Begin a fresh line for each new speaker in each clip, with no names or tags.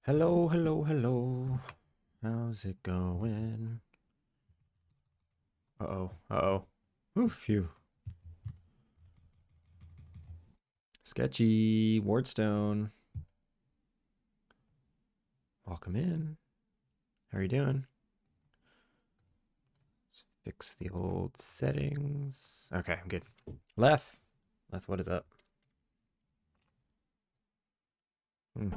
Hello, hello, hello. How's it going? Uh-oh, uh-oh. Ooh, phew. Sketchy. Wardstone. Welcome in. How are you doing? Fix the old settings. Okay, I'm good. Leth. Leth, what is up? Hmm.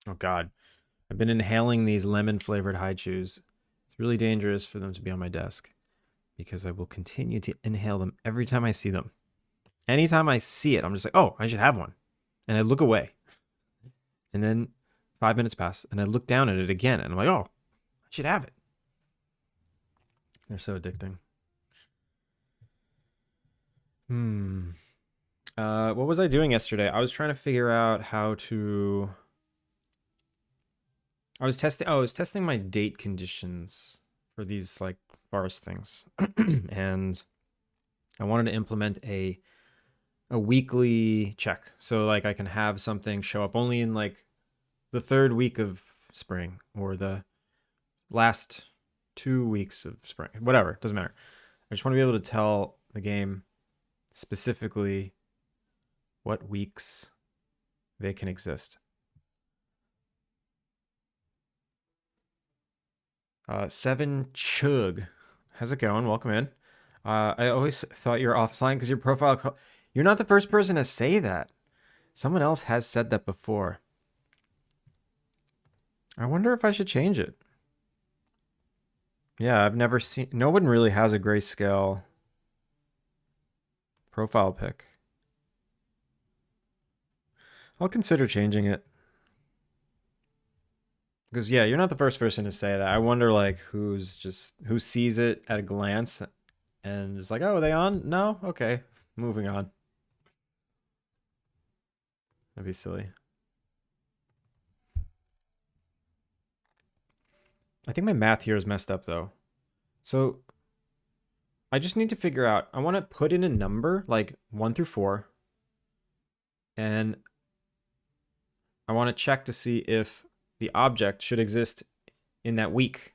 Oh, God. I've been inhaling these lemon-flavored high chews. It's really dangerous for them to be on my desk because I will continue to inhale them every time I see them. Anytime I see it, I'm just like, oh, I should have one. And I look away. And then 5 minutes pass, and I look down at it again, and I'm like, oh, I should have it. They're so addicting. Hmm. What was I doing yesterday? I was trying to figure out how to. I was testing. Oh, I was testing my date conditions for these like forest things, and I wanted to implement a weekly check. So like I can have something show up only in like the third week of spring or the last 2 weeks of spring. Whatever, doesn't matter. I just want to be able to tell the game specifically what weeks they can exist. Seven Chug. How's it going? Welcome in. I always thought you were offline because your profile. You're not the first person to say that. Someone else has said that before. I wonder if I should change it. Yeah, I've never seen. No one really has a grayscale profile pic. I'll consider changing it. Because yeah, you're not the first person to say that. I wonder like who sees it at a glance and is like, oh, are they on? No, okay, moving on. That'd be silly. I think my math here is messed up though. So I just need to figure out. I want to put in a number like 1 through 4, and I want to check to see if the object should exist in that week.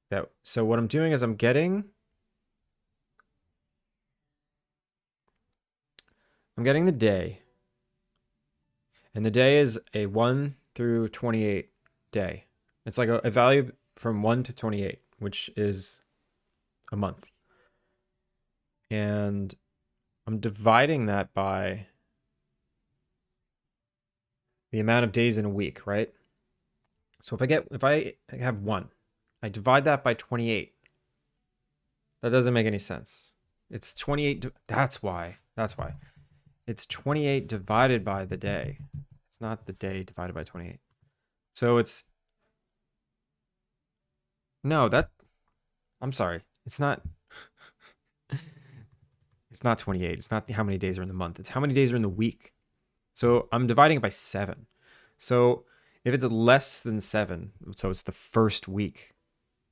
That so what I'm doing is I'm getting the day, and the day is a 1 through 28 day. It's like a value from 1 to 28, which is a month, and I'm dividing that by the amount of days in a week, right? So if I have 1, I divide that by 28. That doesn't make any sense. It's 28. That's why. That's why. It's 28 divided by the day. It's not the day divided by 28. So it's no, that I'm sorry. It's not 28. It's not how many days are in the month. It's how many days are in the week. So I'm dividing it by 7. So if it's less than 7, so it's the first week,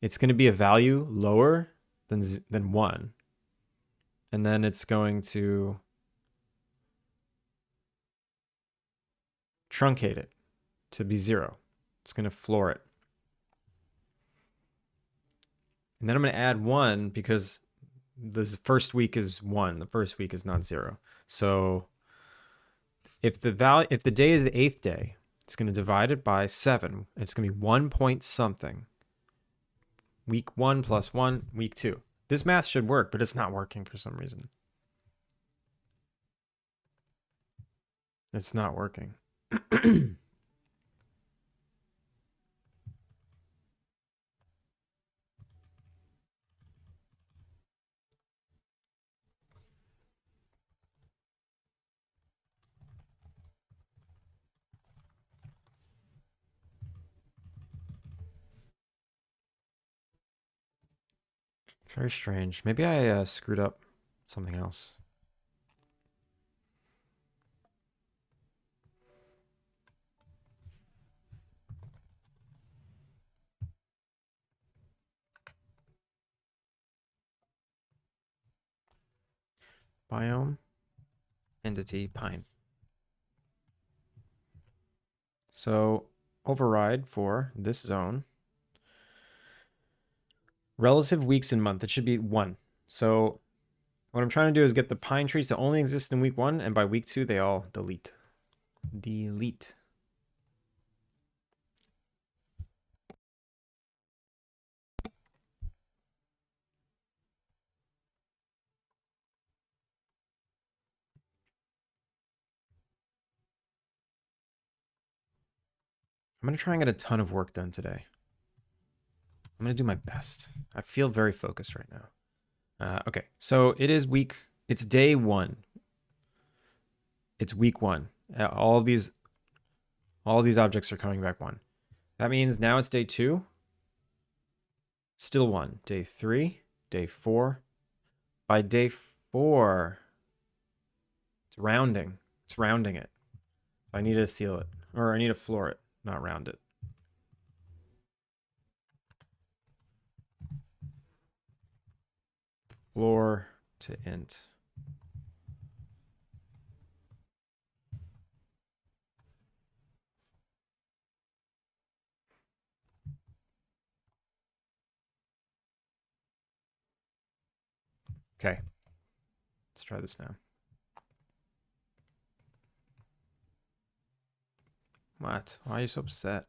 it's going to be a value lower than 1. And then it's going to truncate it to be 0. It's going to floor it. And then I'm going to add 1 because the first week is 1. The first week is not 0. So if the day is the 8th day, it's going to divide it by 7. It's going to be 1 point something. Week 1 plus 1, week 2. This math should work, but it's not working for some reason. It's not working. Very strange. Maybe I screwed up something else. Biome. entity pine. So override for this zone. Relative weeks in month. It should be 1. So what I'm trying to do is get the pine trees to only exist in week 1, and by week 2 they all delete. Delete. I'm going to try and get a ton of work done today. I'm going to do my best. I feel very focused right now. Okay, so it's day 1. It's week 1. All these objects are coming back 1. That means now it's day 2. Still 1. Day 3, day 4. By day 4, it's rounding. It's rounding it. I need to seal it. Or I need to floor it, not round it. Floor to int. Okay. Let's try this now. What? Why are you so upset?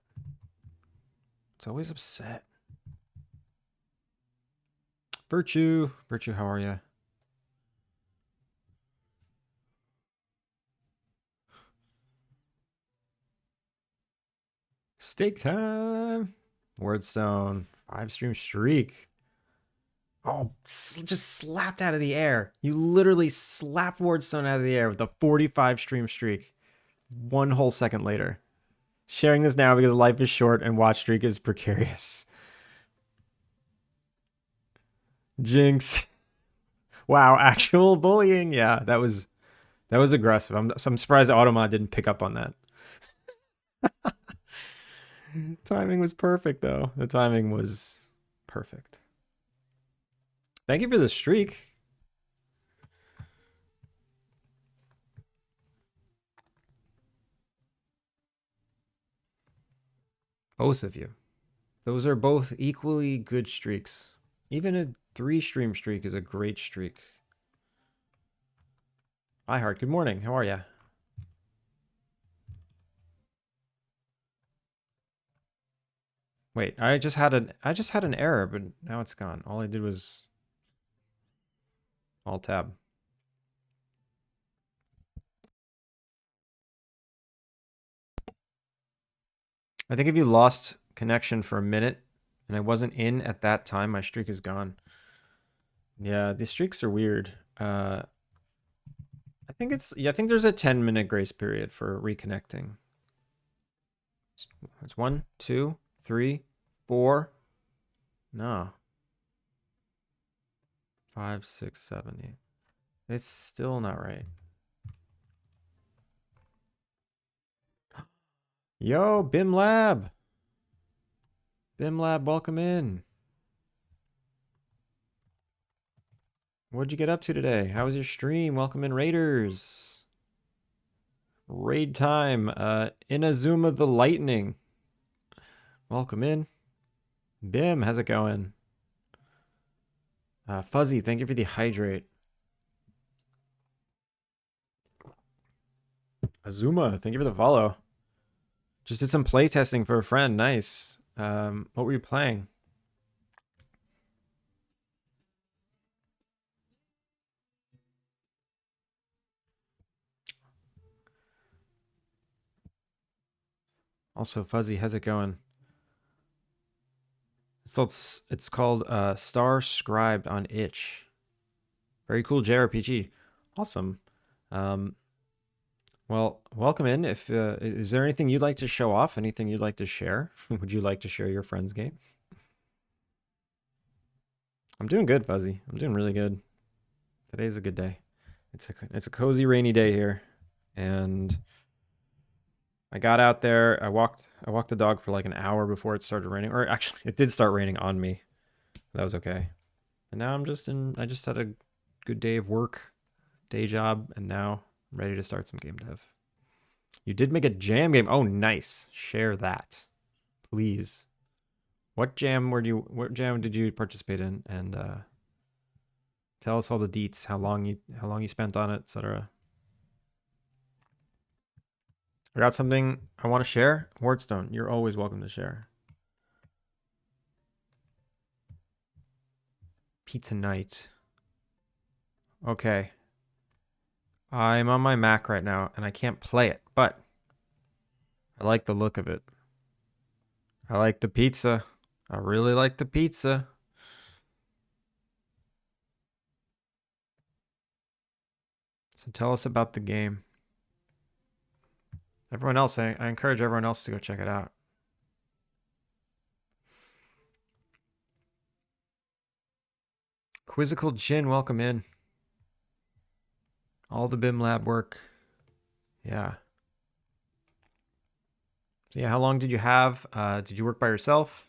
It's always upset. Virtue. Virtue, how are you? Steak time. Wordstone. 5-stream streak. Oh, just slapped out of the air. You literally slapped Wardstone out of the air with a 45-stream streak. 1 whole second later. Sharing this now because life is short and watch streak is precarious. Jinx. Wow, actual bullying. Yeah, that was aggressive. I'm surprised Automod didn't pick up on that. Timing was perfect though. The timing was perfect. Thank you for the streak. Both of you. Those are both equally good streaks. Even a 3-stream streak is a great streak. iHeart, good morning. How are you? Wait, I just had an error, but now it's gone. All I did was Alt tab. I think if you lost connection for a minute and I wasn't in at that time, my streak is gone. Yeah, these streaks are weird. I think there's a 10-minute grace period for reconnecting. It's 1, 2, 3, 4. No. 5, 6, 7, 8. It's still not right. Yo, BIM Lab. BIM Lab, welcome in. What'd you get up to today? How was your stream? Welcome in, Raiders. Raid time. Inazuma the Lightning. Welcome in. Bim, how's it going? Fuzzy, thank you for the hydrate. Azuma, thank you for the follow. Just did some play testing for a friend. Nice. What were you playing? Also, Fuzzy, how's it going? It's called Star Scribed on Itch. Very cool JRPG. Awesome. Well, welcome in. If is there anything you'd like to show off? Anything you'd like to share? Would you like to share your friend's game? I'm doing good, Fuzzy. I'm doing really good. Today's a good day. It's a cozy rainy day here, and I got out there. I walked the dog for like an hour before it started raining. Or actually, it did start raining on me. That was okay. And now I just had a good day of work, day job, and now ready to start some game dev. You did make a jam game. Oh, nice. Share that, please. What jam did you participate in? And tell us all the deets, how long you spent on it, etc. I got something I want to share. Wardstone, you're always welcome to share. Pizza night. Okay. I'm on my Mac right now and I can't play it, but I like the look of it. I like the pizza. I really like the pizza. So tell us about the game. Everyone else, I encourage everyone else to go check it out. Quizzical Jin, welcome in. All the BIM lab work. Yeah. So yeah, how long did you have? Did you work by yourself?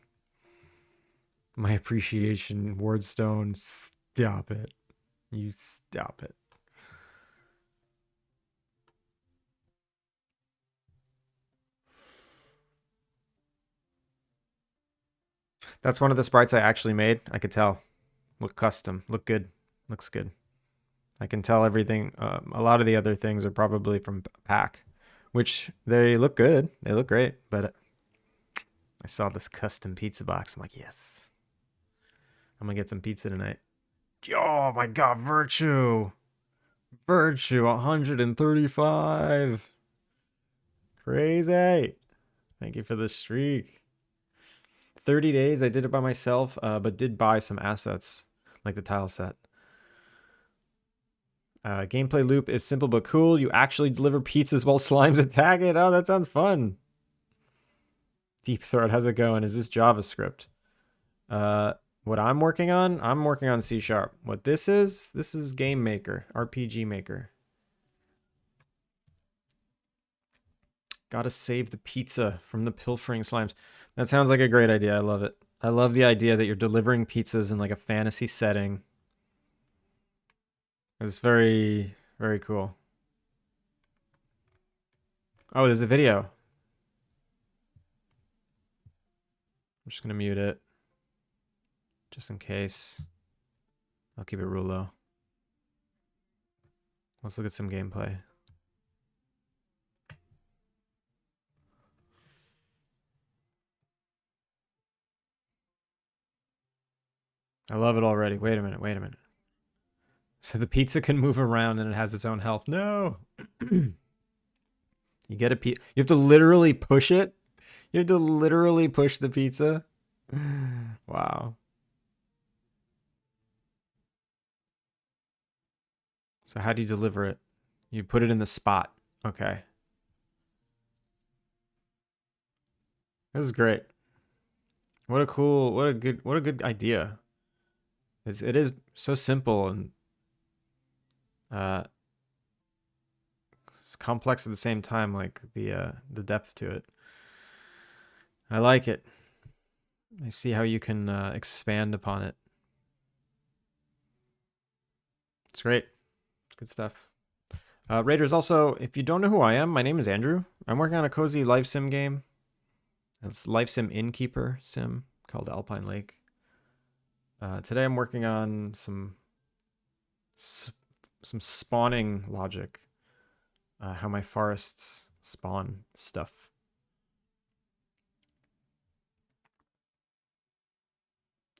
My appreciation, Wardstone. Stop it. You stop it. That's one of the sprites I actually made. I could tell. Look custom. Look good. Looks good. I can tell everything. A lot of the other things are probably from Pack, which they look good. They look great. But I saw this custom pizza box. I'm like, yes. I'm going to get some pizza tonight. Oh my God, Virtue. Virtue, 135. Crazy. Thank you for the streak. 30 days. I did it by myself, but did buy some assets like the tile set. Gameplay loop is simple but cool. You actually deliver pizzas while slimes attack it. Oh, that sounds fun. Deep Throat, how's it going? Is this JavaScript? What I'm working on C#. What this is Game Maker, RPG Maker. Gotta save the pizza from the pilfering slimes. That sounds like a great idea. I love it. I love the idea that you're delivering pizzas in like a fantasy setting. It's very, very cool. Oh, there's a video. I'm just gonna mute it. Just in case. I'll keep it real low. Let's look at some gameplay. I love it already. Wait a minute. So the pizza can move around and it has its own health. No! You get a pizza. You have to literally push it? You have to literally push the pizza? Wow. So how do you deliver it? You put it in the spot. Okay. This is great. What a good idea. It is so simple and it's complex at the same time, like the depth to it. I like it. I see how you can expand upon it. It's great. Good stuff. Raiders, also, if you don't know who I am, my name is Andrew. I'm working on a cozy life sim game. It's life sim Innkeeper-Sim called Alpine Lake. Today I'm working on some spawning logic. How my forests spawn stuff.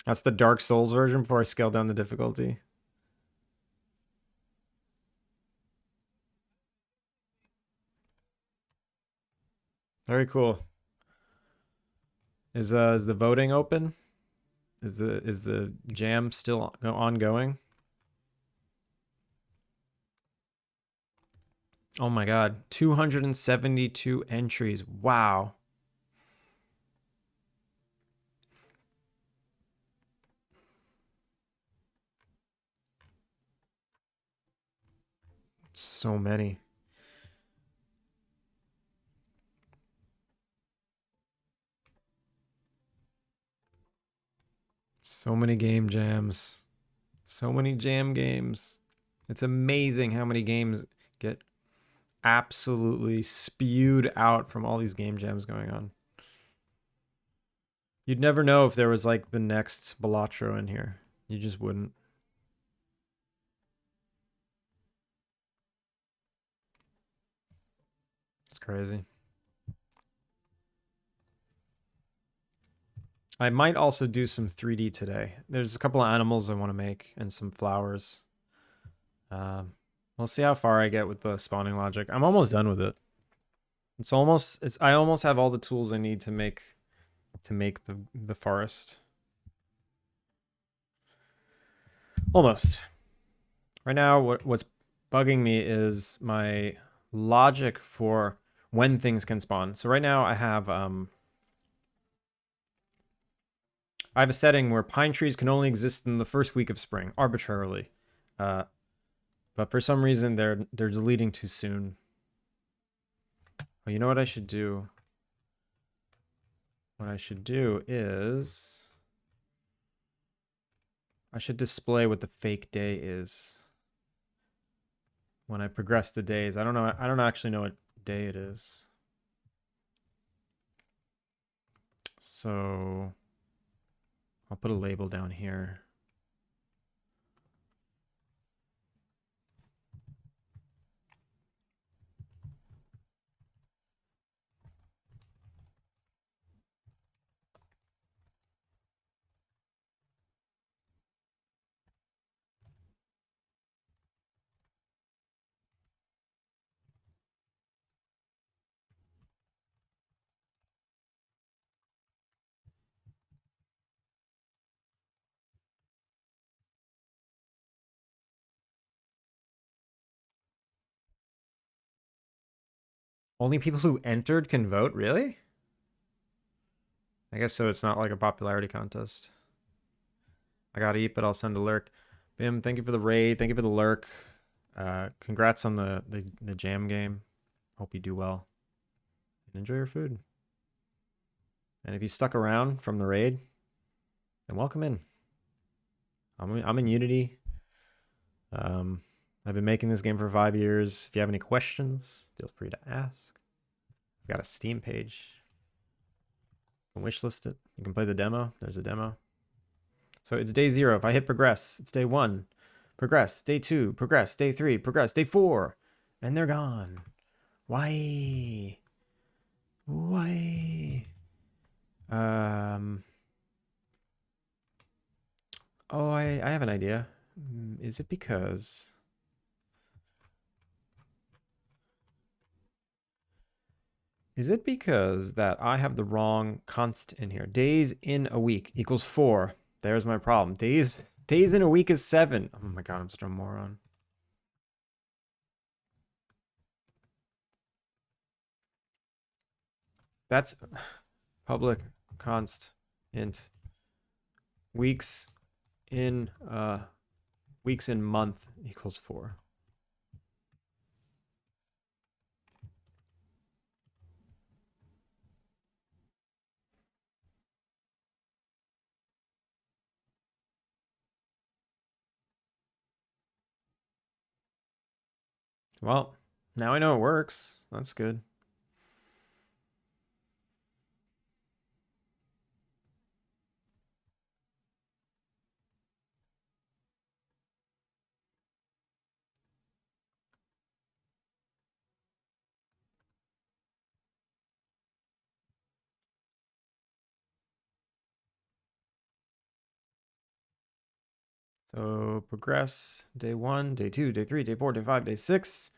That's the Dark Souls version before I scale down the difficulty. Very cool. Is the voting open? Is the jam still ongoing? Oh my God, 272 entries. Wow. So many. So many game jams. So many jam games. It's amazing how many games get absolutely spewed out from all these game jams going on. You'd never know if there was like the next Balatro in here. You just wouldn't. It's crazy. I might also do some 3D today. There's a couple of animals I want to make and some flowers. We'll see how far I get with the spawning logic. I'm almost done with it. I almost have all the tools I need to make the forest. Almost. Right now, what's bugging me is my logic for when things can spawn. So right now I have a setting where pine trees can only exist in the first week of spring, arbitrarily. But for some reason they're deleting too soon. Well, you know what I should do? What I should do is I should display what the fake day is when I progress the days. I don't actually know what day it is. So I'll put a label down here. Only people who entered can vote, really? I guess so. It's not like a popularity contest. I gotta eat, but I'll send a lurk. Bim, thank you for the raid. Thank you for the lurk. Congrats on the jam game. Hope you do well. And enjoy your food. And if you stuck around from the raid, then welcome in. I'm in Unity. I've been making this game for 5 years. If you have any questions, feel free to ask. I've got a Steam page. You can wishlist it. You can play the demo. There's a demo. So it's day 0. If I hit progress, it's day 1. Progress. Day 2. Progress. Day 3. Progress. Day 4. And they're gone. Why? Why? Oh, I have an idea. Is it because... Is it because that I have the wrong const in here? Days in a week equals 4. There's my problem. Days in a week is 7. Oh my god, I'm such a moron. That's public const int weeks in month equals 4. Well, now I know it works. That's good. So progress, day 1, day 2, day 3, day 4, day 5, day 6,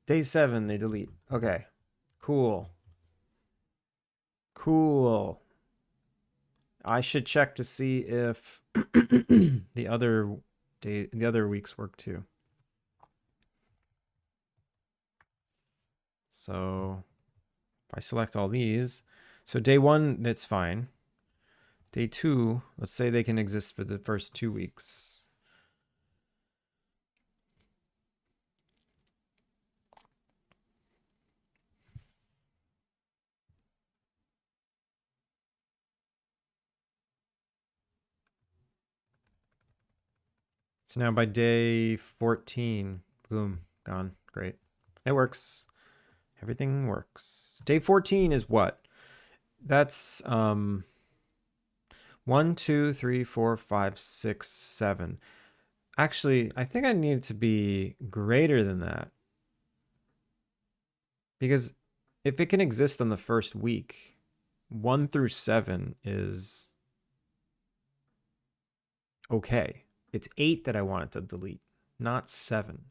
day 7, they delete. Okay, cool. Cool. I should check to see if the other weeks work too. So if I select all these, so day 1, that's fine. Day 2, let's say they can exist for the first 2 weeks. So now by day 14, boom, gone. Great. It works. Everything works. Day 14 is what? That's 1, 2, 3, 4, 5, 6, 7. Actually, I think I need it to be greater than that. Because if it can exist on the first week, 1 through 7 is okay. It's 8 that I want it to delete, not 7.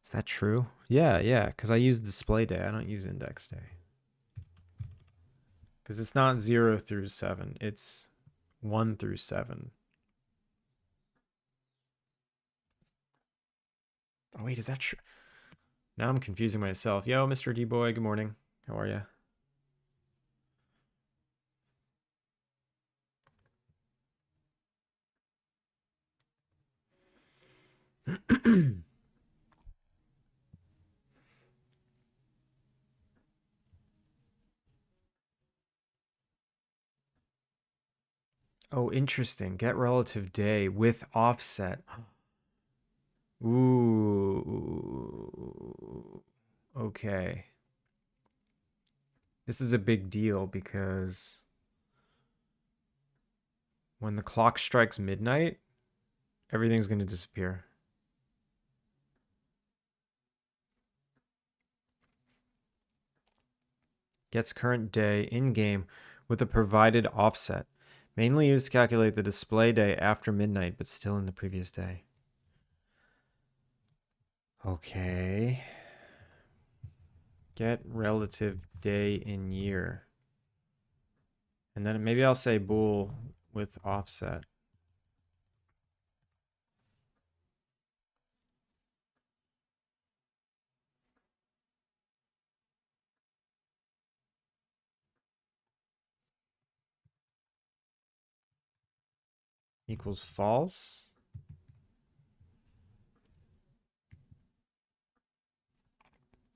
Is that true? Yeah, because I use display day. I don't use index day. Because it's not 0 through 7. It's 1 through 7. Oh, wait, is that true? Now I'm confusing myself. Yo, Mr. D-Boy, good morning. How are you? Oh, interesting. Get relative day with offset. Ooh. Okay. This is a big deal because when the clock strikes midnight, everything's going to disappear. Gets current day in-game with a provided offset. Mainly used to calculate the display day after midnight, but still in the previous day. Okay. Get relative day in year. And then maybe I'll say bool with offset. Equals false.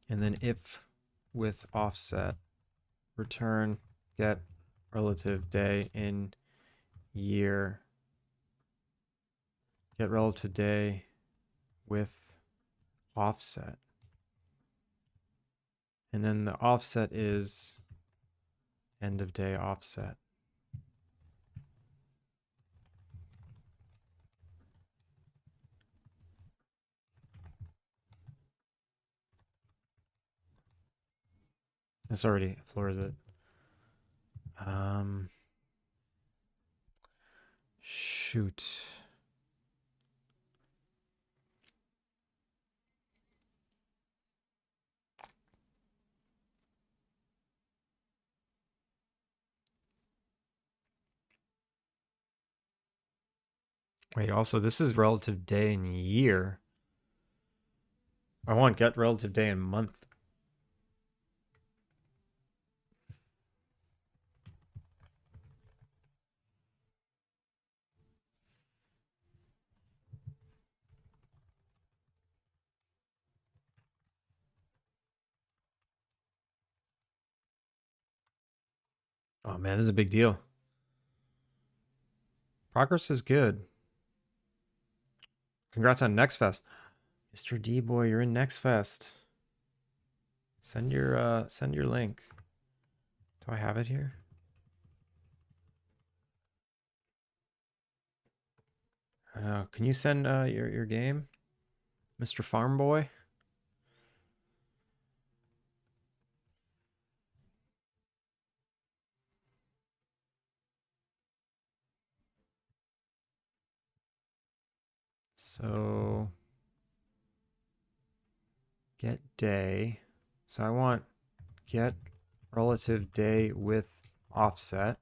And then if with offset, return get relative day in year. Get relative day with offset. And then the offset is end of day offset. This already floors it. Shoot. Wait, also this is relative day and year. I want get relative day and month. Oh man, this is a big deal. Progress is good. Congrats on Next Fest. Mr. D-Boy, you're in Next Fest. Send your link. Do I have it here? Can you send your game, Mr. Farm Boy? So get day. So I want get relative day with offset,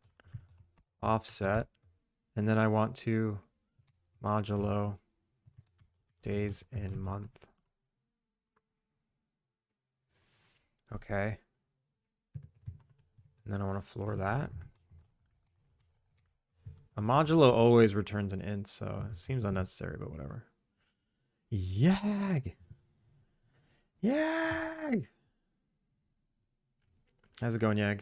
and then I want to modulo days in month. Okay. And then I want to floor that. A modulo always returns an int, so it seems unnecessary, but whatever. Yag! Yag! How's it going, Yag?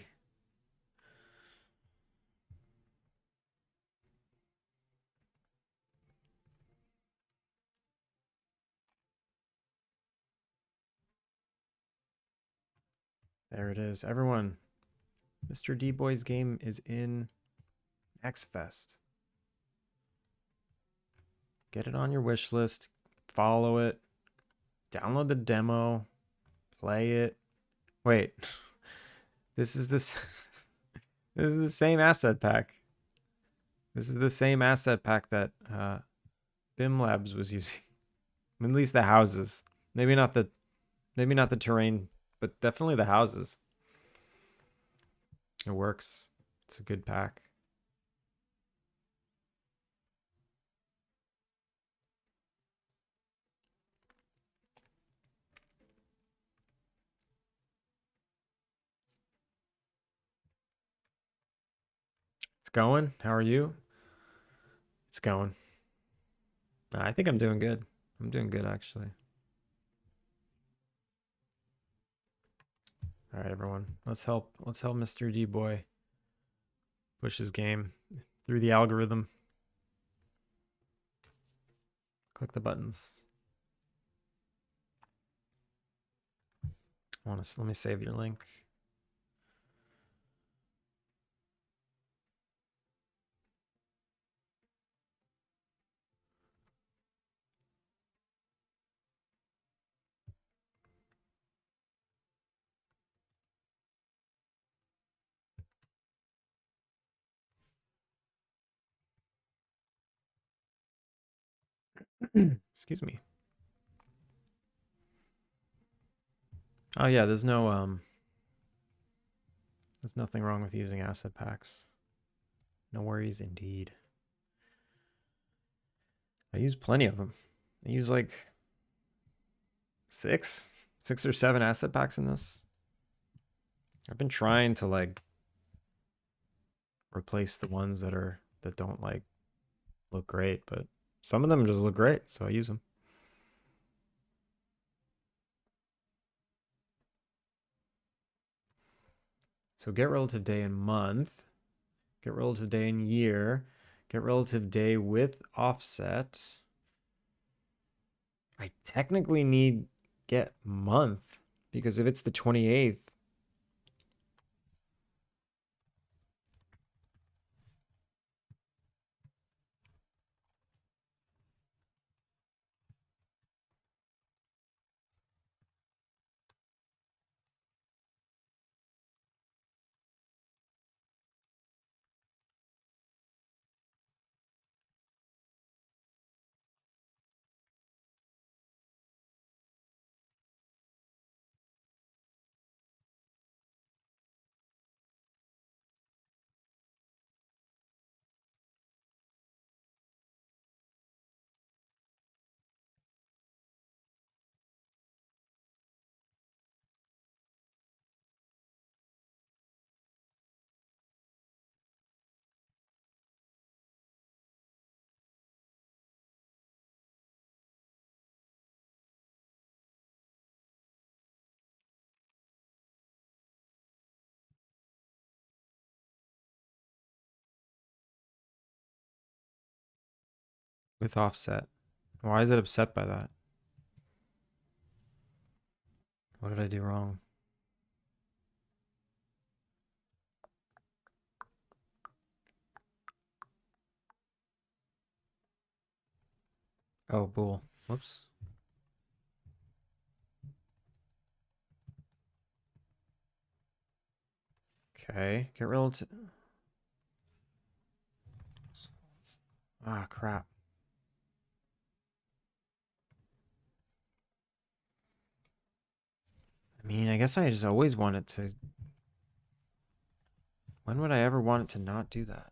There it is. Everyone, Mr. D Boy's game is in X-Fest. Get it on your wish list. Follow it. Download the demo. Play it. Wait. This is this this is the same asset pack. This is the same asset pack that BIM Labs was using. At least the houses. Maybe not the terrain, but definitely the houses. It works. It's a good pack. It's going. How are you? It's going. I think I'm doing good. I'm doing good, actually. All right, everyone. Let's help Mr. D Boy push his game through the algorithm. Click the buttons. Let me save your link. Excuse me. Oh yeah, there's nothing wrong with using asset packs. No worries indeed. I use plenty of them. I use like six or seven asset packs in this. I've been trying to like replace the ones that don't like look great, but some of them just look great, so I use them. So get relative day and month, get relative day and year, get relative day with offset. I technically need get month because if it's the 28th, with offset. Why is it upset by that? What did I do wrong? Oh, bull. Whoops. Okay, get relative. Ah, crap. I mean, I guess I just always wanted to. When would I ever want it to not do that?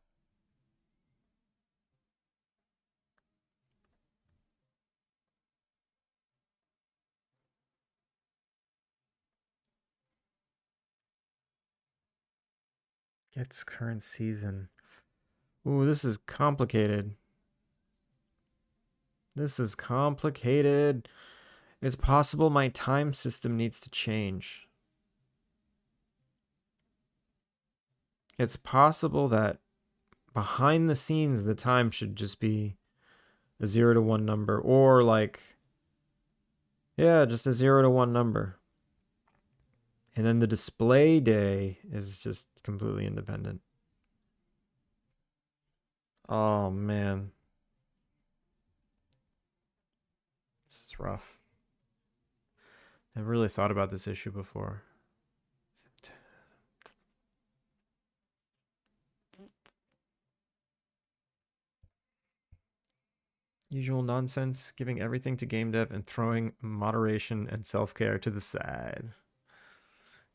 Gets current season. Ooh, this is complicated. This is complicated. It's possible my time system needs to change. It's possible that behind the scenes, the time should just be a 0 to 1 number, or like, yeah, just a 0 to 1 number. And then the display day is just completely independent. Oh, man. This is rough. Never really thought about this issue before. Usual nonsense, giving everything to game dev and throwing moderation and self-care to the side.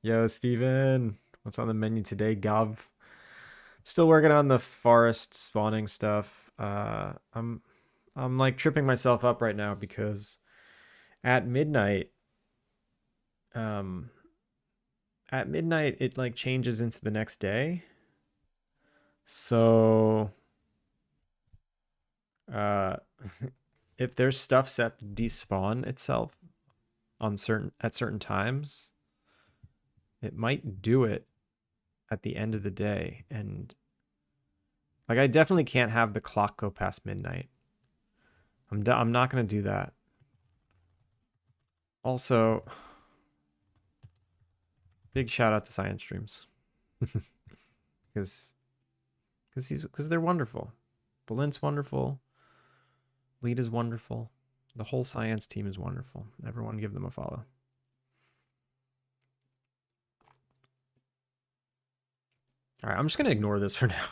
Yo, Steven, what's on the menu today, Gov? Still working on the forest spawning stuff. I'm like tripping myself up right now because at midnight, um, it like changes into the next day. So, uh, if there's stuff set to despawn itself on certain times, it might do it at the end of the day. And like I definitely can't have the clock go past midnight. I'm not going to do that. Also, big shout out to Science Streams. because they're wonderful. Balint's wonderful. Lead is wonderful. The whole science team is wonderful. Everyone give them a follow. All right, I'm just going to ignore this for now.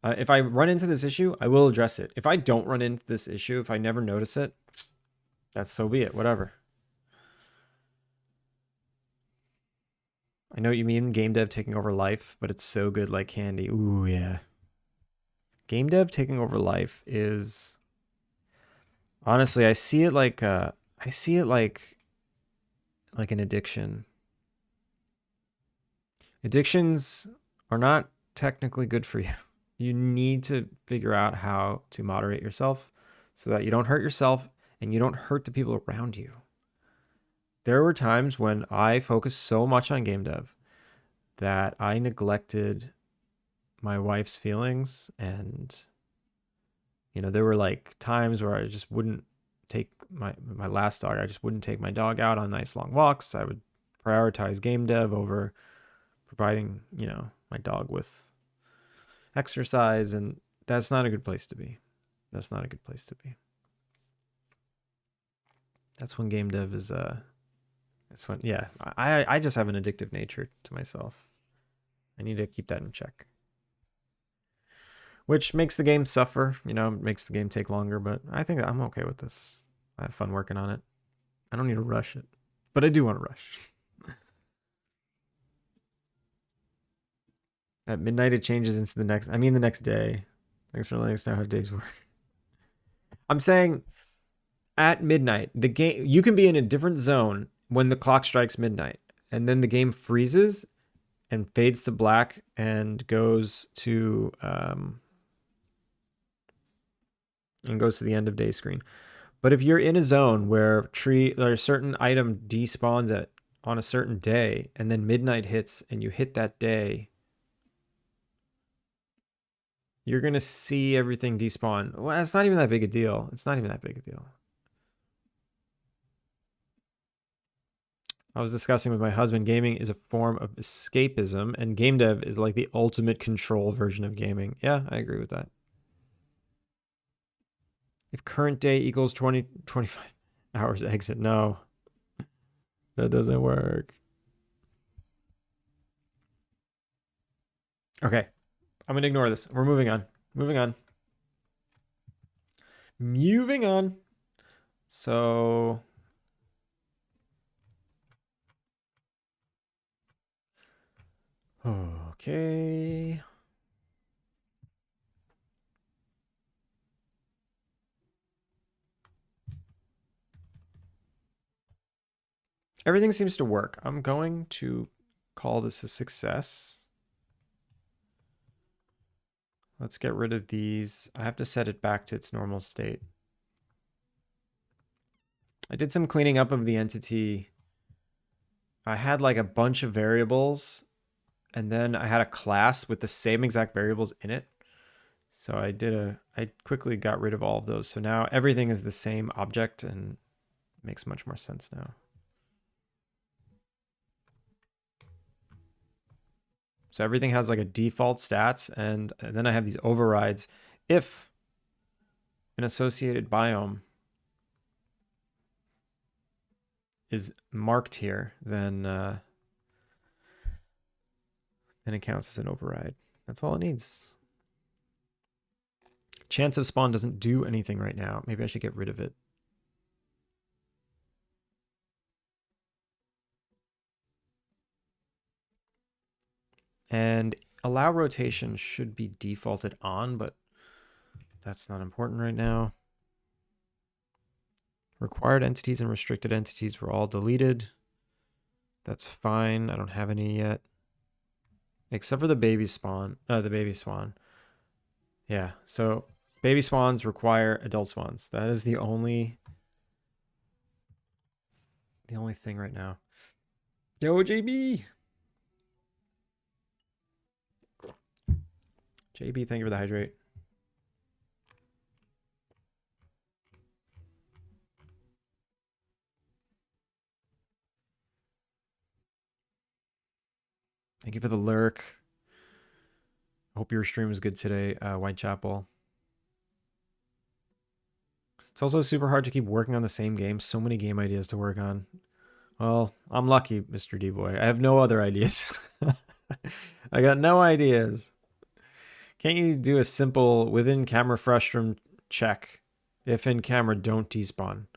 If I run into this issue, I will address it. If I don't run into this issue, if I never notice it, that's so be it. Whatever. I know what you mean, game dev taking over life, but it's so good like candy. Ooh, yeah. Game dev taking over life is... Honestly, I see it like an addiction. Addictions are not technically good for you. You need to figure out how to moderate yourself so that you don't hurt yourself and you don't hurt the people around you. There were times when I focused so much on game dev that I neglected my wife's feelings, and there were like times where I just wouldn't take my last dog. I just wouldn't take my dog out on nice long walks. I would prioritize game dev over providing, my dog with exercise, and that's not a good place to be. That's not a good place to be. That's when game dev is that's when I just have an addictive nature to myself. I need to keep that in check. Which makes the game suffer, makes the game take longer, but I think I'm okay with this. I have fun working on it. I don't need to rush it, but I do want to rush. At midnight, it changes into the next day. Thanks for letting us know how days work. I'm saying at midnight, the game, you can be in a different zone when the clock strikes midnight, and then the game freezes and fades to black and goes to the end of day screen. But if you're in a zone where a certain item despawns on a certain day, and then midnight hits and you hit that day, you're going to see everything despawn. Well, it's not even that big a deal. It's not even that big a deal. I was discussing with my husband, gaming is a form of escapism, and game dev is like the ultimate control version of gaming. Yeah, I agree with that. If current day equals 25 hours exit, no. That doesn't work. Okay. I'm going to ignore this. We're moving on. Moving on. So... Okay. Everything seems to work. I'm going to call this a success. Let's get rid of these. I have to set it back to its normal state. I did some cleaning up of the entity. I had like a bunch of variables, and then I had a class with the same exact variables in it. So I quickly got rid of all of those. So now everything is the same object and makes much more sense now. So everything has like a default stats, and then I have these overrides. If an associated biome is marked here, then it counts as an override. That's all it needs. Chance of spawn doesn't do anything right now. Maybe I should get rid of it. And allow rotation should be defaulted on, but that's not important right now. Required entities and restricted entities were all deleted. That's fine. I don't have any yet. Except for the baby spawn. The baby swan. Yeah, so baby swans require adult swans. That is the only thing right now. Yo, JB! JB, thank you for the hydrate. Thank you for the lurk. Hope your stream was good today, Whitechapel. It's also super hard to keep working on the same game. So many game ideas to work on. Well, I'm lucky, Mr. D-Boy. I have no other ideas. I got no ideas. Can't you do a simple within camera frustrum check if in camera don't despawn?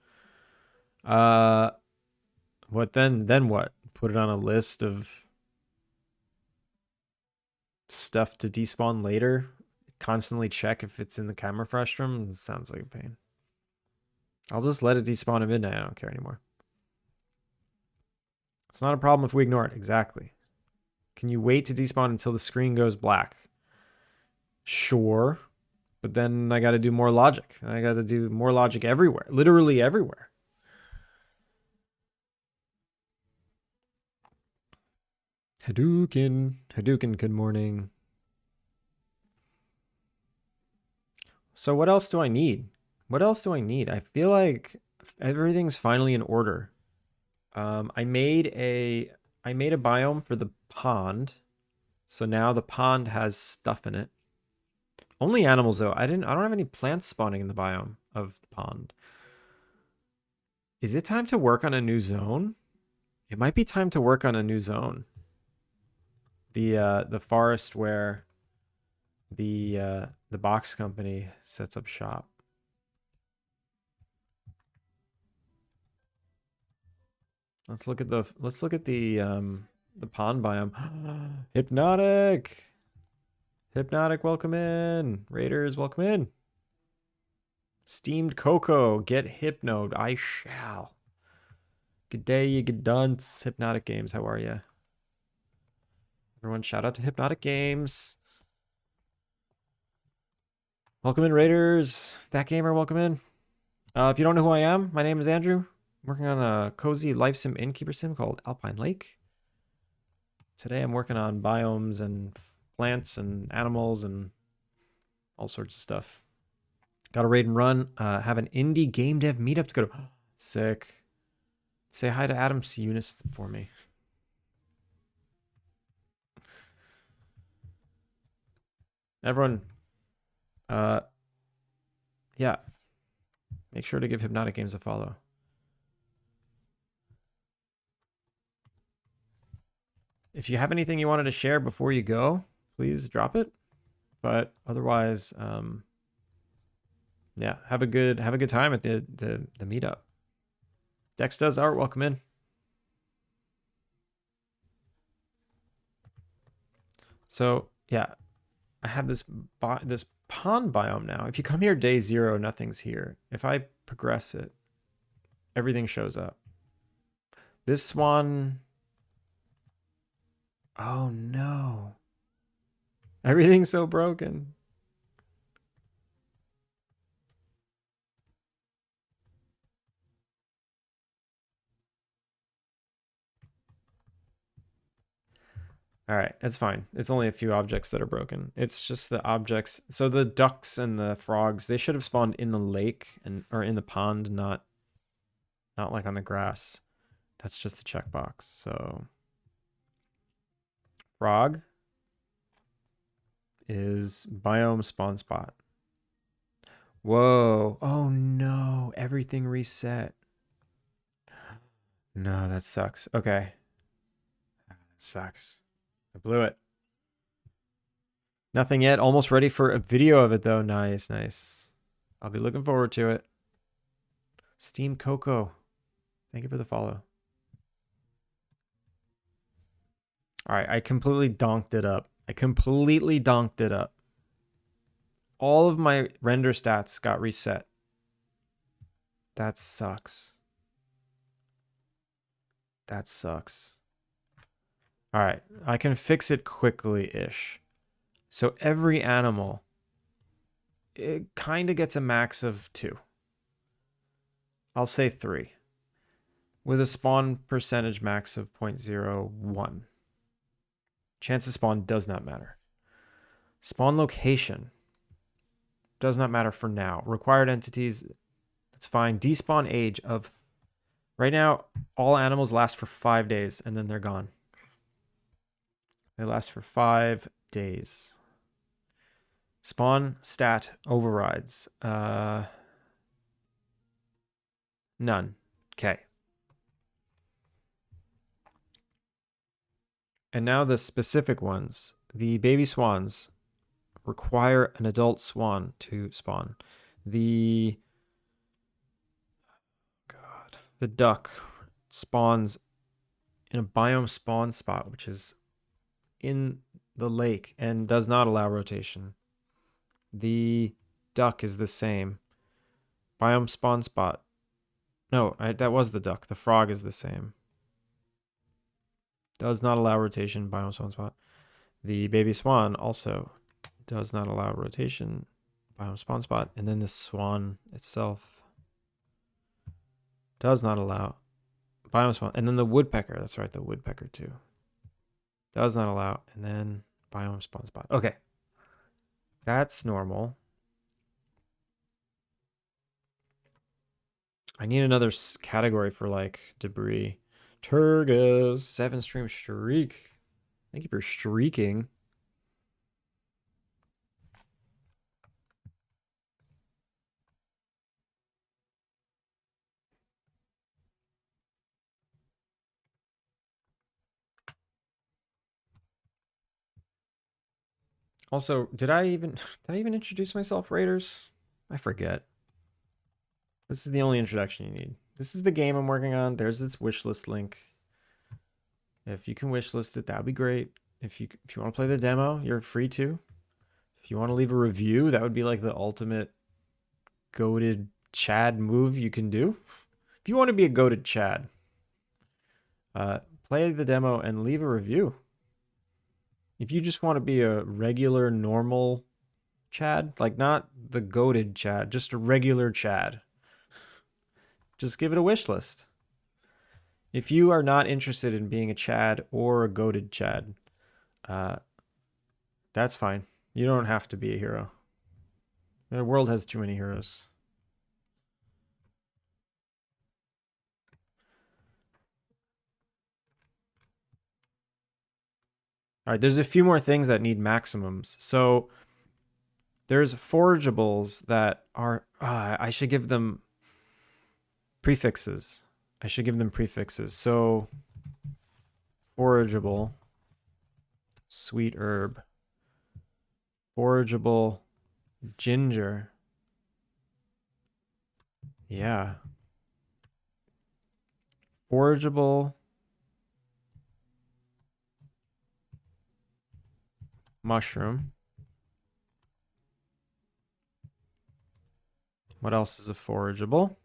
What then? Then what? Put it on a list of stuff to despawn later? Constantly check if it's in the camera frustrum? It sounds like a pain. I'll just let it despawn at midnight. I don't care anymore. It's not a problem if we ignore it. Exactly. Can you wait to despawn until the screen goes black? Sure. But then I got to do more logic. I got to do more logic everywhere. Literally everywhere. Hadouken. Hadouken, good morning. So what else do I need? What else do I need? I feel like everything's finally in order. I made a biome for the pond. So now the pond has stuff in it. Only animals though. I don't have any plants spawning in the biome of the pond. Is it time to work on a new zone? It might be time to work on a new zone. The forest where the box company sets up shop. Let's look at the pond biome. Hypnotic. Hypnotic, welcome in. Raiders, welcome in. Steamed Cocoa, get hypnoed. I shall. Good day, you good dunce. Hypnotic Games, how are you? Everyone, shout out to Hypnotic Games. Welcome in, Raiders. That gamer, welcome in. If you don't know who I am, my name is Andrew. I'm working on a cozy life sim Innkeeper-Sim called Alpine Lake. Today I'm working on biomes and plants and animals and all sorts of stuff. Got a raid and run. Have an indie game dev meetup to go to. Sick. Say hi to Adam Eunice for me. Everyone, yeah. Make sure to give Hypnotic Games a follow. If you have anything you wanted to share before you go, please drop it. But otherwise, yeah, have a good time at the meetup. Dex does art, welcome in. So yeah, I have this pond biome now. If you come here day 0, nothing's here. If I progress it, everything shows up. This one, oh no. Everything's so broken. All right, it's fine. It's only a few objects that are broken. It's just the objects. So the ducks and the frogs, they should have spawned in the lake or in the pond, not like on the grass. That's just a checkbox. So frog, is biome spawn spot. Whoa. Oh no. Everything reset. No, that sucks. Okay. That sucks. I blew it. Nothing yet. Almost ready for a video of it, though. Nice, nice. I'll be looking forward to it. Steam Coco. Thank you for the follow. All right, I completely donked it up. All of my render stats got reset. That sucks. That sucks. All right, I can fix it quickly-ish. So every animal, it kind of gets a max of 2. I'll say 3. With a spawn percentage max of 0.01. Chance of spawn does not matter. Spawn location does not matter for now. Required entities, that's fine. Despawn age of, right now, all animals last for 5 days and then they're gone. They last for 5 days. Spawn stat overrides. None. Okay. And now the specific ones. The baby swans require an adult swan to spawn. The duck spawns in a biome spawn spot, which is in the lake and does not allow rotation. The duck is the same. Biome spawn spot. No, that was the duck. The frog is the same. Does not allow rotation, biome spawn spot. The baby swan also does not allow rotation, biome spawn spot. And then the swan itself does not allow biome spawn. And then the woodpecker, that's right, the woodpecker too. Does not allow. And then biome spawn spot. Okay. That's normal. I need another category for like debris. Turgus, 7 stream streak. Thank you for streaking. Also, did I even introduce myself, Raiders? I forget. This is the only introduction you need. This is the game I'm working on. There's its wishlist link. If you can wishlist it, that'd be great. If you want to play the demo, you're free to. If you want to leave a review, that would be like the ultimate goated Chad move you can do. If you want to be a goated Chad, play the demo and leave a review. If you just want to be a regular, normal Chad, like not the goated Chad, just a regular Chad, just give it a wish list. If you are not interested in being a Chad or a goated Chad, that's fine. You don't have to be a hero. The world has too many heroes. All right, there's a few more things that need maximums. So there's forageables that are, I should give them prefixes. So forageable, sweet herb, forageable, ginger. Yeah. Forageable, mushroom. What else is a forageable?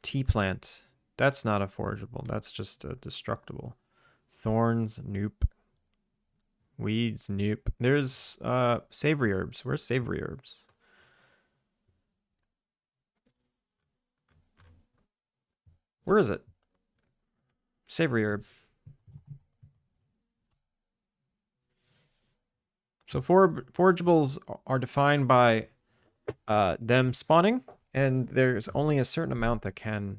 Tea plant. That's not a forageable. That's just a destructible. Thorns, nope. Weeds, nope. There's savory herbs. Where's savory herbs? Where is it? Savory herb. So forageables are defined by them spawning, and there's only a certain amount that can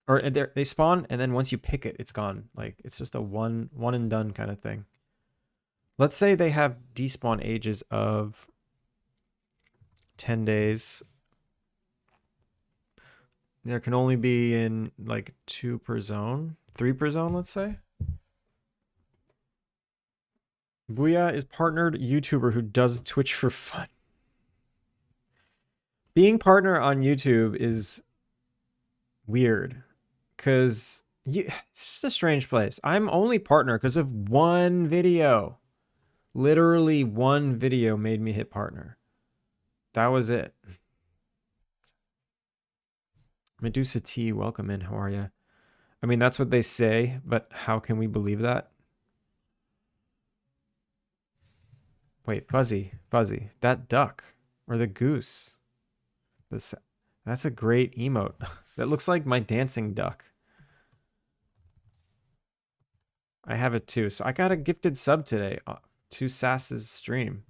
or they spawn, and then once you pick it, it's gone. Like it's just a one and done kind of thing. Let's say they have despawn ages of 10 days. There can only be in like 2 per zone, 3 per zone, let's say. Booyah is partnered YouTuber who does Twitch for fun. Being partner on YouTube is weird because it's just a strange place. I'm only partner because of one video. Literally one video made me hit partner. That was it. Medusa T, welcome in. How are you? I mean, that's what they say, but how can we believe that? Wait, Fuzzy. That duck or the goose. That's a great emote. That looks like my dancing duck. I have it too. So I got a gifted sub today to Sass's stream.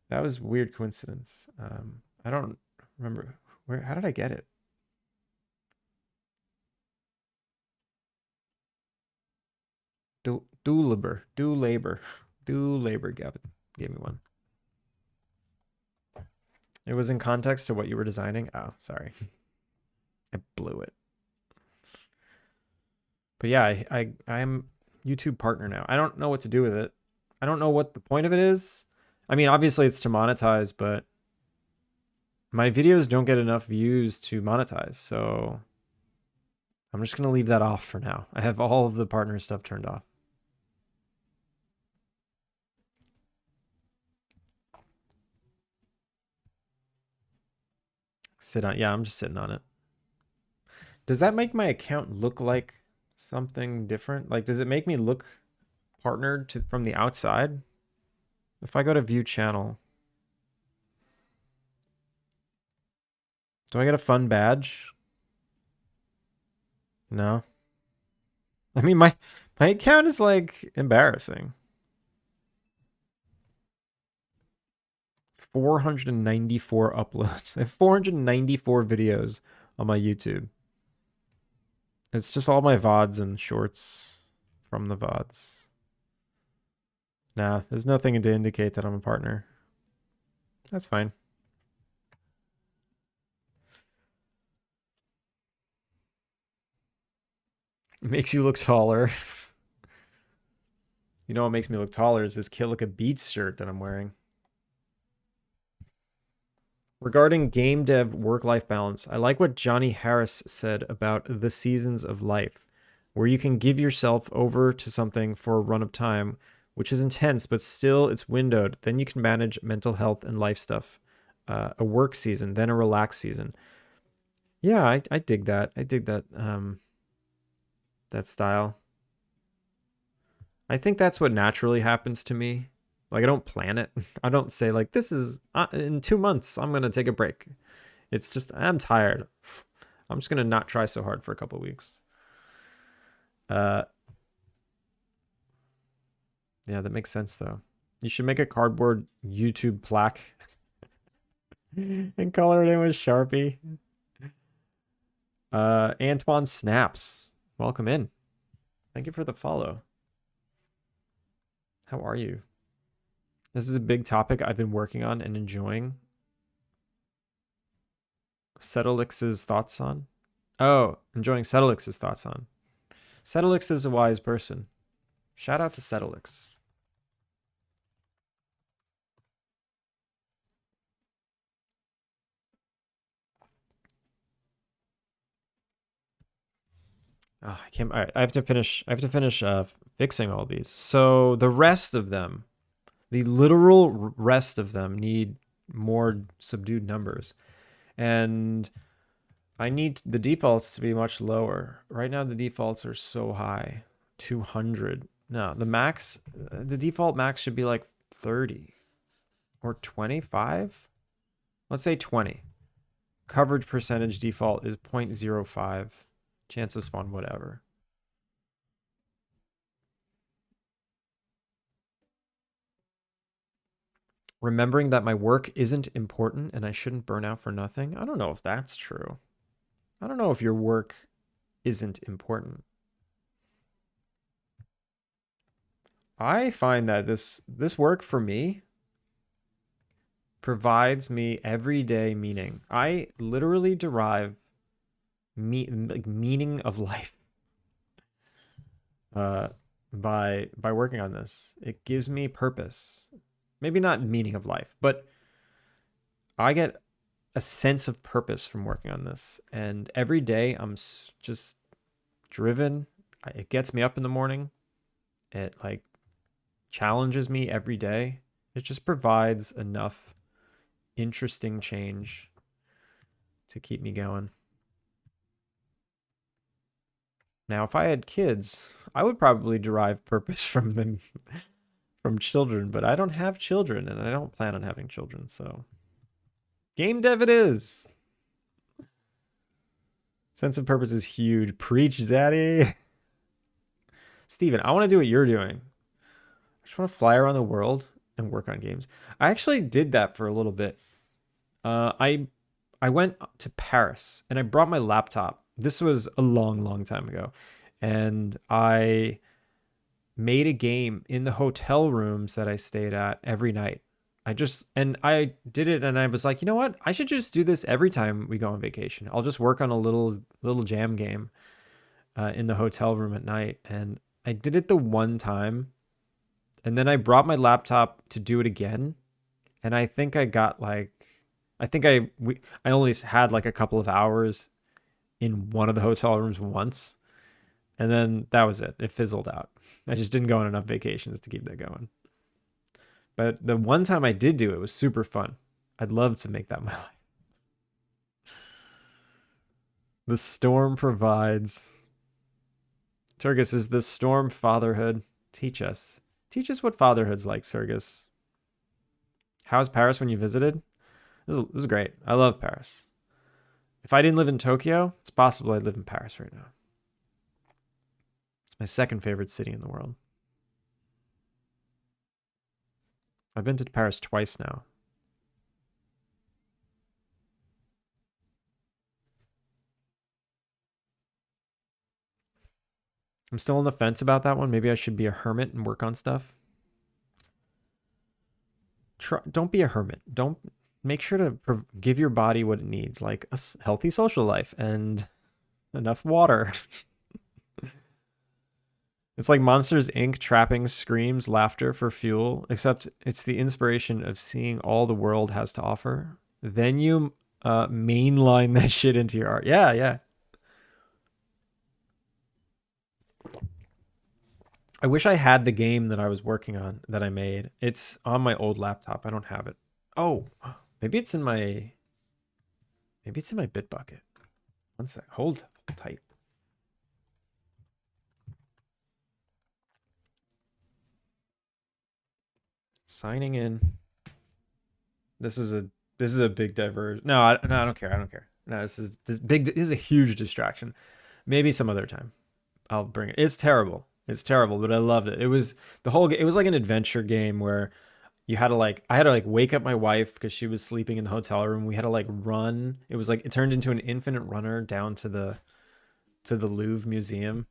That was a weird coincidence. I don't remember how did I get it? Do labor, Gavin gave me one. It was in context to what you were designing. Oh, sorry. I blew it. But yeah, I'm YouTube partner now. I don't know what to do with it. I don't know what the point of it is. I mean, obviously it's to monetize, but my videos don't get enough views to monetize. So I'm just going to leave that off for now. I have all of the partner stuff turned off. Sit on. Yeah, I'm just sitting on it. Does that make my account look like something different? Like, does it make me look partnered from the outside? If I go to view channel, do I get a fun badge? No. I mean, my account is like embarrassing. 494 uploads. I have 494 videos on my YouTube. It's just all my VODs and shorts from the VODs. Nah, there's nothing to indicate that I'm a partner. That's fine. It makes you look taller. You know what makes me look taller is this Kill Like a Beats shirt that I'm wearing. Regarding game dev work-life balance, I like what Johnny Harris said about the seasons of life, where you can give yourself over to something for a run of time, which is intense, but still it's windowed. Then you can manage mental health and life stuff. A work season, then a relax season. Yeah, I dig that. I dig that that style. I think that's what naturally happens to me. Like I don't plan it. I don't say like this is in 2 months I'm going to take a break. It's just I'm tired. I'm just going to not try so hard for a couple of weeks. Yeah, that makes sense though. You should make a cardboard YouTube plaque and color it in with Sharpie. Antoine Snaps, welcome in. Thank you for the follow. How are you? This is a big topic I've been working on and enjoying. Settlix's thoughts on? Oh, enjoying Settlix's thoughts on. Settlix is a wise person. Shout out to Settlix. Oh, I can't. All right, I have to finish. Fixing all these. So the rest of them, the literal rest of them, need more subdued numbers, and I need the defaults to be much lower. Right now, the defaults are so high, 200. No, the default max should be like 30 or 25. Let's say 20. Coverage percentage default is 0.05. Chance of spawn, whatever. Remembering that my work isn't important and I shouldn't burn out for nothing. I don't know if that's true. I don't know if your work isn't important. I find that this work for me provides me everyday meaning. I literally derive meaning of life uh, by working on this. It gives me purpose. Maybe not meaning of life, but I get a sense of purpose from working on this. And every day I'm just driven. It gets me up in the morning. It like challenges me every day. It just provides enough interesting change to keep me going. Now, if I had kids, I would probably derive purpose from them from children, but I don't have children and I don't plan on having children, so game dev it is. Sense of purpose is huge. Preach, Zaddy. Steven, I want to do what you're doing. I just want to fly around the world and work on games. I actually did that for a little bit. I went to Paris and I brought my laptop. This was a long time ago. And I made a game in the hotel rooms that I stayed at every night. I did it and I was like, you know what? I should just do this every time we go on vacation. I'll just work on a little jam game in the hotel room at night. And I did it the one time. And then I brought my laptop to do it again. And I think I got like, I only had like a couple of hours in one of the hotel rooms once. And then that was it. It fizzled out. I just didn't go on enough vacations to keep that going. But the one time I did do it was super fun. I'd love to make that my life. The storm provides. Turgus, is the storm fatherhood? Teach us. Teach us what fatherhood's like, Turgus. How's Paris when you visited? This was great. I love Paris. If I didn't live in Tokyo, it's possible I'd live in Paris right now. It's my second favorite city in the world. I've been to Paris twice now. I'm still on the fence about that one. Maybe I should be a hermit and work on stuff. Don't be a hermit. Don't make sure to give your body what it needs, like a healthy social life and enough water. It's like Monsters Inc. trapping screams, laughter for fuel, except it's the inspiration of seeing all the world has to offer. Then you mainline that shit into your art. Yeah. I wish I had the game that I was working on that I made. It's on my old laptop. I don't have it. Oh, maybe it's in my Bitbucket. One sec. Hold tight. Signing in. This is a big diversion. No, I don't care. I don't care. No, this is a huge distraction. Maybe some other time I'll bring it. It's terrible. It's terrible, but I loved it. It was like an adventure game where I had to like wake up my wife because she was sleeping in the hotel room. We had to like run. It was like it turned into an infinite runner down to the Louvre Museum.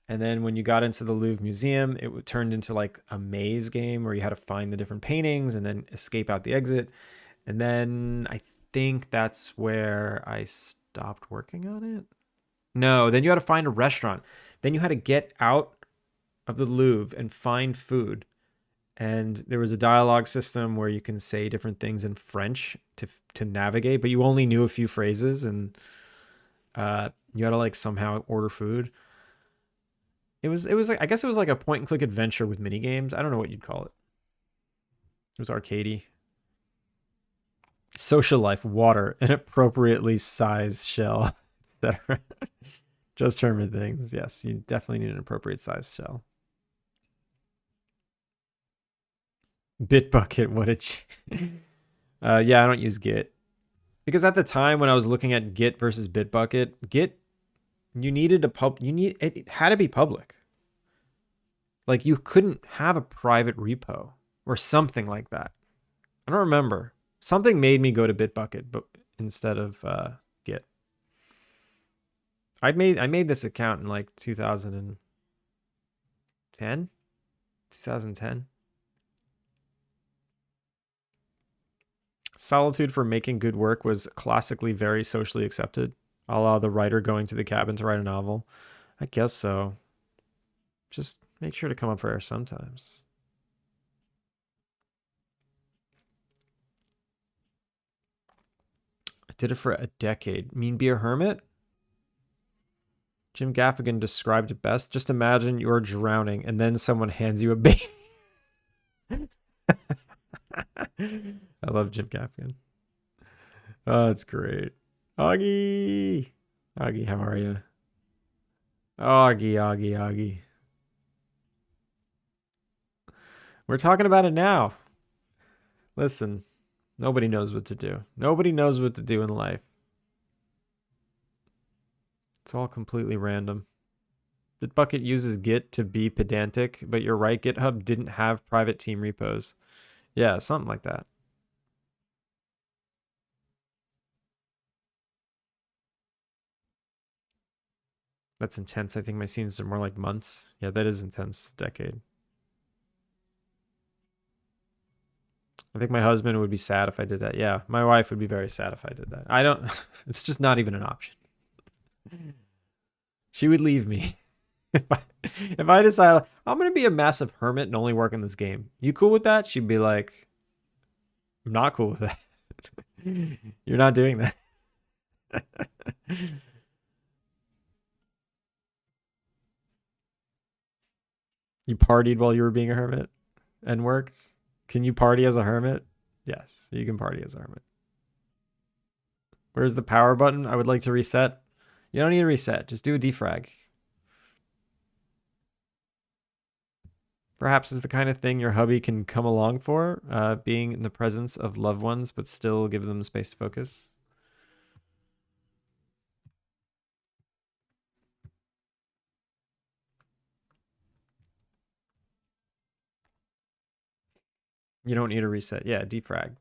And then when you got into the Louvre Museum, it turned into like a maze game where you had to find the different paintings and then escape out the exit. And then I think that's where I stopped working on it. No, then you had to find a restaurant. Then you had to get out of the Louvre and find food. And there was a dialogue system where you can say different things in French to navigate, but you only knew a few phrases, and you had to like somehow order food. It was like, I guess it was like a point and click adventure with mini games. I don't know what you'd call it. It was arcadey. Social life, water, an appropriately sized shell, etc. Just hermit things. Yes, you definitely need an appropriate sized shell. Bitbucket, what yeah, I don't use Git. Because at the time when I was looking at Git versus Bitbucket, Git, it had to be public. Like you couldn't have a private repo or something like that. I don't remember. Something made me go to Bitbucket, but instead of Git. I made this account in like 2010. 2010. Solitude for making good work was classically very socially accepted, a la the writer going to the cabin to write a novel. I guess so. Just make sure to come up for air sometimes. I did it for a decade. Mean be a hermit? Jim Gaffigan described it best. Just imagine you're drowning and then someone hands you a baby. I love Jim Gaffigan. Oh, it's great. Augie! Augie, how are you? Augie, Augie, Augie. We're talking about it now. Listen, nobody knows what to do. Nobody knows what to do in life. It's all completely random. Bitbucket uses Git to be pedantic, but you're right, GitHub didn't have private team repos. Yeah, something like that. That's intense. I think my scenes are more like months. Yeah, that is intense. Decade. I think my husband would be sad if I did that. Yeah, my wife would be very sad if I did that. I don't, it's just not even an option. She would leave me. If I decide I'm going to be a massive hermit and only work in this game, you cool with that? She'd be like, I'm not cool with that. You're not doing that. You partied while you were being a hermit and worked? Can you party as a hermit? Yes, you can party as a hermit. Where's the power button? I would like to reset. You don't need to reset. Just do a defrag. Perhaps is the kind of thing your hubby can come along for, being in the presence of loved ones, but still give them space to focus. You don't need a reset. Yeah, defrag.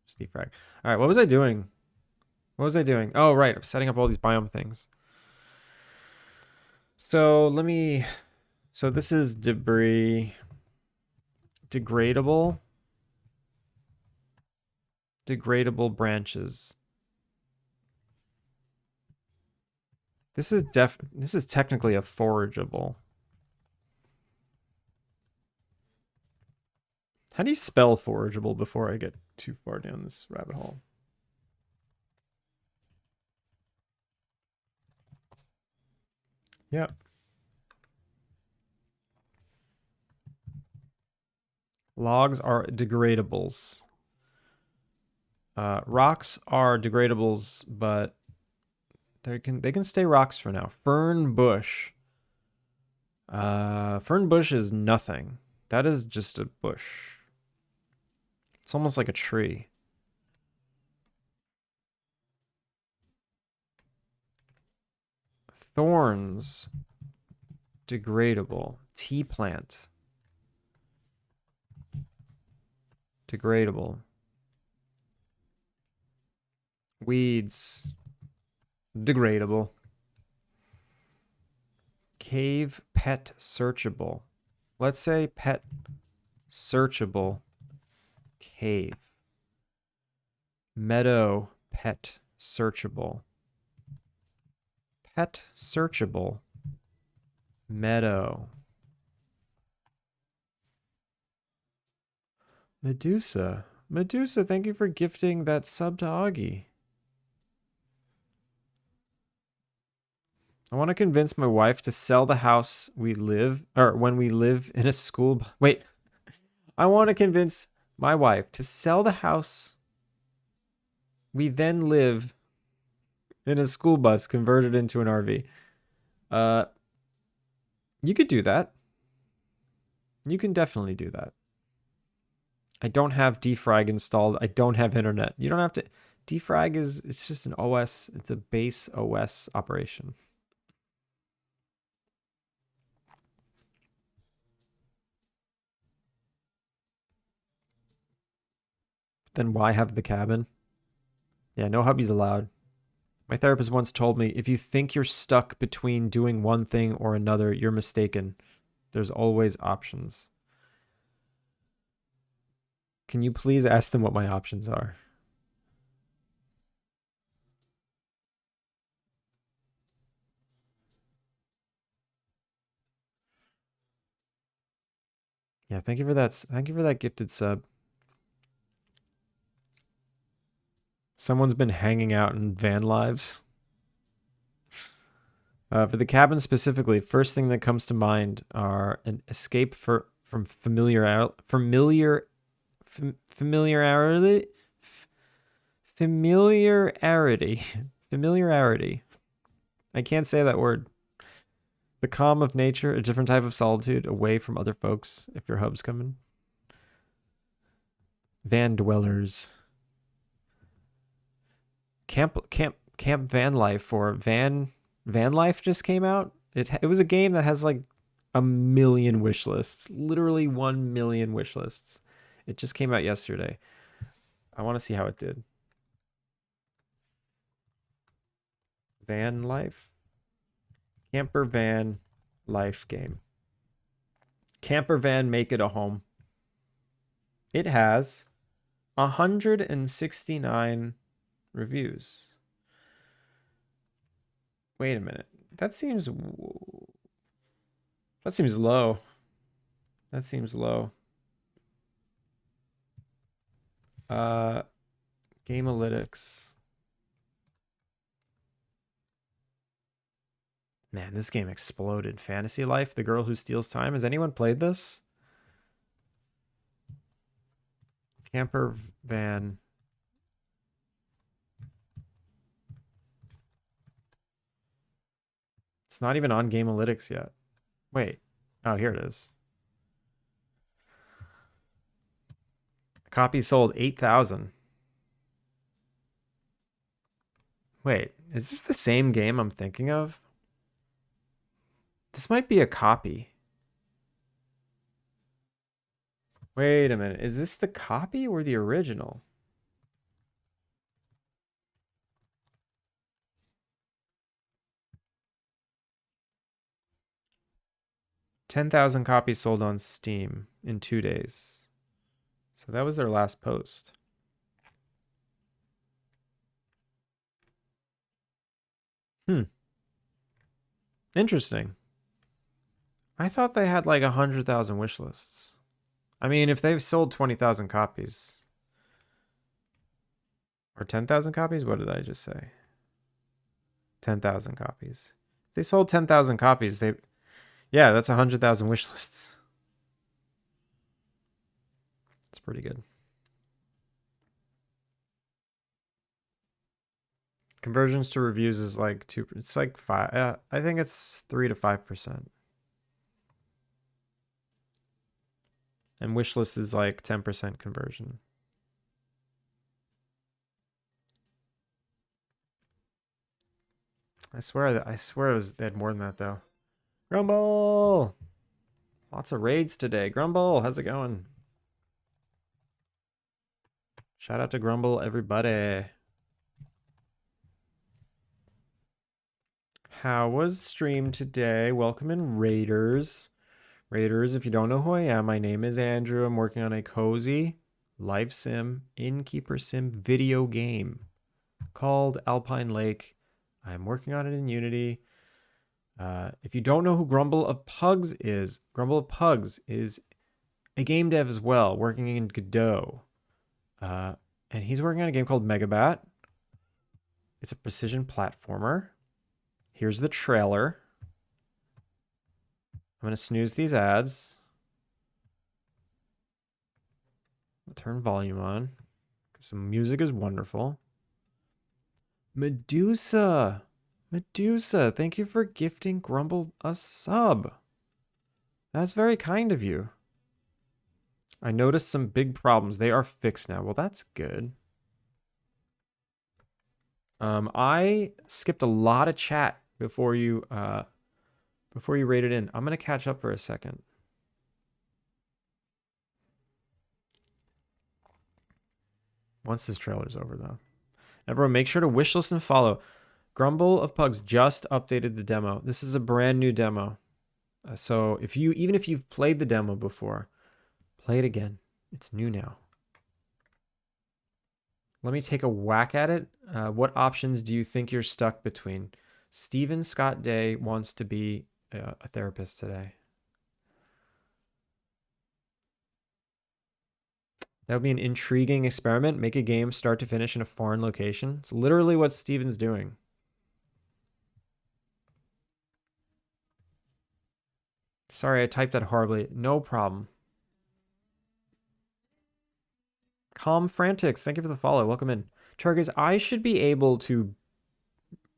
Just defrag. All right, what was I doing? What was I doing? Oh, right. I'm setting up all these biome things. So let me. So this is debris. Degradable. Degradable branches. This is technically a forageable. How do you spell forageable before I get too far down this rabbit hole? Yep. Logs are degradables. Rocks are degradables, but they can stay rocks for now. Fern bush. Fern bush is nothing. That is just a bush. It's almost like a tree. Thorns. Degradable. Tea plant. Degradable. Weeds. Degradable. Cave pet searchable. Let's say pet searchable cave. Meadow pet searchable. Pet searchable meadow. Medusa. Medusa, thank you for gifting that sub to Augie. I want to convince my wife to sell the house we live, or when we live in a school. Wait, I want to convince my wife to sell the house we then live in a school bus converted into an RV. You could do that. You can definitely do that. I don't have defrag installed. I don't have internet. You don't have to. Defrag it's just an OS. It's a base OS operation. Then why have the cabin? Yeah, no hubbies allowed. My therapist once told me, if you think you're stuck between doing one thing or another, you're mistaken. There's always options. Can you please ask them what my options are? Yeah, thank you for that. Thank you for that gifted sub. Someone's been hanging out in van lives. For the cabin specifically, first thing that comes to mind are an escape from familiarity, familiarity. I can't say that word. The calm of nature, a different type of solitude, away from other folks. If your hub's coming, van dwellers, camp van life or van life just came out. It was a game that has like a million wish lists, literally 1 million wish lists. It just came out yesterday. I want to see how it did. Van life, camper van life game. Camper van, make it a home. It has 169 reviews. Wait a minute. That seems low. That seems low. Gamealytics. Man, this game exploded. Fantasy Life, The Girl Who Steals Time. Has anyone played this? Camper van. It's not even on Gamealytics yet. Wait. Oh, here it is. Copies sold 8,000. Wait, is this the same game I'm thinking of? This might be a copy. Wait a minute. Is this the copy or the original? $10,000 copies sold on Steam in 2 days. So that was their last post. Interesting. I thought they had like 100,000 wish lists. I mean, if they've sold 20,000 copies or 10,000 copies, what did I just say? 10,000 copies. If they sold 10,000 copies, yeah, that's 100,000 wish lists. It's pretty good. Conversions to reviews is like 2. It's like 5. I think it's 3 to 5%. And wishlist is like 10% conversion. I swear they had more than that though. Grumble! Lots of raids today. Grumble, how's it going? Shout out to Grumble, everybody. How was stream today? Welcome in, Raiders. Raiders, if you don't know who I am, my name is Andrew. I'm working on a cozy life sim, Innkeeper-Sim video game called Alpine Lake. I'm working on it in Unity. If you don't know who Grumble of Pugs is a game dev as well, working in Godot. And he's working on a game called Megabat. It's a precision platformer. Here's the trailer. I'm going to snooze these ads. I'll turn volume on because the music is wonderful. Medusa, thank you for gifting Grumble a sub. That's very kind of you. I noticed some big problems. They are fixed now. Well, that's good. I skipped a lot of chat before you raided in. I'm gonna catch up for a second. Once this trailer's over, though. Everyone, make sure to wishlist and follow. Grumble of Pugs just updated the demo. This is a brand new demo. So even if you've played the demo before, play it again. It's new now. Let me take a whack at it. What options do you think you're stuck between? Stephen Scott Day wants to be a therapist today. That would be an intriguing experiment. Make a game start to finish in a foreign location. It's literally what Steven's doing. Sorry, I typed that horribly. No problem. Calm Frantics, thank you for the follow. Welcome in. Chargers, I should be able to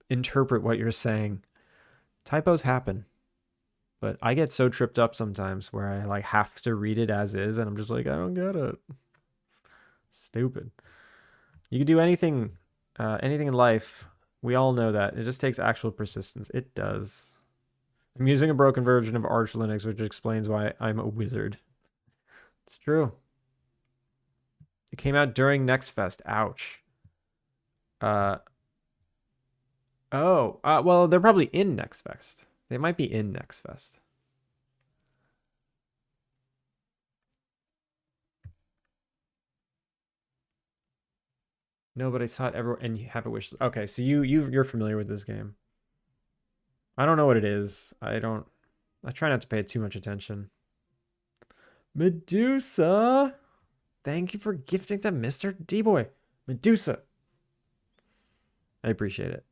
interpret what you're saying. Typos happen. But I get so tripped up sometimes where I like have to read it as is and I'm just like, I don't get it. Stupid. You can do anything in life. We all know that. It just takes actual persistence. It does. I'm using a broken version of Arch Linux, which explains why I'm a wizard. It's true. It came out during Next Fest. Ouch. Well, they're probably in Next Fest. They might be in Next Fest. No, but I saw it everywhere, and you have a wish. Okay, so you're familiar with this game. I don't know what it is. I try not to pay too much attention. Medusa! Thank you for gifting to Mr. D-Boy. Medusa. I appreciate it.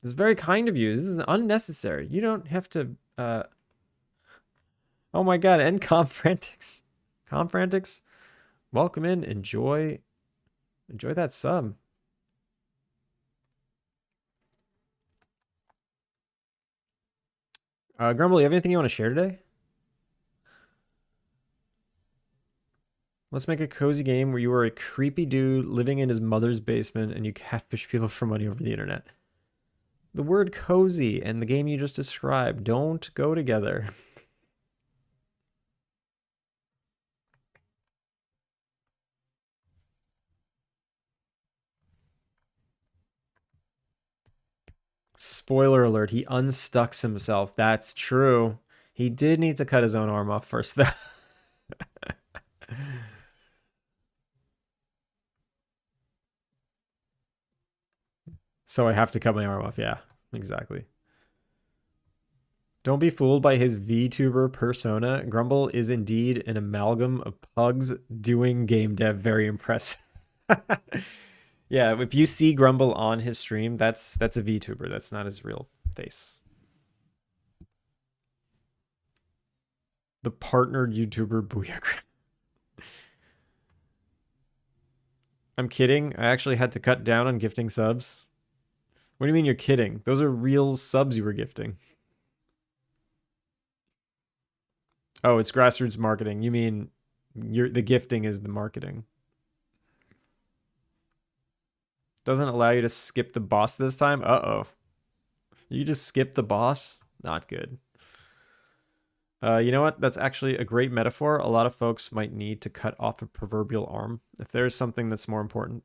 This is very kind of you. This is unnecessary. You don't have to, Oh my god, and Confrantics. Confrantics, welcome in. Enjoy that sub. Grumble, you have anything you want to share today? Let's make a cozy game where you are a creepy dude living in his mother's basement and you catfish people for money over the internet. The word cozy and the game you just described don't go together. Spoiler alert, he unstucks himself. That's true. He did need to cut his own arm off first, though. So I have to cut my arm off. Yeah, exactly. Don't be fooled by his VTuber persona. Grumble is indeed an amalgam of pugs doing game dev. Very impressive. Yeah, if you see Grumble on his stream, that's a VTuber. That's not his real face. The partnered YouTuber Booyah. I'm kidding. I actually had to cut down on gifting subs. What do you mean you're kidding? Those are real subs you were gifting. Oh, it's grassroots marketing. You mean the gifting is the marketing. Doesn't allow you to skip the boss this time? Uh-oh. You just skip the boss? Not good. You know what? That's actually a great metaphor. A lot of folks might need to cut off a proverbial arm if there's something that's more important.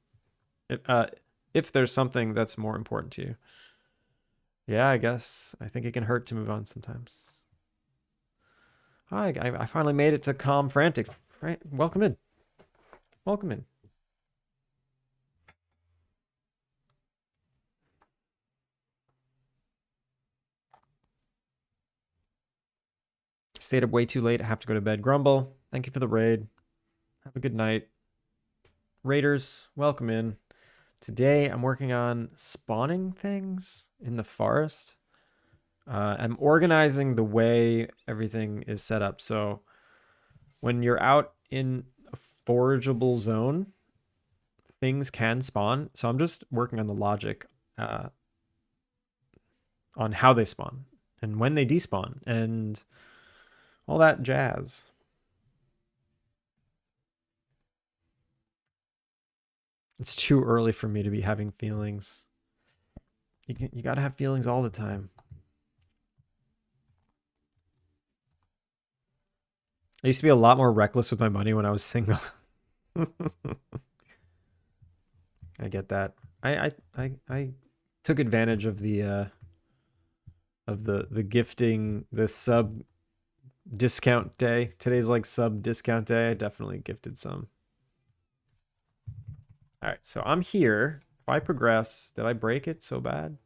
If there's something that's more important to you. Yeah, I guess. I think it can hurt to move on sometimes. Hi, I finally made it to Calm Frantic. Welcome in. Welcome in. Stayed up way too late. I have to go to bed. Grumble, thank you for the raid. Have a good night. Raiders, welcome in. Today I'm working on spawning things in the forest. I'm organizing the way everything is set up. So when you're out in a forageable zone, things can spawn. So I'm just working on the logic on how they spawn and when they despawn and all that jazz. It's too early for me to be having feelings. You gotta have feelings all the time. I used to be a lot more reckless with my money when I was single. I get that. I Took advantage of the gifting, the sub discount day. Today's like sub discount day. I definitely gifted some. All right, so I'm here. If I progress, did I break it so bad?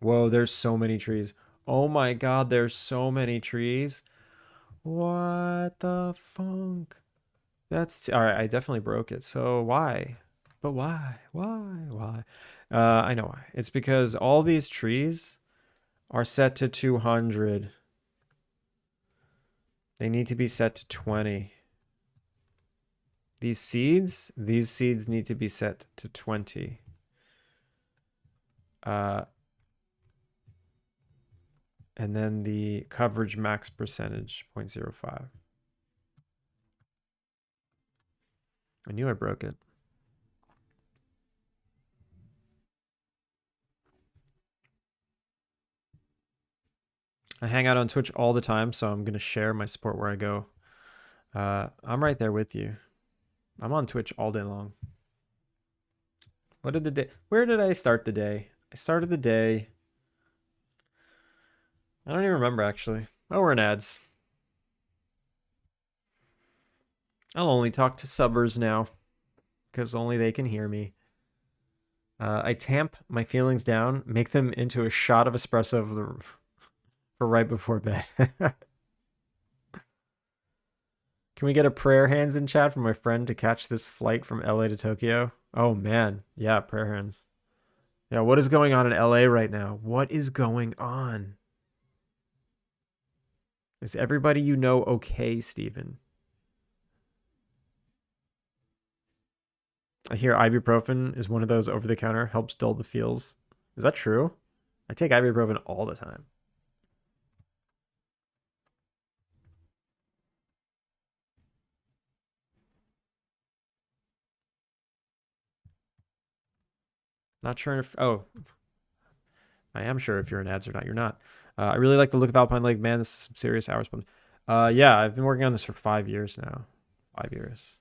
Whoa, there's so many trees. Oh my god, there's so many trees. What the funk? That's all right. I definitely broke it. So why? But why? Why? I know why. It's because all these trees are set to 200. They need to be set to 20. These seeds need to be set to 20. And then the coverage max percentage, 0.05. I knew I broke it. I hang out on Twitch all the time, so I'm going to share my support where I go. I'm right there with you. I'm on Twitch all day long. What did the day? Where did I start the day? I started the day. I don't even remember actually. Oh, we're in ads. I'll only talk to subbers now because only they can hear me. I tamp my feelings down, make them into a shot of espresso for right before bed. Can we get a prayer hands in chat from my friend to catch this flight from LA to Tokyo? Oh man, yeah, prayer hands. Yeah, what is going on in LA right now? What is going on? Is everybody you know okay, Steven? I hear ibuprofen is one of those over the counter, helps dull the feels. Is that true? I take ibuprofen all the time. Not sure if, oh, I am sure if you're in ads or not. You're not. I really like the look of Alpine Lake. Man, this is some serious hours. Yeah, I've been working on this for 5 years now. 5 years.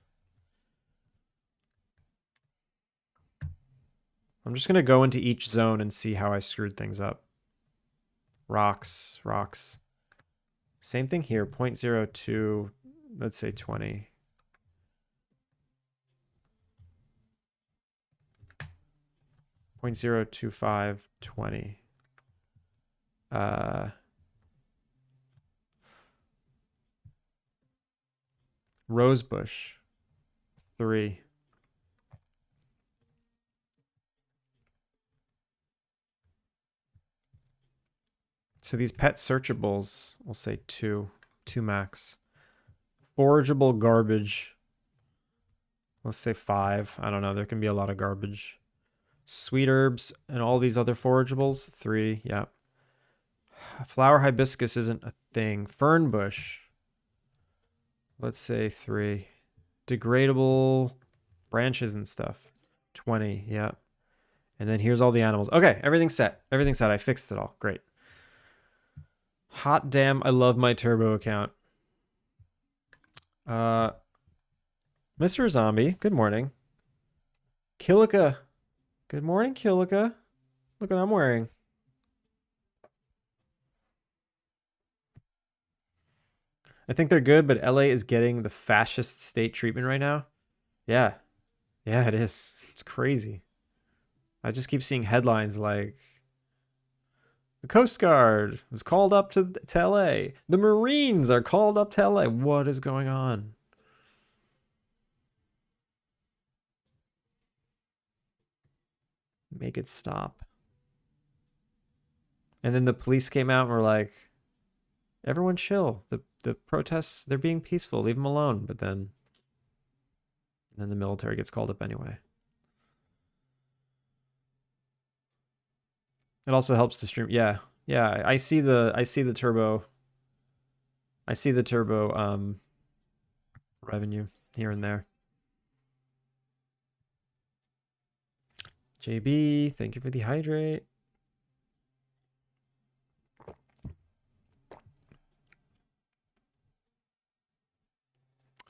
I'm just going to go into each zone and see how I screwed things up. Rocks. Same thing here, 0.02, let's say 20. .025, 20. Rosebush, 3. So these pet searchables, we'll say 2 max. Forageable garbage, let's say 5. I don't know, there can be a lot of garbage. Sweet herbs and all these other forageables, 3. Yeah. Flower hibiscus isn't a thing. Fern bush, let's say 3. Degradable branches and stuff, 20. Yeah. And then here's all the animals. Okay, everything's set. Everything's set. I fixed it all. Great. Hot damn, I love my turbo account. Mr. Zombie, good morning. Kilika. Good morning, Kilika. Look what I'm wearing. I think they're good, but LA is getting the fascist state treatment right now. Yeah. Yeah, it is. It's crazy. I just keep seeing headlines like the Coast Guard was called up to LA. The Marines are called up to LA. What is going on? Make it stop. And then the police came out and were like, everyone chill. The protests, they're being peaceful. Leave them alone. But then the military gets called up anyway. It also helps to stream. Yeah. Yeah, I see the turbo. I see the turbo revenue here and there. JB, thank you for the hydrate.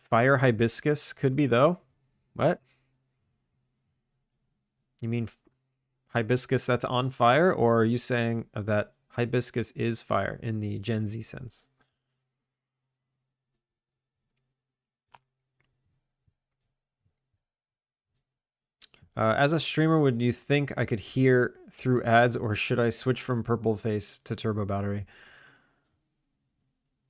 Fire hibiscus could be though. What? You mean hibiscus that's on fire, or are you saying that hibiscus is fire in the Gen Z sense? As a streamer, would you think I could hear through ads, or should I switch from purple face to turbo battery?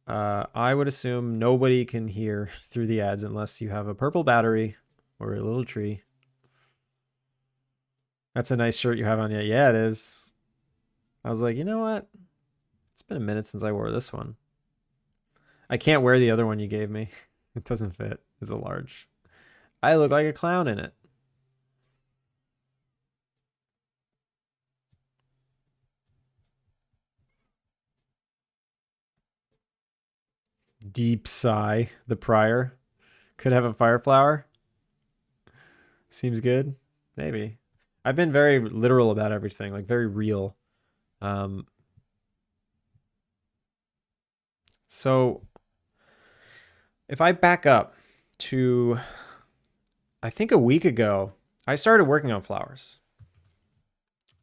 I would assume nobody can hear through the ads unless you have a purple battery or a little tree. That's a nice shirt you have on you. Yeah, it is. I was like, you know what? It's been a minute since I wore this one. I can't wear the other one you gave me. It doesn't fit. It's a large. I look like a clown in it. Deep sigh. The prior could have a fire flower. Seems good. Maybe. I've been very literal about everything, like very real. Um, so if I back up to, I think a week ago, I started working on flowers.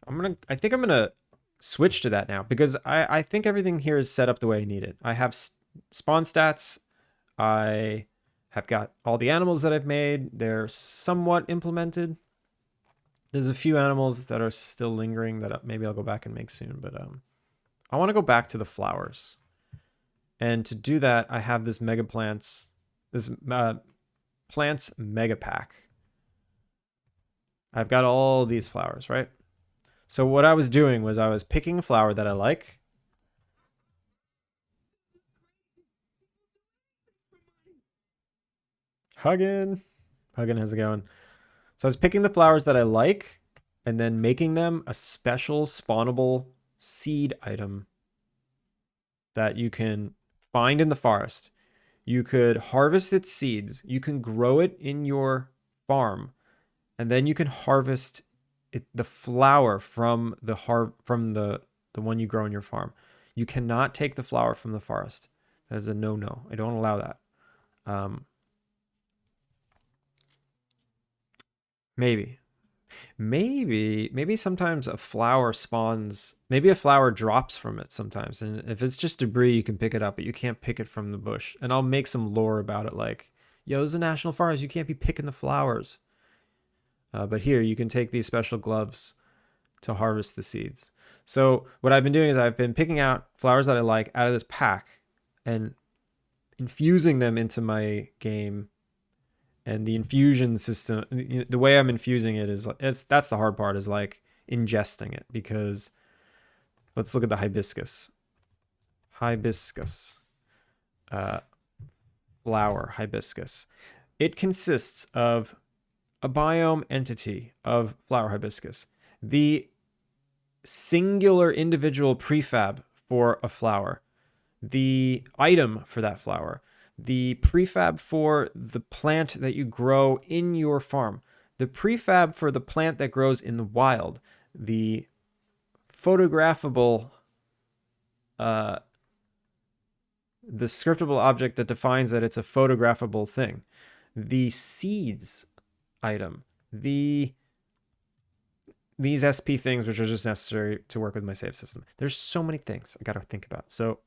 I think I'm gonna switch to that now because I think everything here is set up the way I need it. I have spawn stats. I have got all the animals that I've made. They're somewhat implemented. There's a few animals that are still lingering that maybe I'll go back and make soon, but I want to go back to the flowers. And to do that, I have this mega plants, this plants mega pack. I've got all these flowers, right? So what I was doing was I was picking a flower that I like. Huggin. Huggin, how's it going? So I was picking the flowers that I like and then making them a special spawnable seed item that you can find in the forest. You could harvest its seeds. You can grow it in your farm, and then you can harvest the flower from the one you grow in your farm. You cannot take the flower from the forest. That is a no-no. I don't allow that. Maybe. Maybe sometimes a flower spawns, maybe a flower drops from it sometimes. And if it's just debris, you can pick it up, but you can't pick it from the bush. And I'll make some lore about it like, yo, this is a national forest. You can't be picking the flowers. But here, you can take these special gloves to harvest the seeds. So what I've been doing is I've been picking out flowers that I like out of this pack and infusing them into my game. And the infusion system, the way I'm infusing it is that's the hard part, is like ingesting it, because let's look at the hibiscus. Flower hibiscus. It consists of a biome entity of flower hibiscus. The singular individual prefab for a flower, the item for that flower, the prefab for the plant that you grow in your farm, the prefab for the plant that grows in the wild, the photographable, the scriptable object that defines that it's a photographable thing, the seeds item, these SP things, which are just necessary to work with my save system. There's so many things I got to think about. So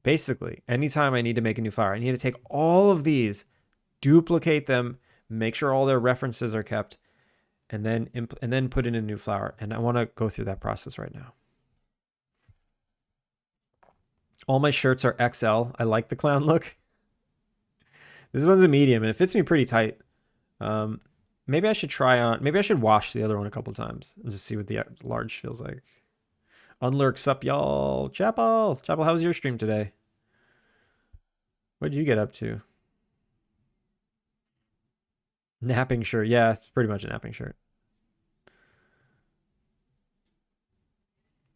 basically, anytime I need to make a new flower, I need to take all of these, duplicate them, make sure all their references are kept, and then put in a new flower. And I want to go through that process right now. All my shirts are XL. I like the clown look. This one's a medium, and it fits me pretty tight. Maybe I should maybe I should wash the other one a couple times and just see what the large feels like. Unlurks up, y'all. Chapel, how was your stream today? What'd you get up to? Napping shirt. Yeah, it's pretty much a napping shirt.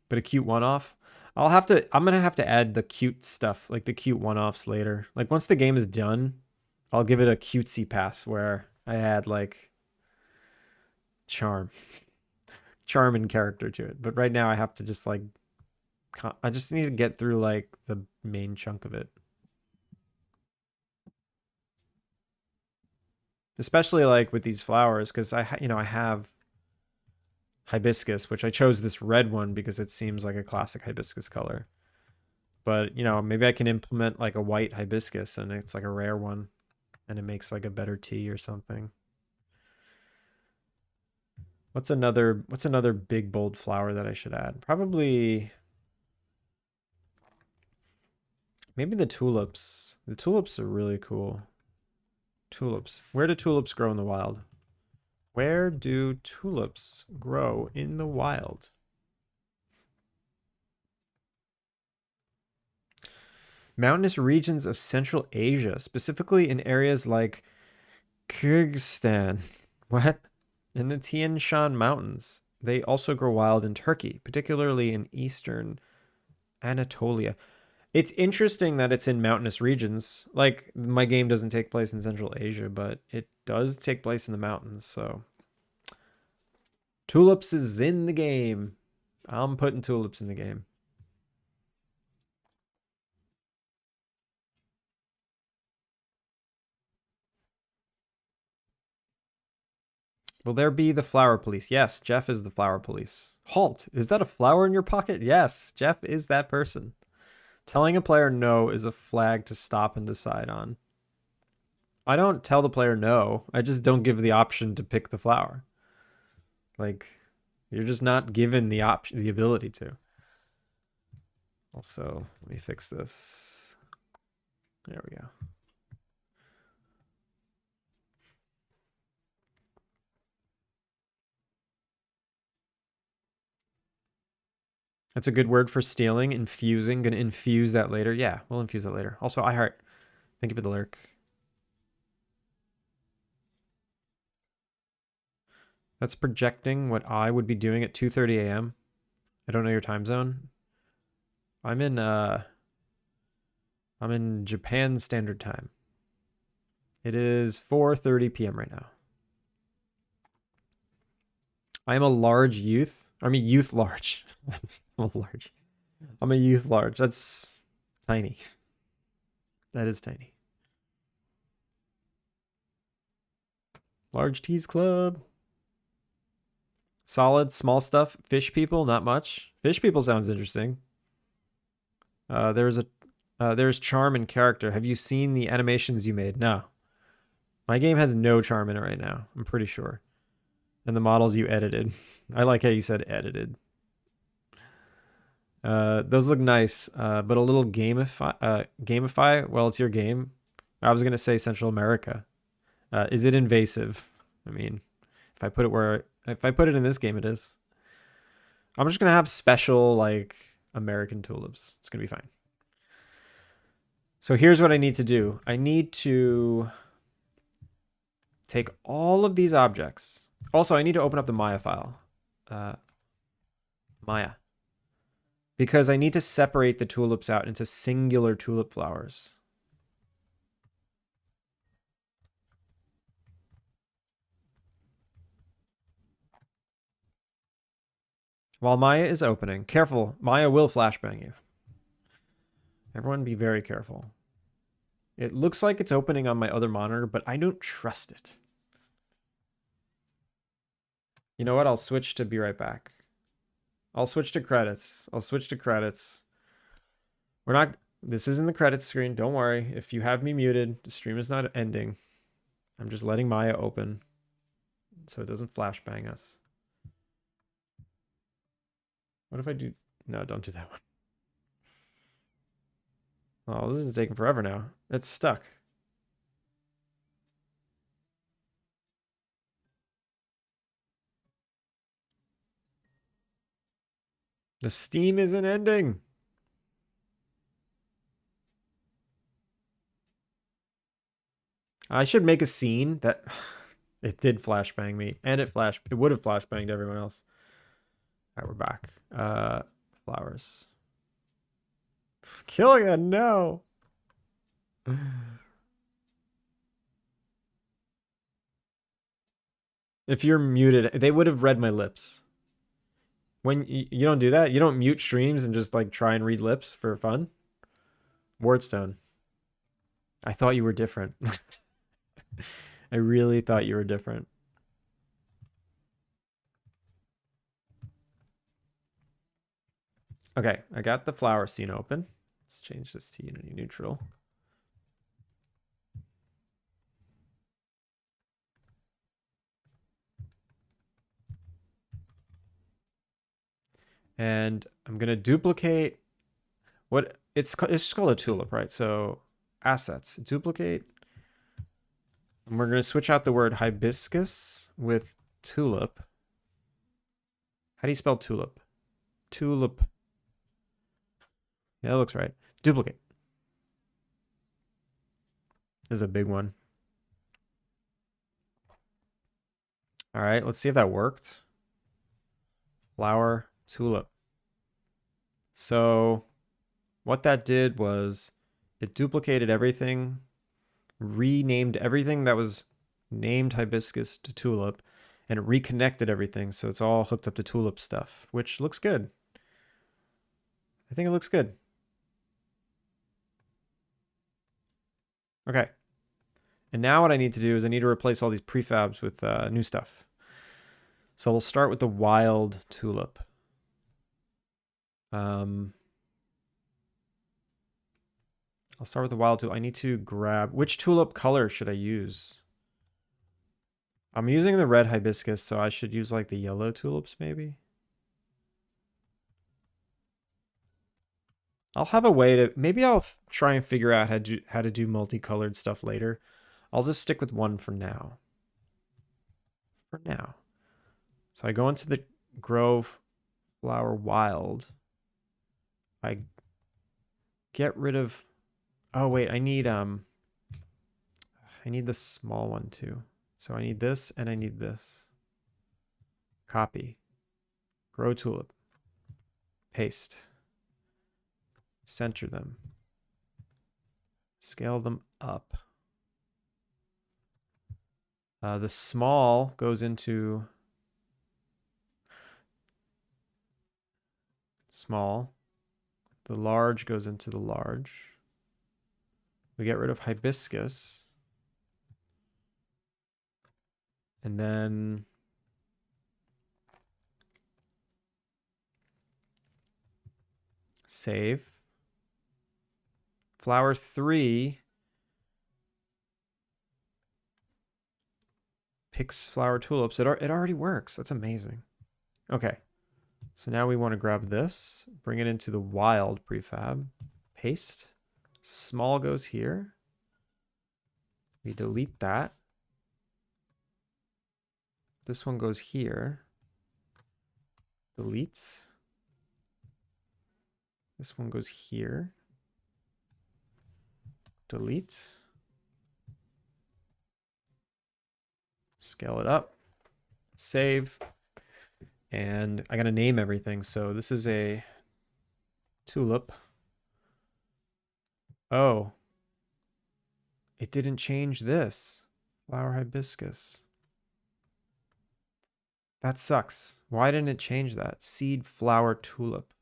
But a cute one-off. I'm gonna have to add the cute stuff, like the cute one-offs later. Like once the game is done, I'll give it a cutesy pass where I add like charm and character to it. But right now I have to just like, I just need to get through like the main chunk of it. Especially like with these flowers, because I have hibiscus, which I chose this red one because it seems like a classic hibiscus color. But, you know, maybe I can implement like a white hibiscus and it's like a rare one and it makes like a better tea or something. What's another big bold flower that I should add? Probably maybe the tulips. The tulips are really cool. Tulips. Where do tulips grow in the wild? Where do tulips grow in the wild? Mountainous regions of Central Asia, specifically in areas like Kyrgyzstan. What? In the Tian Shan Mountains. They also grow wild in Turkey, particularly in eastern Anatolia. It's interesting that it's in mountainous regions. Like, my game doesn't take place in Central Asia, but it does take place in the mountains, so. Tulips is in the game. I'm putting tulips in the game. Will there be the flower police? Yes, Jeff is the flower police. Halt! Is that a flower in your pocket? Yes, Jeff is that person. Telling a player no is a flag to stop and decide on. I don't tell the player no. I just don't give the option to pick the flower. Like, you're just not given the option, the ability to. Also, let me fix this. There we go. That's a good word for stealing. Infusing. Gonna infuse that later. Yeah, we'll infuse it later. Also, I heart. Thank you for the lurk. That's projecting what I would be doing at 2:30 a.m. I don't know your time zone. I'm in Japan Standard Time. It is 4:30 p.m. right now. I am a large youth. I mean, youth large. I'm a large. I'm a youth large. That's tiny. That is tiny. Large Teas Club. Solid, small stuff. Fish people, not much. Fish people sounds interesting. There's charm and character. Have you seen the animations you made? No. My game has no charm in it right now. I'm pretty sure. And the models you edited. I like how you said edited. Those look nice, but a little gamify. Well, it's your game. I was gonna say Central America. Is it invasive? I mean, if I put it in this game, it is. I'm just gonna have special like American tulips. It's gonna be fine. So here's what I need to do. I need to take all of these objects. Also, I need to open up the Maya file. Maya. Because I need to separate the tulips out into singular tulip flowers. While Maya is opening, careful, Maya will flashbang you. Everyone be very careful. It looks like it's opening on my other monitor, but I don't trust it. You know what? I'll switch to be right back. I'll switch to credits. This isn't the credits screen. Don't worry. If you have me muted, the stream is not ending. I'm just letting Maya open so it doesn't flashbang us. What if I do? No, don't do that one. Oh, this is taking forever now. It's stuck. The Steam isn't ending. I should make a scene that it did flashbang me, and it would have flashbanged everyone else. All right, we're back. Flowers. Killian, no. If you're muted, they would have read my lips. When you don't do that, you don't mute streams and just like try and read lips for fun. Wardstone. I thought you were different. I really thought you were different. Okay, I got the flower scene open. Let's change this to Unity neutral. And I'm gonna duplicate what it's just called a tulip, right? So assets, duplicate. And we're gonna switch out the word hibiscus with tulip. How do you spell tulip? Tulip. Yeah, that looks right. Duplicate. This is a big one. All right, let's see if that worked. Flower, tulip. So what that did was it duplicated everything, renamed everything that was named hibiscus to tulip, and it reconnected everything. So it's all hooked up to tulip stuff, which looks good. I think it looks good. Okay. And now what I need to do is I need to replace all these prefabs with new stuff. So we'll start with the wild tulip. I'll start with the wild tulip. I need to grab, which tulip color should I use? I'm using the red hibiscus, so I should use like the yellow tulips maybe. I'll have a way to, maybe I'll try and figure out how to do multicolored stuff later. I'll just stick with one for now. For now. So I go into the grow flower wild. I get rid of, oh wait, I need the small one too. So I need this and I need this. Copy. Grow tulip. Paste. Center them. Scale them up. The small goes into small. The large goes into the large. We get rid of hibiscus. And then save. Flower 3 picks flower tulips. It already works. That's amazing. Okay. So now we want to grab this, bring it into the wild prefab, paste. Small goes here. We delete that. This one goes here. Delete. This one goes here. Delete. Scale it up. Save. And I got to name everything. So this is a tulip. Oh. It didn't change this. Flower hibiscus. That sucks. Why didn't it change that? Seed flower tulip.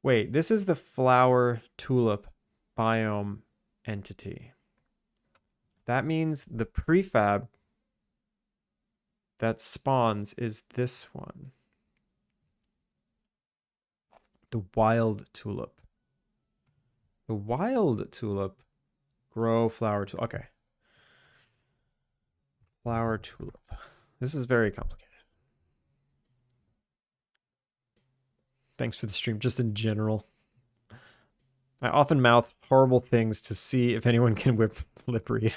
Wait, this is the flower tulip biome entity. That means the prefab that spawns is this one. The wild tulip. The wild tulip grow flower tulip. Okay. Flower tulip. This is very complicated. Thanks for the stream, just in general. I often mouth horrible things to see if anyone can lip read.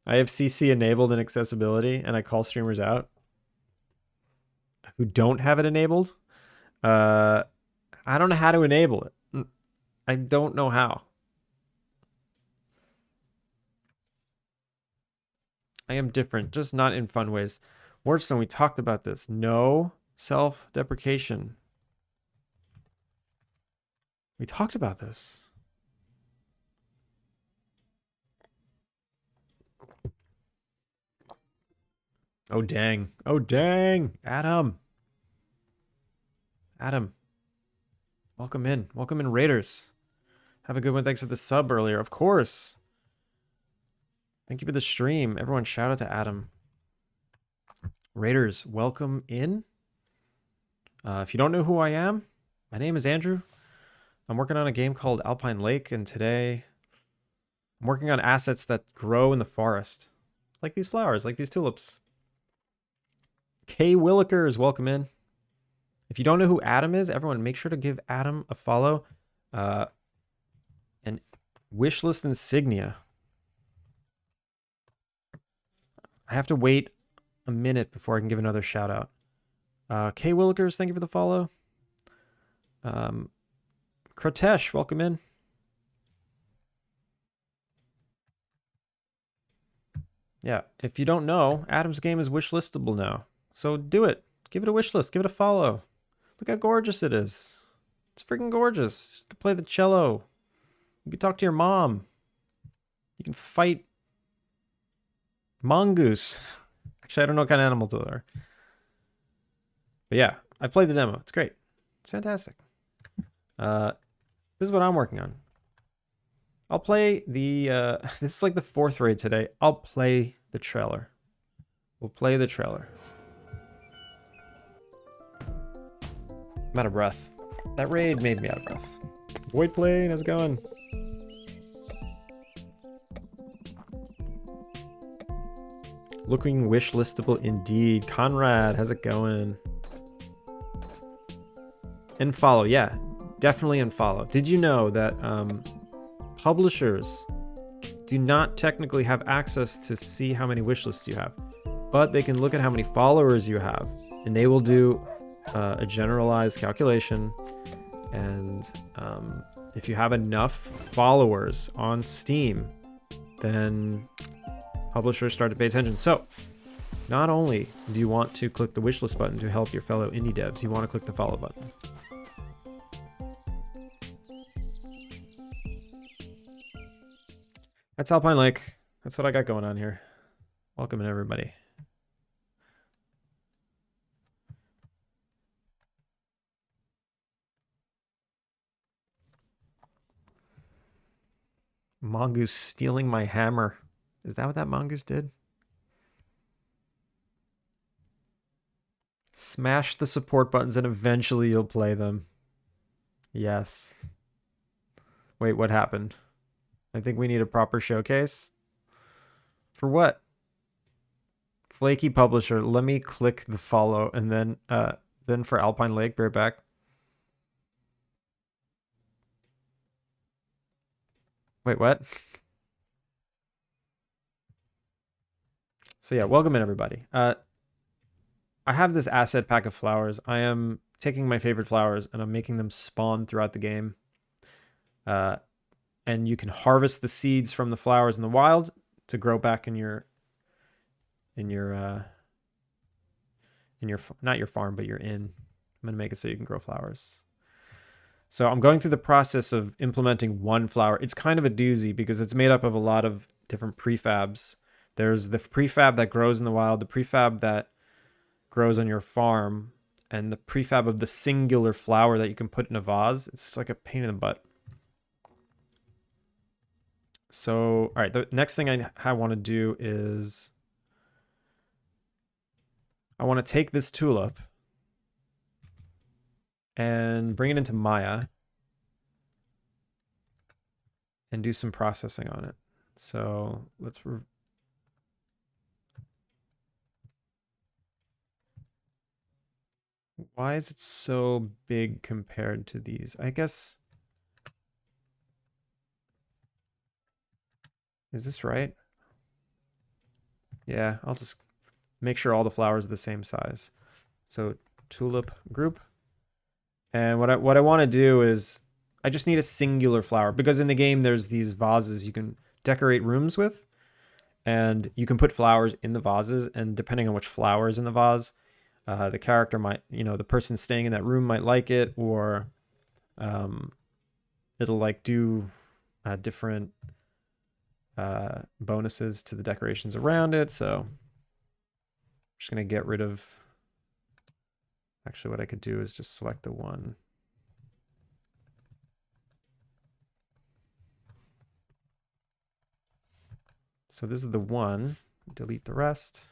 I have CC enabled in accessibility, and I call streamers out who don't have it enabled. I don't know how to enable it. I don't know how. I am different, just not in fun ways. Wordstone, we talked about this. No self-deprecation. We talked about this. Oh, dang. Oh, dang. Adam. Adam. Welcome in. Welcome in, Raiders. Have a good one. Thanks for the sub earlier. Of course. Thank you for the stream. Everyone, shout out to Adam. Raiders, welcome in. If you don't know who I am, my name is Andrew. I'm working on a game called Alpine Lake, and today I'm working on assets that grow in the forest. Like these flowers, like these tulips. K. Willikers, welcome in. If you don't know who Adam is, everyone make sure to give Adam a follow. And wishlist insignia. I have to wait a minute before I can give another shout out. K. Willikers, thank you for the follow. Kratesh, welcome in. Yeah, if you don't know, Adam's game is wishlistable now. So do it. Give it a wish list. Give it a follow. Look how gorgeous it is. It's freaking gorgeous. You can play the cello. You can talk to your mom. You can fight mongoose. Actually, I don't know what kind of animals those are. But yeah, I played the demo. It's great. It's fantastic. This is what I'm working on. I'll play the... this is like the 4th raid today. I'll play the trailer. We'll play the trailer. I'm out of breath. That raid made me out of breath. Void Plane, how's it going? Looking wish listable indeed. Conrad, how's it going? And follow, yeah, definitely unfollow. Did you know that publishers do not technically have access to see how many wish lists you have, but they can look at how many followers you have, and they will do a generalized calculation. And if you have enough followers on Steam, then publishers start to pay attention. So not only do you want to click the wishlist button to help your fellow indie devs, you want to click the follow button. That's Alpine Lake. That's what I got going on here. Welcome in, everybody. Mongoose stealing my hammer. Is that what that mongoose did? Smash the support buttons and eventually you'll play them. Yes. Wait, what happened? I think we need a proper showcase. For what? Flaky publisher. Let me click the follow and then for Alpine Lake, be right back. Wait, what? So yeah, welcome in, everybody. I have this asset pack of flowers. I am taking my favorite flowers and I'm making them spawn throughout the game. And you can harvest the seeds from the flowers in the wild to grow back in your not your farm, but your inn. I'm gonna make it so you can grow flowers. So I'm going through the process of implementing one flower. It's kind of a doozy because it's made up of a lot of different prefabs. There's the prefab that grows in the wild, the prefab that grows on your farm, and the prefab of the singular flower that you can put in a vase. It's like a pain in the butt. So, all right, the next thing I want to do is I want to take this tulip and bring it into Maya and do some processing on it. So let's why is it so big compared to these? I guess, is this right? Yeah, I'll just make sure all the flowers are the same size. So tulip group. And what I want to do is I just need a singular flower because in the game there's these vases you can decorate rooms with, and you can put flowers in the vases, and depending on which flower is in the vase, the character might, the person staying in that room might like it, or it'll like do different bonuses to the decorations around it. So I'm just gonna get rid of, actually what I could do is just select the one. So this is the one. Delete the rest.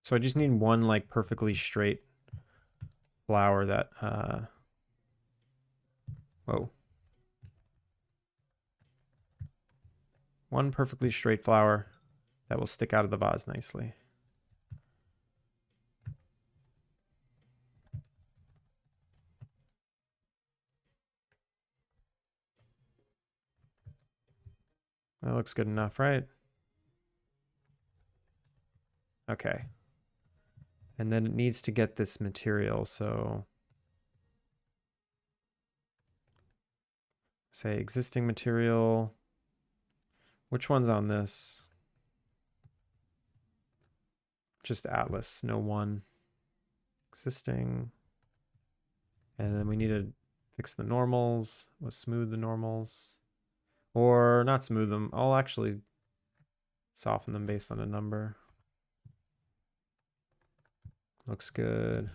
So I just need one like perfectly straight flower that whoa. One perfectly straight flower that will stick out of the vase nicely. That looks good enough, right? Okay. And then it needs to get this material, so say existing material. Which one's on this? Just Atlas, no one. Existing. And then we need to fix the normals. We'll smooth the normals. Or not smooth them. I'll actually soften them based on a number. Looks good.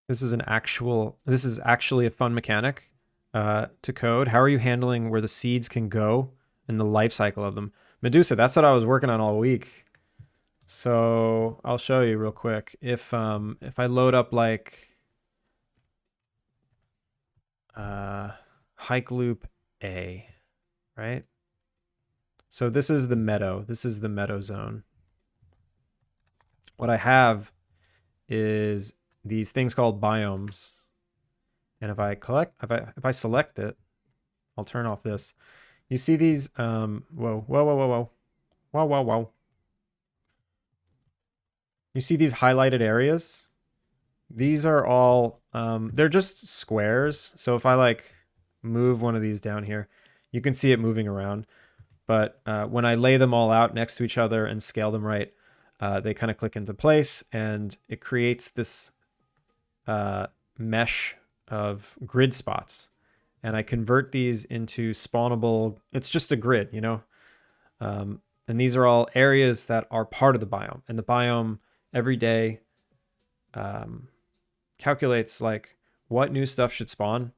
This is actually a fun mechanic to code. How are you handling where the seeds can go and the life cycle of them? Medusa, that's what I was working on all week. So I'll show you real quick. If I load up like hike loop A, right? So this is the meadow. This is the meadow zone. What I have is these things called biomes. And if I select it, I'll turn off this. You see these, whoa. You see these highlighted areas? These are all, they're just squares. So if I like move one of these down here, you can see it moving around. But when I lay them all out next to each other and scale them right, they kind of click into place and it creates this mesh of grid spots. And I convert these into spawnable, it's just a grid, you know? And these are all areas that are part of the biome. And the biome every day calculates like what new stuff should spawn.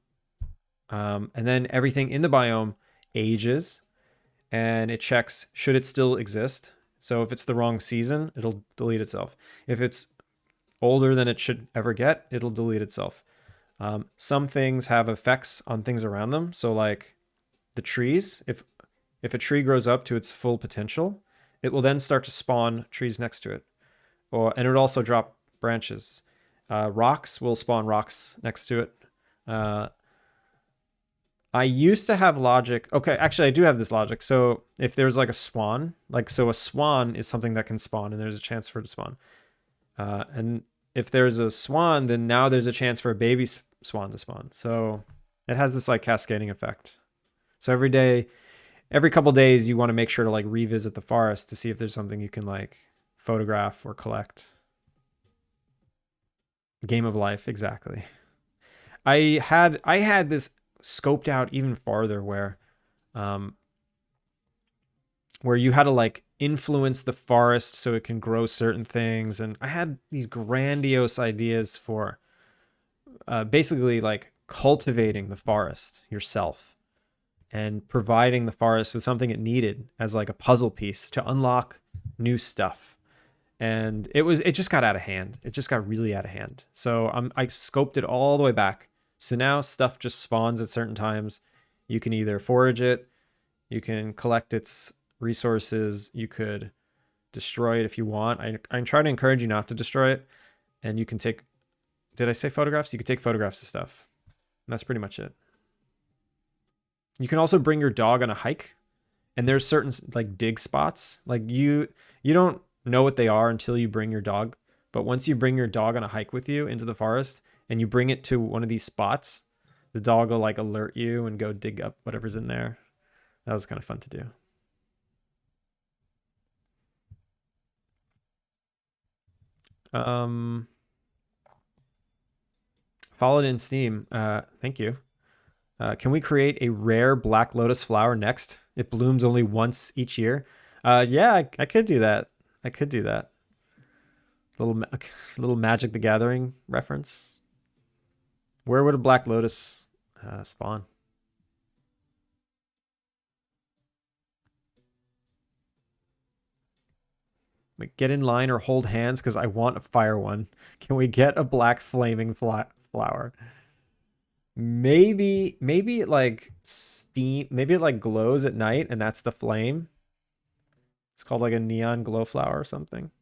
And then everything in the biome ages and it checks, should it still exist? So if it's the wrong season, it'll delete itself. If it's older than it should ever get, it'll delete itself. Some things have effects on things around them. So like the trees, if a tree grows up to its full potential, it will then start to spawn trees next to it. And it would also drop branches. Rocks will spawn rocks next to it. I used to have logic. Okay, actually I do have this logic. So if there's like a swan, so a swan is something that can spawn and there's a chance for it to spawn. And if there's a swan, then now there's a chance for a baby swan to spawn. So it has this like cascading effect. So every couple days, you want to make sure to like revisit the forest to see if there's something you can like photograph or collect. Game of life, exactly. I had this scoped out even farther where you had to like influence the forest so it can grow certain things. And I had these grandiose ideas for basically like cultivating the forest yourself and providing the forest with something it needed as like a puzzle piece to unlock new stuff. And it just got out of hand. It just got really out of hand. So I scoped it all the way back. So now stuff just spawns at certain times. You can either forage it, you can collect its resources, you could destroy it if you want. I try to encourage you not to destroy it. And you can take, did I say photographs? You can take photographs of stuff. And that's pretty much it. You can also bring your dog on a hike. And there's certain like dig spots. Like you don't know what they are until you bring your dog. But once you bring your dog on a hike with you into the forest and you bring it to one of these spots, the dog will like alert you and go dig up whatever's in there. That was kind of fun to do. Um, followed in Steam. Thank you. Can we create a rare black lotus flower next? It blooms only once each year. Yeah, I could do that. I could do that. Little Magic the Gathering reference. Where would a black lotus spawn? Like, get in line or hold hands because I want a fire one. Can we get a black flaming flower? Maybe it like steam. Maybe it like glows at night, and that's the flame. It's called like a neon glow flower or something.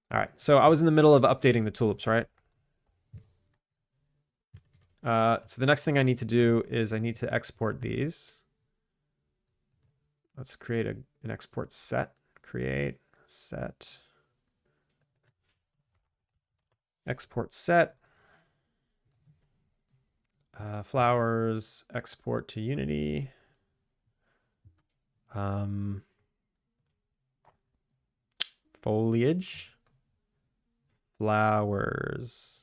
All right. So I was in the middle of updating the tulips, right? So the next thing I need to do is I need to export these. Let's create an export set. Create set. Export set. Flowers. Export to Unity. Foliage. Flowers.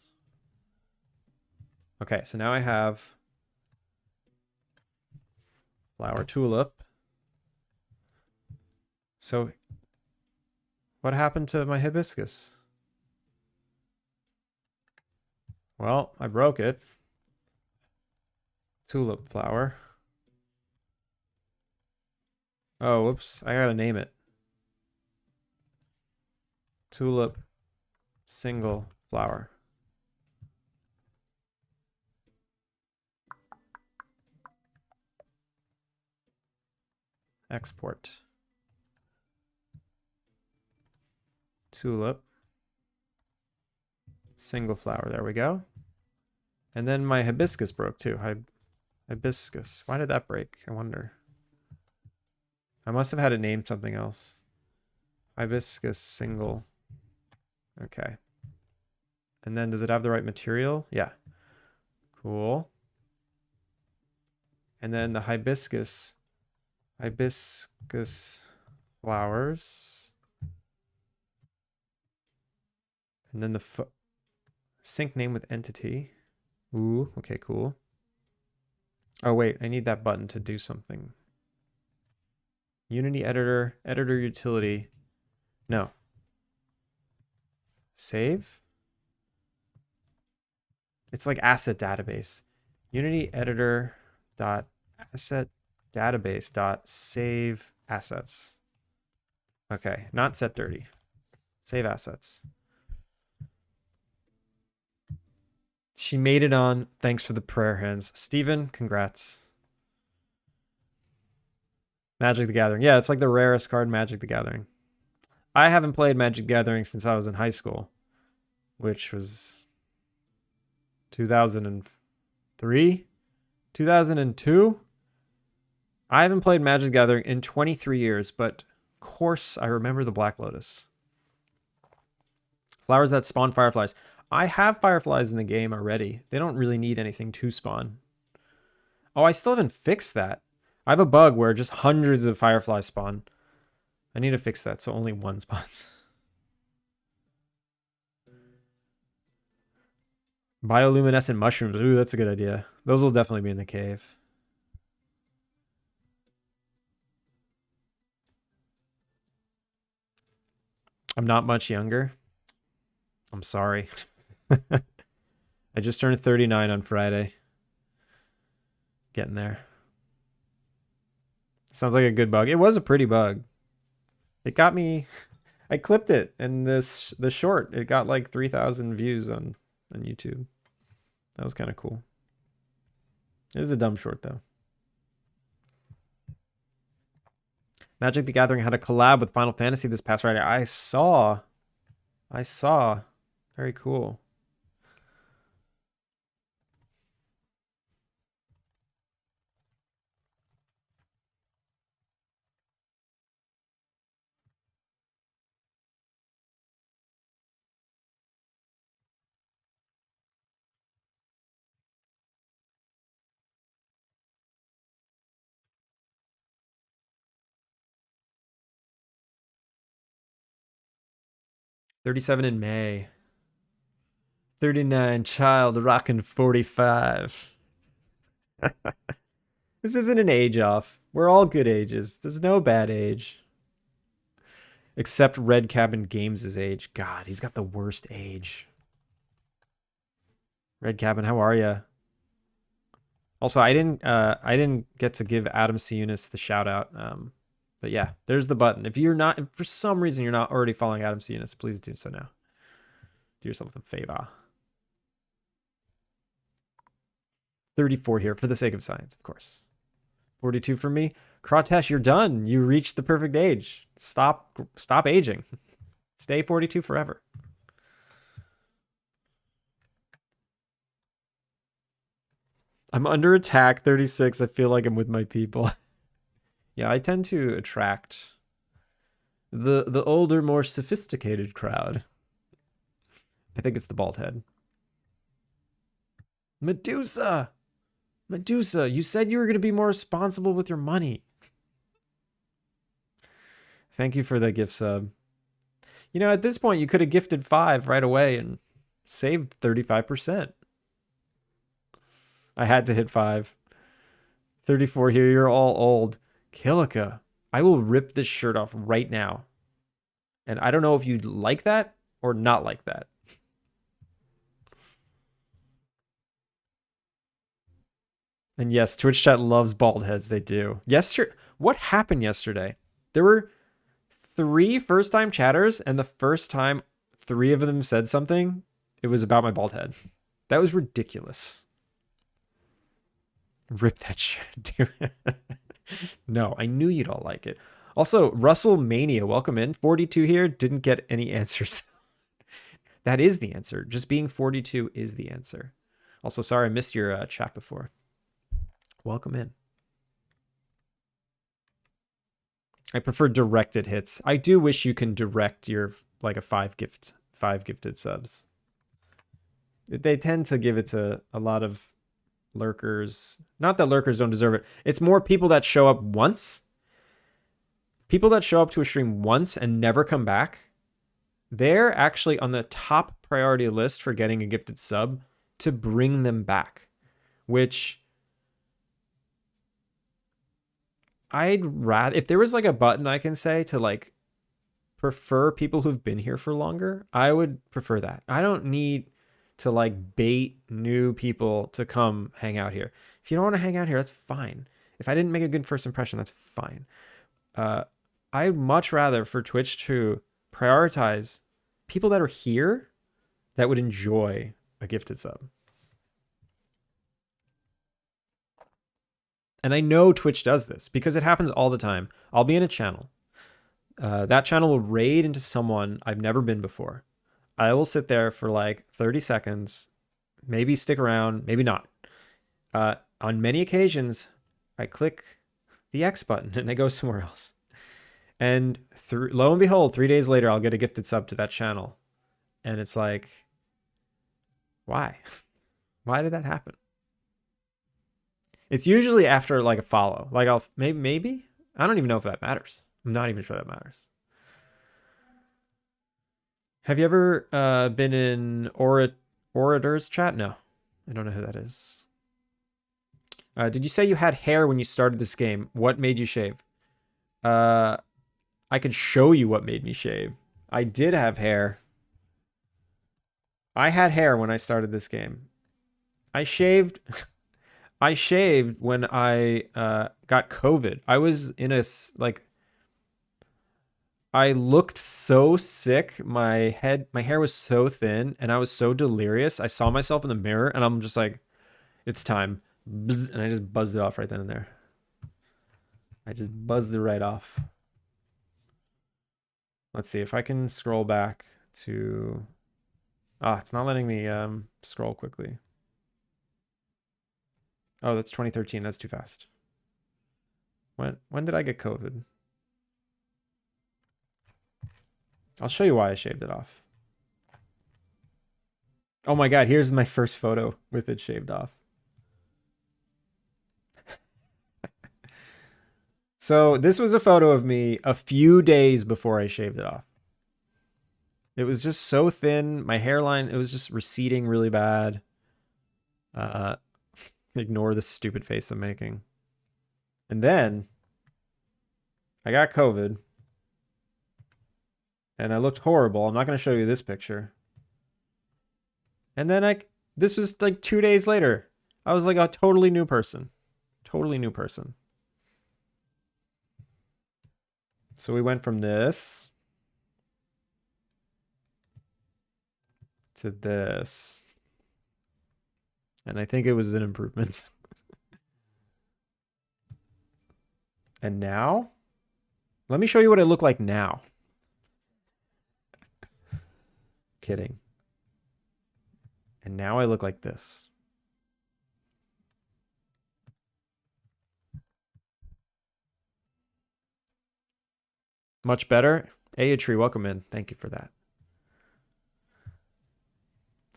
Okay, so now I have flower tulip. So what happened to my hibiscus? Well, I broke it. Tulip flower. Oh, whoops. I gotta name it. Tulip single flower. Export. Tulip. Single flower. There we go. And then my hibiscus broke too. Hibiscus. Why did that break? I wonder. I must have had it named something else. Hibiscus single. Okay. And then does it have the right material? Yeah. Cool. And then the hibiscus flowers. And then the sync name with entity. Ooh, okay, cool. Oh, wait, I need that button to do something. Unity editor, editor utility. No. Save? It's like asset database. Unity editor dot asset database dot save assets. Okay, not set dirty. Save assets. She made it on. Thanks for the prayer hands. Steven, congrats. Magic the Gathering. Yeah, it's like the rarest card, Magic the Gathering. I haven't played Magic the Gathering since I was in high school, which was 2003, 2002. I haven't played Magic the Gathering in 23 years, but of course I remember the Black Lotus. Flowers that spawn fireflies. I have fireflies in the game already. They don't really need anything to spawn. Oh, I still haven't fixed that. I have a bug where just hundreds of fireflies spawn. I need to fix that so only one spawns. Bioluminescent mushrooms. Ooh, that's a good idea. Those will definitely be in the cave. I'm not much younger. I'm sorry. I just turned 39 on Friday. Getting there. Sounds like a good bug. It was a pretty bug. It got me. I clipped it, and the short it got like 3,000 views on YouTube. That was kind of cool. It was a dumb short though. Magic the Gathering had a collab with Final Fantasy this past Friday. I saw. Very cool. 37 in May. 39 child rocking 45. This isn't an age off. We're all good ages. There's no bad age. Except Red Cabin Games' age. God, he's got the worst age. Red Cabin, how are you? Also, I didn't get to give Adam Ciunis the shout out. But yeah, there's the button. If for some reason you're not already following Adam Ciunis, please do so now. Do yourself a favor. 34 here for the sake of science, of course. 42 for me. Kratesh, you're done. You reached the perfect age. Stop aging. Stay 42 forever. I'm under attack, 36. I feel like I'm with my people. Yeah, I tend to attract the older, more sophisticated crowd. I think it's the bald head. Medusa! Medusa, you said you were going to be more responsible with your money. Thank you for the gift sub. You know, at this point, you could have gifted 5 right away and saved 35%. I had to hit 5. 34 here, you're all old. Kilika, I will rip this shirt off right now. And I don't know if you'd like that or not like that. And yes, Twitch chat loves bald heads. They do. What happened yesterday? There were 3 first-time chatters, and the first time 3 of them said something, it was about my bald head. That was ridiculous. Rip that shit, dude. No, I knew you'd all like it. Also, Russell Mania, welcome in. 42 here, didn't get any answers. That is the answer. Just being 42 is the answer. Also, sorry I missed your chat before. Welcome in. I prefer directed hits. I do wish you can direct your like a 5 gifted subs. They tend to give it to a lot of lurkers. Not that lurkers don't deserve it. It's more people that show up once. People that show up to a stream once and never come back. They're actually on the top priority list for getting a gifted sub to bring them back, which I'd rather, if there was like a button I can say to like prefer people who've been here for longer, I would prefer that. I don't need to like bait new people to come hang out here. If you don't want to hang out here, that's fine. If I didn't make a good first impression, that's fine. I'd much rather for Twitch to prioritize people that are here that would enjoy a gifted sub. And I know Twitch does this because it happens all the time. I'll be in a channel. That channel will raid into someone I've never been before. I will sit there for like 30 seconds, maybe stick around, maybe not. On many occasions, I click the X button and I go somewhere else. And lo and behold, 3 days later, I'll get a gifted sub to that channel. And it's like, why? Why did that happen? It's usually after like a follow. Like I'll maybe I don't even know if that matters. I'm not even sure that matters. Have you ever been in Orator's chat? No, I don't know who that is. Did you say you had hair when you started this game? What made you shave? I could show you what made me shave. I did have hair. I had hair when I started this game. I shaved. I shaved when I got COVID. I was in a like. I looked so sick. My hair was so thin, and I was so delirious. I saw myself in the mirror, and I'm just like, "It's time," Bzz, and I just buzzed it off right then and there. I just buzzed it right off. Let's see if I can scroll back to. It's not letting me scroll quickly. Oh, that's 2013. That's too fast. When did I get COVID? I'll show you why I shaved it off. Oh my god, here's my first photo with it shaved off. So this was a photo of me a few days before I shaved it off. It was just so thin. My hairline, it was just receding really bad. Uh, ignore the stupid face I'm making. And then I got COVID and I looked horrible. I'm not going to show you this picture. And then this was like 2 days later. I was like a totally new person. Totally new person. So we went from this to this. And I think it was an improvement. And now, let me show you what I look like now. Kidding. And now I look like this. Much better. Tree, welcome in. Thank you for that.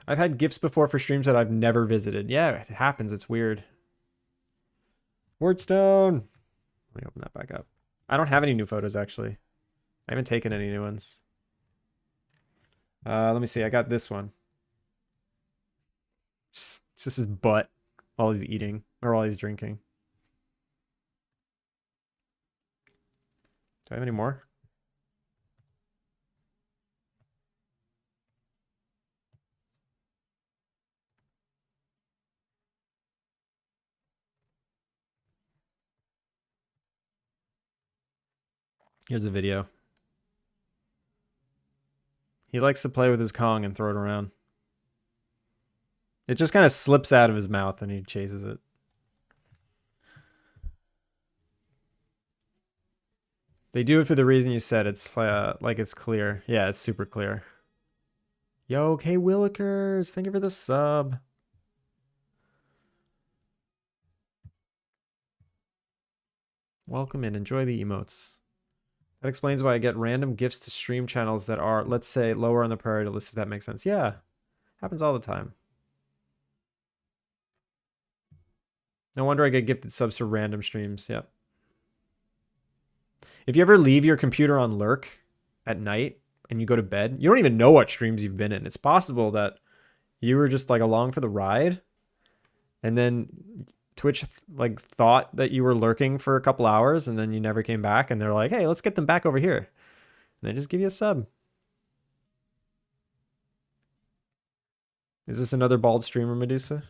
I've had gifts before for streams that I've never visited. Yeah, it happens. It's weird. Wordstone. Let me open that back up. I don't have any new photos, actually. I haven't taken any new ones. Let me see. I got this one. Just his butt while he's eating or while he's drinking. Do I have any more? Here's a video. He likes to play with his Kong and throw it around. It just kind of slips out of his mouth and he chases it. They do it for the reason you said. It's like it's clear. Yeah, it's super clear. Yo, K Willikers, thank you for the sub. Welcome in. Enjoy the emotes. That explains why I get random gifts to stream channels that are, let's say, lower on the priority list, if that makes sense. Yeah, happens all the time. No wonder I get gifted subs to random streams. Yep. If you ever leave your computer on lurk at night and you go to bed, you don't even know what streams you've been in. It's possible that you were just like along for the ride and then Twitch like thought that you were lurking for a couple hours and then you never came back and they're like, hey, let's get them back over here. And they just give you a sub. Is this another bald streamer, Medusa?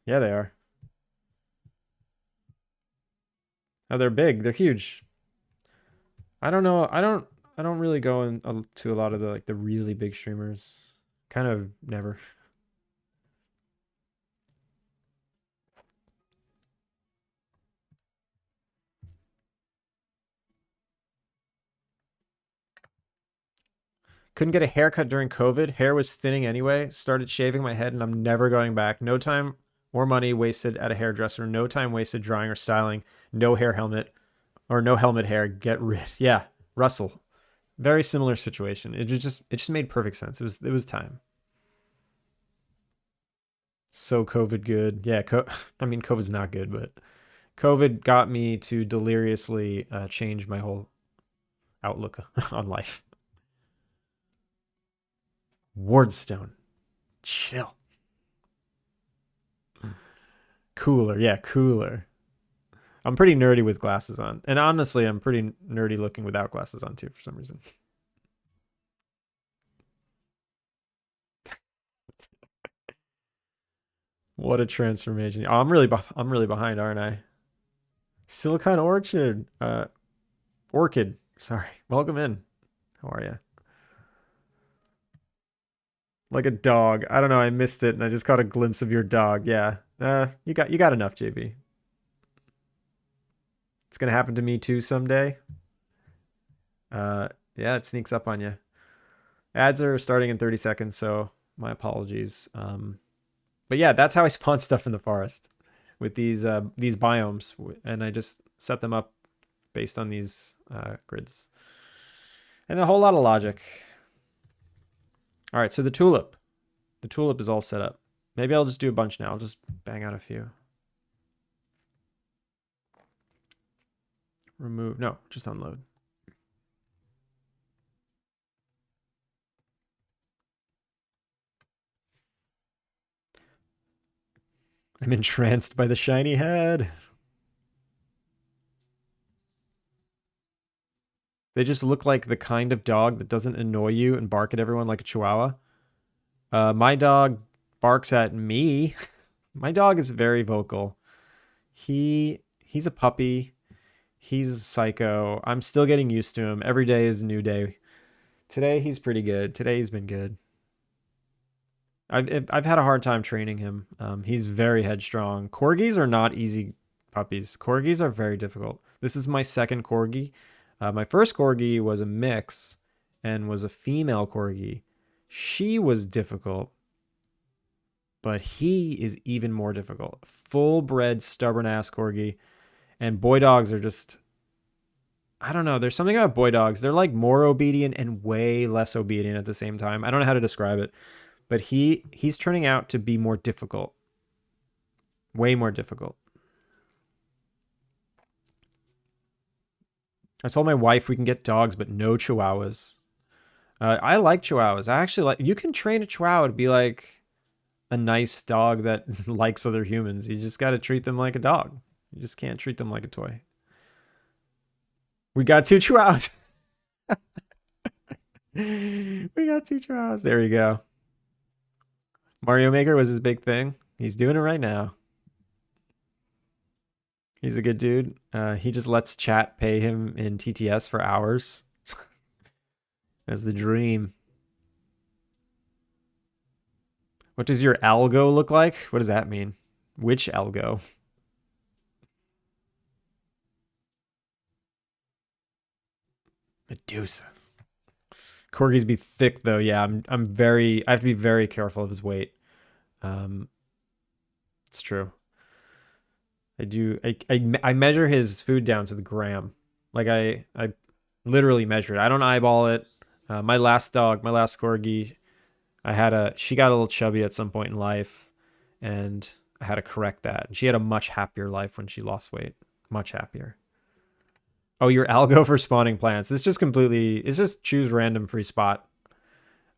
Yeah, they are. Oh, they're big. They're huge. I don't know. I don't really go in to a lot of the like the really big streamers. Kind of never. Couldn't get a haircut during COVID. Hair was thinning anyway. Started shaving my head and I'm never going back. No time or money wasted at a hairdresser. No time wasted drying or styling. No hair helmet or no helmet hair. Get rid. Yeah, Russell. Very similar situation. It just made perfect sense. It was time. So COVID good. Yeah, I mean COVID's not good, but COVID got me to deliriously change my whole outlook on life. Wardstone. Chill. Cooler. Yeah, cooler. I'm pretty nerdy with glasses on. And honestly, I'm pretty nerdy looking without glasses on too for some reason. What a transformation. Oh, I'm really behind, aren't I? Silicon Orchid. Sorry. Welcome in. How are you? Like a dog. I don't know, I missed it and I just caught a glimpse of your dog. Yeah. You got enough, JB. It's gonna happen to me too someday. Yeah, it sneaks up on you. Ads are starting in 30 seconds, so my apologies. But yeah, that's how I spawn stuff in the forest with these biomes, and I just set them up based on these grids. And a whole lot of logic. All right, so the tulip. The tulip is all set up. Maybe I'll just do a bunch now. I'll just bang out a few. Remove, no, just unload. I'm entranced by the shiny head. They just look like the kind of dog that doesn't annoy you and bark at everyone like a chihuahua. My dog barks at me. My dog is very vocal. He's a puppy. He's psycho. I'm still getting used to him. Every day is a new day. Today he's pretty good. Today he's been good. I've had a hard time training him. He's very headstrong. Corgis are not easy puppies. Corgis are very difficult. This is my second corgi. My first corgi was a mix and was a female corgi. She was difficult, but he is even more difficult. Full bred, stubborn ass corgi. And boy dogs are just, I don't know. There's something about boy dogs. They're like more obedient and way less obedient at the same time. I don't know how to describe it, but he's turning out to be more difficult. Way more difficult. I told my wife we can get dogs, but no chihuahuas. I like chihuahuas. I actually like. You can train a chihuahua to be like a nice dog that likes other humans. You just got to treat them like a dog. You just can't treat them like a toy. We got two chihuahuas. We got two chihuahuas. There you go. Mario Maker was his big thing. He's doing it right now. He's a good dude. He just lets chat pay him in TTS for hours. That's the dream. What does your algo look like? What does that mean? Which algo? Medusa. Corgis be thick though. Yeah, I'm very. I have to be very careful of his weight. It's true. I do. I measure his food down to the gram. Like I literally measure it. I don't eyeball it. My last dog, my last corgi, she got a little chubby at some point in life, and I had to correct that. And she had a much happier life when she lost weight. Much happier. Oh, your algo for spawning plants. It's just choose random free spot.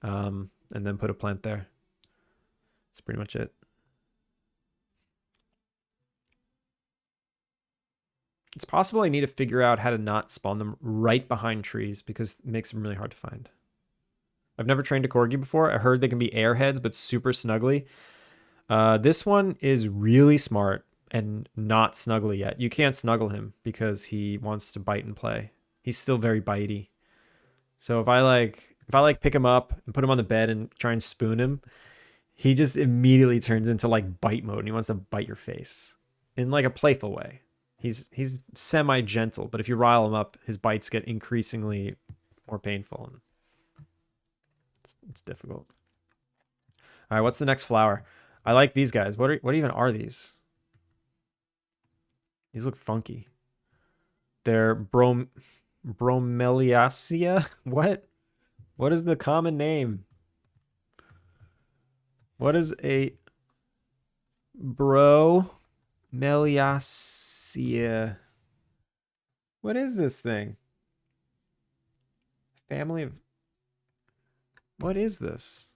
And then put a plant there. That's pretty much it. It's possible I need to figure out how to not spawn them right behind trees because it makes them really hard to find. I've never trained a corgi before. I heard they can be airheads, but super snuggly. This one is really smart and not snuggly yet. You can't snuggle him because he wants to bite and play. He's still very bitey. So if I pick him up and put him on the bed and try and spoon him, he just immediately turns into like bite mode and he wants to bite your face in like a playful way. He's semi gentle, but if you rile him up, his bites get increasingly more painful and it's difficult. All right, what's the next flower? I like these guys. What even are these? These look funky. They're bromeliaceae. What? What is the common name? What is a bromeliaceae? What is this thing? Family of... What is this?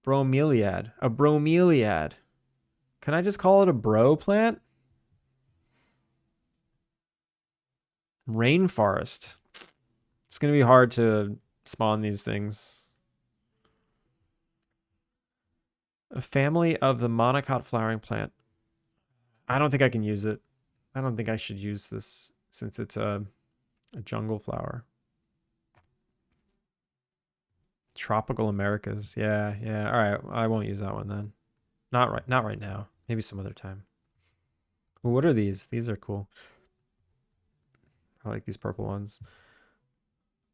Bromeliad. A bromeliad. Can I just call it a bro plant? Rainforest. It's going to be hard to spawn these things. A family of the monocot flowering plant. I don't think I can use it. I don't think I should use this since it's a jungle flower. Tropical Americas. Yeah, yeah. All right, I won't use that one then. Not right now. Maybe some other time. Well, what are these? These are cool. I like these purple ones.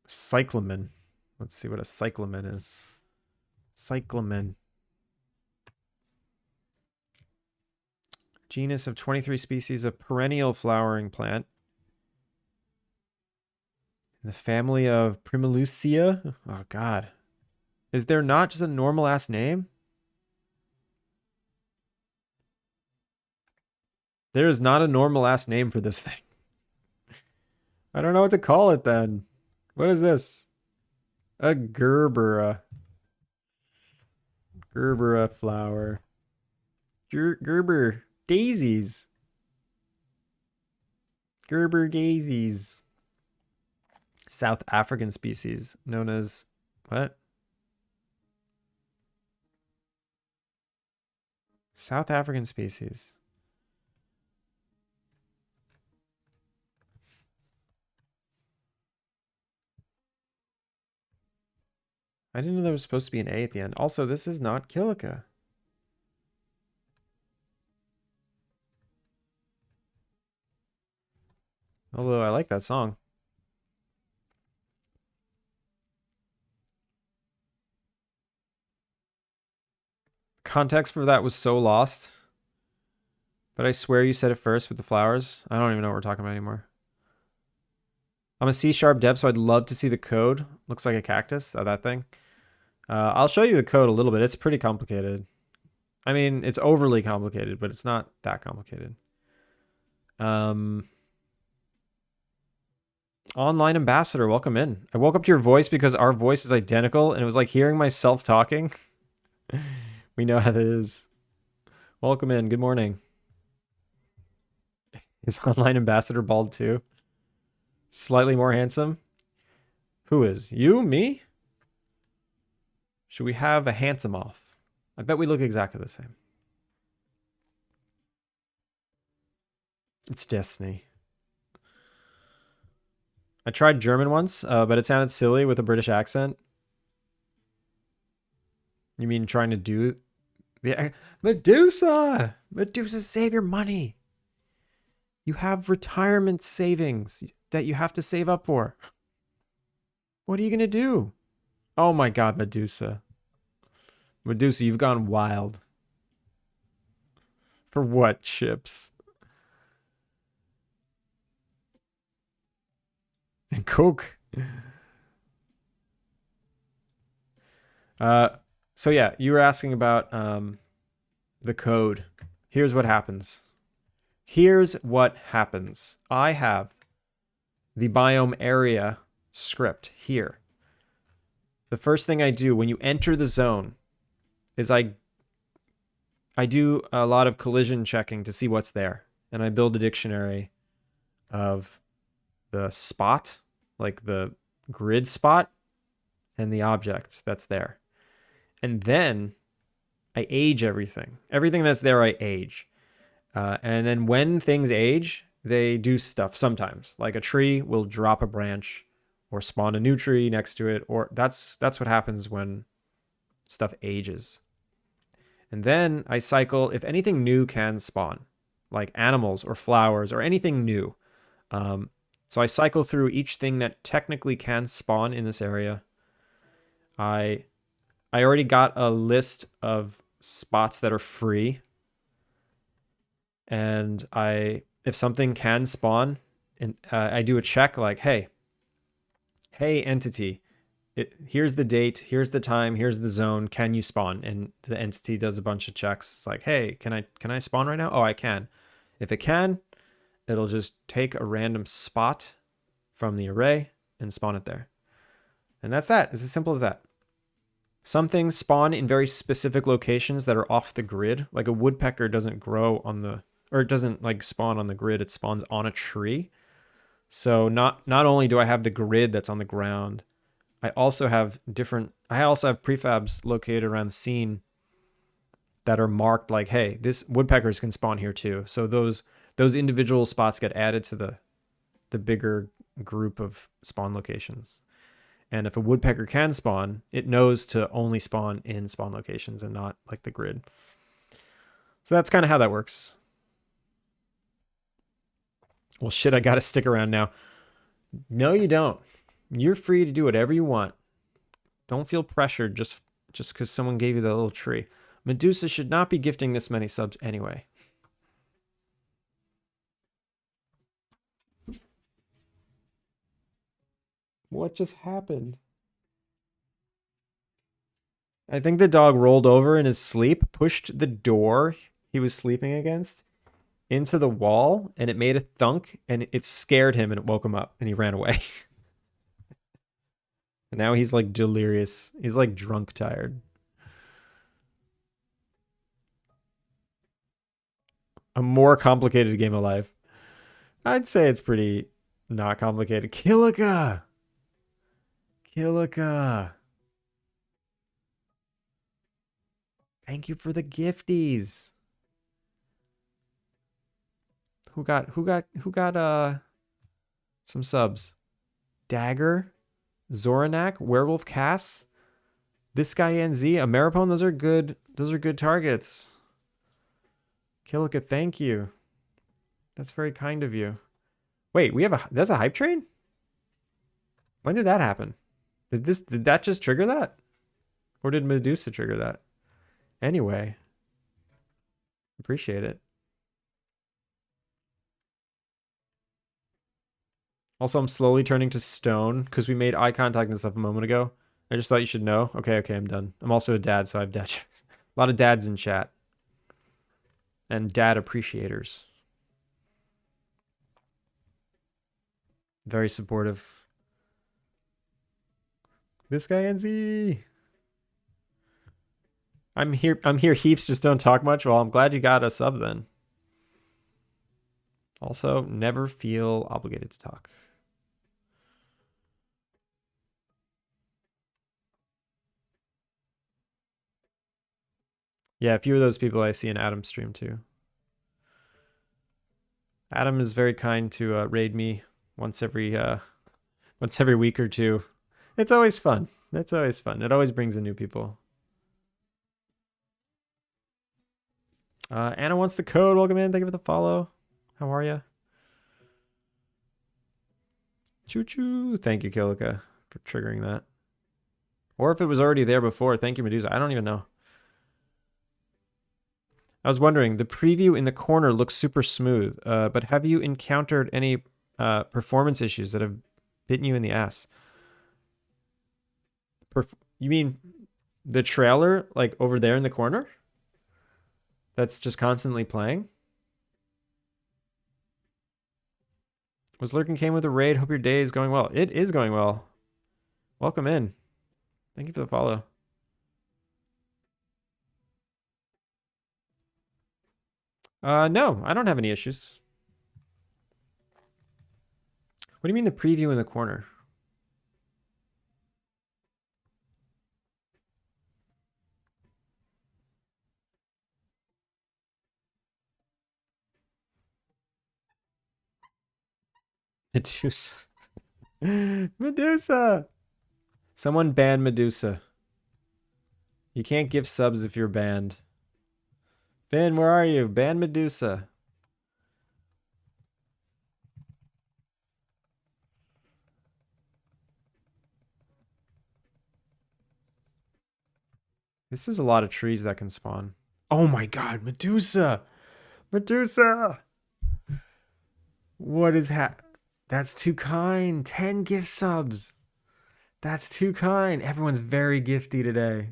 Cyclamen. Let's see what a cyclamen is. Cyclamen. Genus of 23 species of perennial flowering plant. In the family of Primalucea. Oh, God. Is there not just a normal ass name? There is not a normal ass name for this thing. I don't know what to call it then. What is this? A Gerbera. Gerbera flower. Gerber daisies. Gerber daisies. South African species known as what? South African species. I didn't know there was supposed to be an A at the end. Also, this is not Kilika. Although I like that song. Context for that was so lost. But I swear you said it first with the flowers. I don't even know what we're talking about anymore. I'm a C# dev, so I'd love to see the code. Looks like a cactus. Oh, that thing. I'll show you the code a little bit. It's pretty complicated. I mean, it's overly complicated, but it's not that complicated. Online ambassador, welcome in. I woke up to your voice because our voice is identical, and it was like hearing myself talking. We know how that is. Welcome in. Good morning. Is online ambassador bald too? Slightly more handsome? Who is? You? Me? Should we have a handsome off? I bet we look exactly the same. It's Destiny. I tried German once, but it sounded silly with a British accent. You mean trying to do the Medusa? Medusa, save your money. You have retirement savings that you have to save up for. What are you going to do? Oh my God, Medusa. Medusa, you've gone wild. For what, chips? And Coke. So yeah, you were asking about the code. Here's what happens. I have the biome area script here. The first thing I do when you enter the zone is I do a lot of collision checking to see what's there. And I build a dictionary of the spot, like the grid spot, and the object that's there. And then I age everything. Everything that's there, I age. And then when things age, they do stuff sometimes. Like a tree will drop a branch or spawn a new tree next to it. Or that's what happens when stuff ages. And then I cycle if anything new can spawn, like animals or flowers or anything new. So I cycle through each thing that technically can spawn in this area. I already got a list of spots that are free. And if something can spawn, and I do a check like, hey entity, here's the date, here's the time, here's the zone, can you spawn? And the entity does a bunch of checks. It's like, hey, can I spawn right now? Oh, I can. If it can, it'll just take a random spot from the array and spawn it there. And that's that. It's as simple as that. Some things spawn in very specific locations that are off the grid. Like a woodpecker doesn't grow on the, or it doesn't like spawn on the grid. It spawns on a tree. So not only do I have the grid that's on the ground, I also have prefabs located around the scene that are marked like, hey, this woodpeckers can spawn here too. So those individual spots get added to the bigger group of spawn locations. And if a woodpecker can spawn, it knows to only spawn in spawn locations and not like the grid. So that's kind of how that works. Well, shit, I got to stick around now. No, you don't. You're free to do whatever you want. Don't feel pressured just because someone gave you that little tree. Medusa should not be gifting this many subs anyway. What just happened? I think the dog rolled over in his sleep, pushed the door he was sleeping against into the wall, and it made a thunk, and it scared him, and it woke him up, and he ran away. And now he's like delirious. He's like drunk tired. A more complicated game of life. I'd say it's pretty not complicated. Kilika! Kilika! Thank you for the gifties. Who got some subs? Dagger, Zoranak, Werewolf Cass, this guy NZ, Ameripone, those are good targets. Kilika, thank you. That's very kind of you. Wait, that's a hype train? When did that happen? Did that just trigger that? Or did Medusa trigger that? Anyway, appreciate it. Also, I'm slowly turning to stone because we made eye contact and stuff a moment ago. I just thought you should know. Okay, I'm done. I'm also a dad, so I have dad jokes. A lot of dads in chat. And dad appreciators. Very supportive. This guy NZ. I'm here heaps, just don't talk much. Well, I'm glad you got a sub then. Also, never feel obligated to talk. Yeah, a few of those people I see in Adam's stream too. Adam is very kind to raid me once every week or two. It's always fun. It's always fun. It always brings in new people. Anna wants the code. Welcome in. Thank you for the follow. How are you? Choo choo. Thank you, Kilika, for triggering that. Or if it was already there before. Thank you, Medusa. I don't even know. I was wondering, the preview in the corner looks super smooth, but have you encountered any performance issues that have bitten you in the ass? You mean the trailer, like over there in the corner? That's just constantly playing? Was Lurkin came with a raid. Hope your day is going well. It is going well. Welcome in. Thank you for the follow. No, I don't have any issues. What do you mean the preview in the corner? Medusa. Medusa! Someone ban Medusa. You can't give subs if you're banned. Finn, where are you? Ban Medusa. This is a lot of trees that can spawn. Oh my god, Medusa! Medusa! What is that? That's too kind. 10 gift subs. That's too kind. Everyone's very gifty today.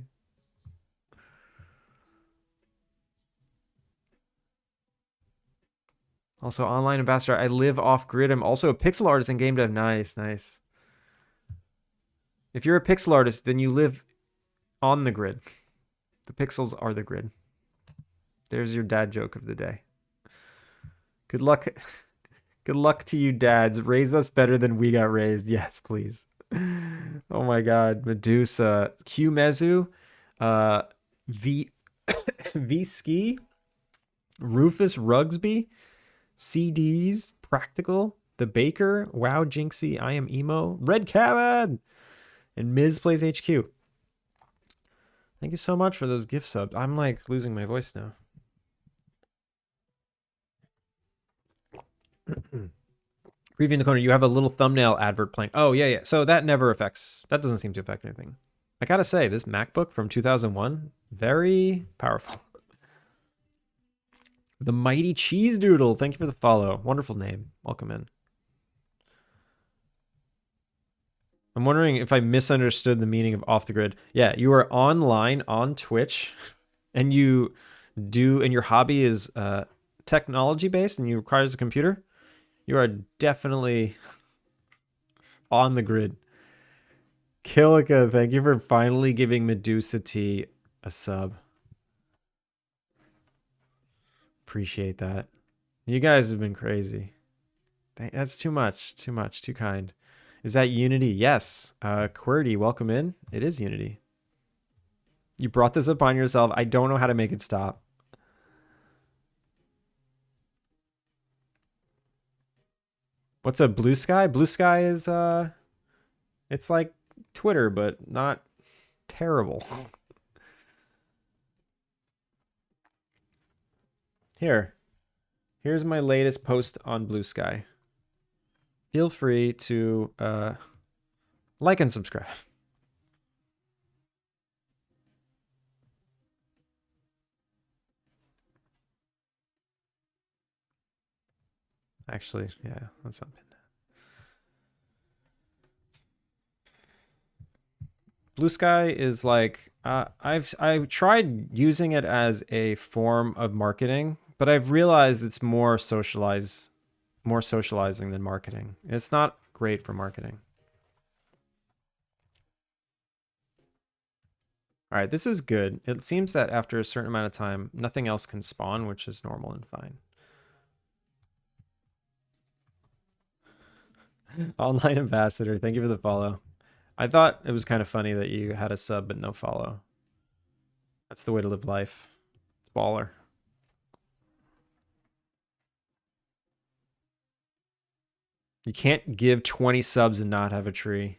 Also, online ambassador. I live off grid. I'm also a pixel artist and game dev. Nice, nice. If you're a pixel artist, then you live on the grid. The pixels are the grid. There's your dad joke of the day. Good luck. Good luck to you, dads. Raise us better than we got raised. Yes, please. Oh my god. Medusa. Q Mezu. V V Ski. Rufus Rugsby. CDs. Practical. The Baker. Wow Jinxie. I am emo. Red Cabin. And Ms. Plays HQ. Thank you so much for those gift subs. I'm like losing my voice now. Preview in the corner, you have a little thumbnail advert playing. Oh, yeah. So that never affects, that doesn't seem to affect anything. I gotta say, this MacBook from 2001, very powerful. The Mighty Cheese Doodle, thank you for the follow. Wonderful name. Welcome in. I'm wondering if I misunderstood the meaning of off the grid. Yeah, you are online on Twitch and and your hobby is technology based and you require a computer. You are definitely on the grid. Kilika, thank you for finally giving Medusa T a sub. appreciate that. You guys have been crazy. That's too much. Too much. Too kind. Is that Unity? Yes. QWERTY, welcome in. It is Unity. You brought this upon yourself. I don't know how to make it stop. What's a Blue Sky? Blue Sky is it's like Twitter, but not terrible. Here's my latest post on Blue Sky. Feel free to like and subscribe. Actually, yeah, that's not bad. Blue Sky is like I've tried using it as a form of marketing, but I've realized it's more socializing than marketing. It's not great for marketing. All right, this is good. It seems that after a certain amount of time, nothing else can spawn, which is normal and fine. Online ambassador, thank you for the follow. I thought it was kind of funny that you had a sub but no follow. That's the way to live life. It's baller. You can't give 20 subs and not have a tree.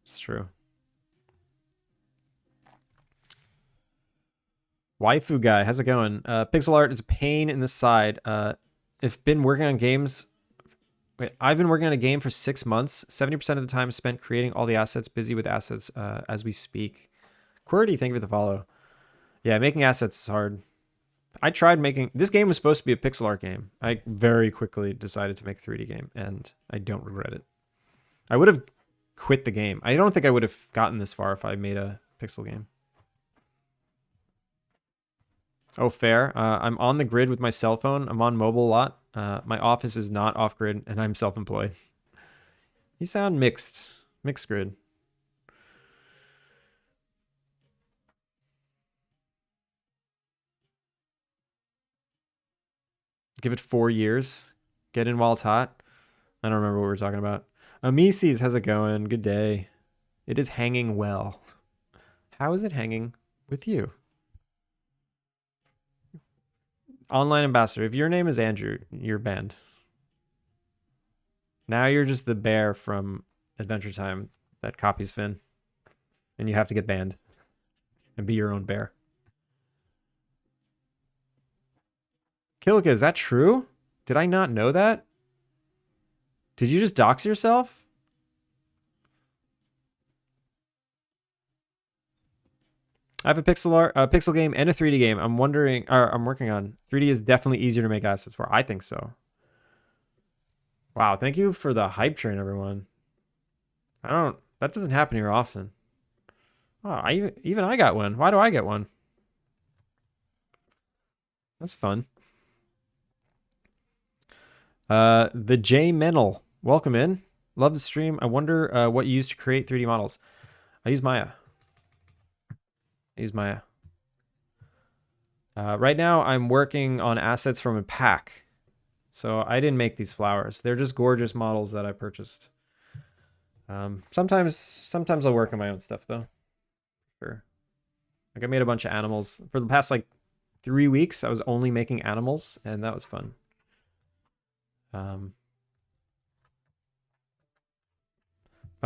It's true. Waifu guy, how's it going? Pixel art is a pain in the side. I've been working on games. I've been working on a game for 6 months. 70% of the time is spent creating all the assets, busy with assets as we speak. QWERTY, thank you for the follow. Yeah, making assets is hard. I tried making... This game was supposed to be a pixel art game. I very quickly decided to make a 3D game, and I don't regret it. I would have quit the game. I don't think I would have gotten this far if I made a pixel game. Oh, fair. I'm on the grid with my cell phone. I'm on mobile a lot. My office is not off-grid, and I'm self-employed. You sound mixed. Mixed grid. Give it 4 years. Get in while it's hot. I don't remember what we were talking about. Amices, how's it going? Good day. It is hanging well. How is it hanging with you? Online ambassador. If your name is Andrew, you're banned. Now you're just the bear from Adventure Time that copies Finn. And you have to get banned. And be your own bear. Kilika, is that true? Did I not know that? Did you just dox yourself? I have a pixel game and a 3D game. I'm working on. 3D is definitely easier to make assets for. I think so. Wow, thank you for the hype train, everyone. That doesn't happen here often. Oh, even I got one. Why do I get one? That's fun. The J Menel, welcome in. Love the stream. I wonder what you use to create 3D models. I use Maya. Right now, I'm working on assets from a pack. So I didn't make these flowers. They're just gorgeous models that I purchased. Sometimes I'll work on my own stuff, though. Sure. Like I made a bunch of animals. For the past, 3 weeks, I was only making animals, and that was fun. But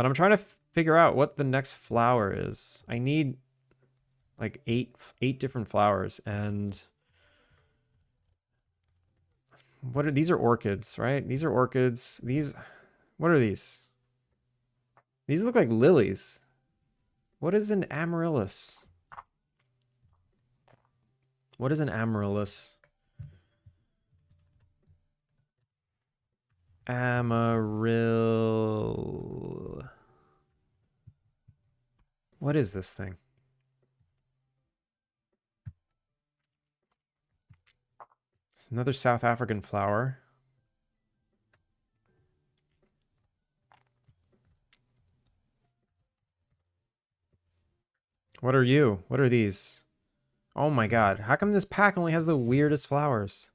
I'm trying to figure out what the next flower is. I need like eight different flowers, and these are orchids, right? These are orchids. What are these? These look like lilies. What is an amaryllis? What is an amaryllis? Amaryl. What is this thing? It's another South African flower. What are you? What are these? Oh my god. How come this pack only has the weirdest flowers?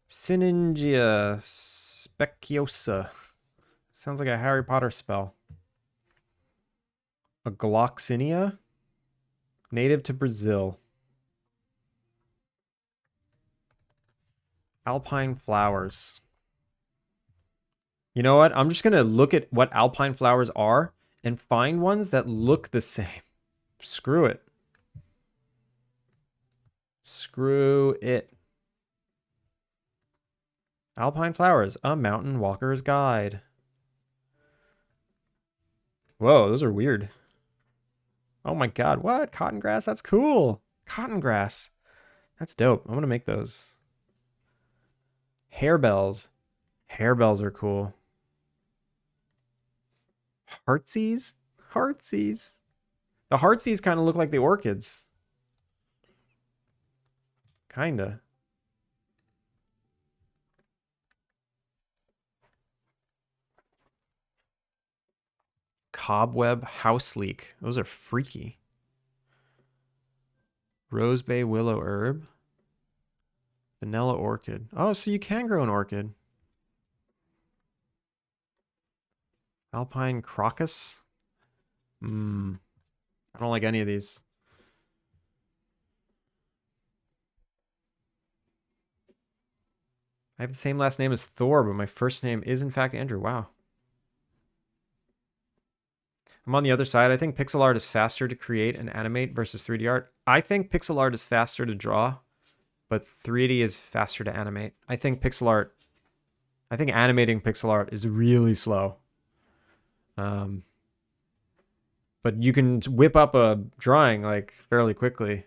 Syningia speciosa. Sounds like a Harry Potter spell. A Gloxinia? Native to Brazil. Alpine flowers. You know what? I'm just going to look at what alpine flowers are and find ones that look the same. Screw it. Screw it. Alpine flowers, a mountain walker's guide. Whoa, those are weird. Oh my god, what? Cotton grass? That's cool. Cotton grass. That's dope. I'm going to make those. Harebells. Harebells are cool. Heartsease? Heartsease. The heartsease kind of look like the orchids. Kinda. Cobweb house leek. Those are freaky. Rose bay willow herb. Vanilla orchid. Oh, so you can grow an orchid. Alpine crocus. I don't like any of these. I have the same last name as Thor, but my first name is in fact Andrew. Wow. I'm on the other side. I think pixel art is faster to create and animate versus 3D art. I think pixel art is faster to draw, but 3D is faster to animate. I think animating pixel art is really slow. But you can whip up a drawing like fairly quickly.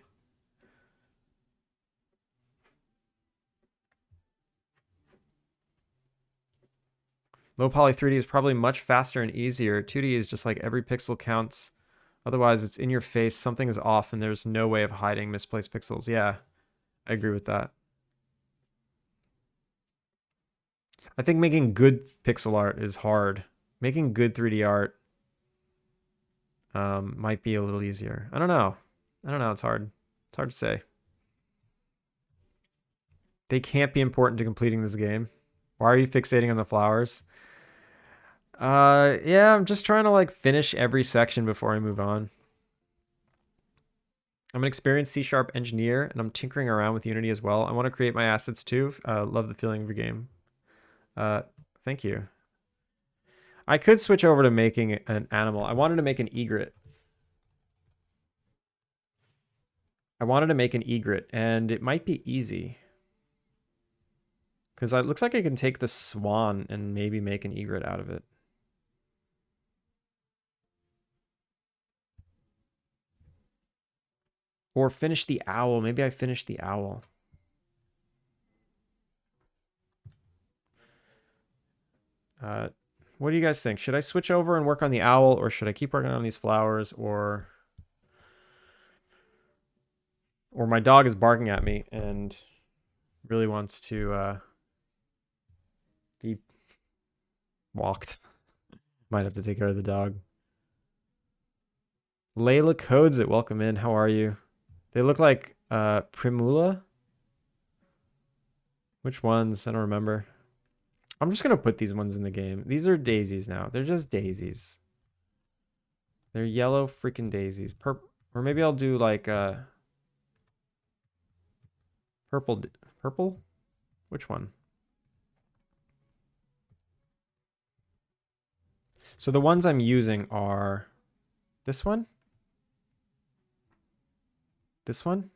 Low poly 3D is probably much faster and easier. 2D is just like every pixel counts. Otherwise, it's in your face. Something is off and there's no way of hiding misplaced pixels. Yeah, I agree with that. I think making good pixel art is hard. Making good 3D art might be a little easier. I don't know. It's hard. It's hard to say. They can't be important to completing this game. Why are you fixating on the flowers? Yeah, I'm just trying to like finish every section before I move on. I'm an experienced C# engineer, and I'm tinkering around with Unity as well. I want to create my assets too. Love the feeling of your game. Thank you. I could switch over to making an animal. I wanted to make an egret. And it might be easy. Because it looks like I can take the swan and maybe make an egret out of it. Or finish the owl. Maybe I finish the owl. What do you guys think? Should I switch over and work on the owl, or should I keep working on these flowers, or my dog is barking at me and really wants to be walked. Might have to take care of the dog. Layla Codes it. Welcome in. How are you? They look like Primula. Which ones? I don't remember. I'm just going to put these ones in the game. These are daisies now. They're just daisies. They're yellow freaking daisies. Or maybe I'll do like purple. Purple? Which one? So the ones I'm using are this one, this one,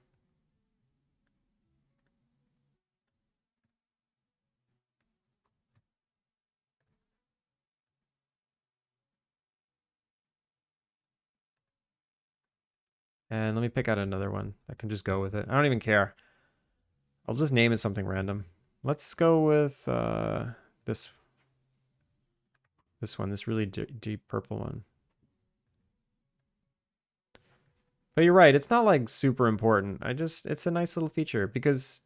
and let me pick out another one that can just go with it. I don't even care. I'll just name it something random. Let's go with this one, this really deep purple one. But you're right, it's not like super important. It's a nice little feature because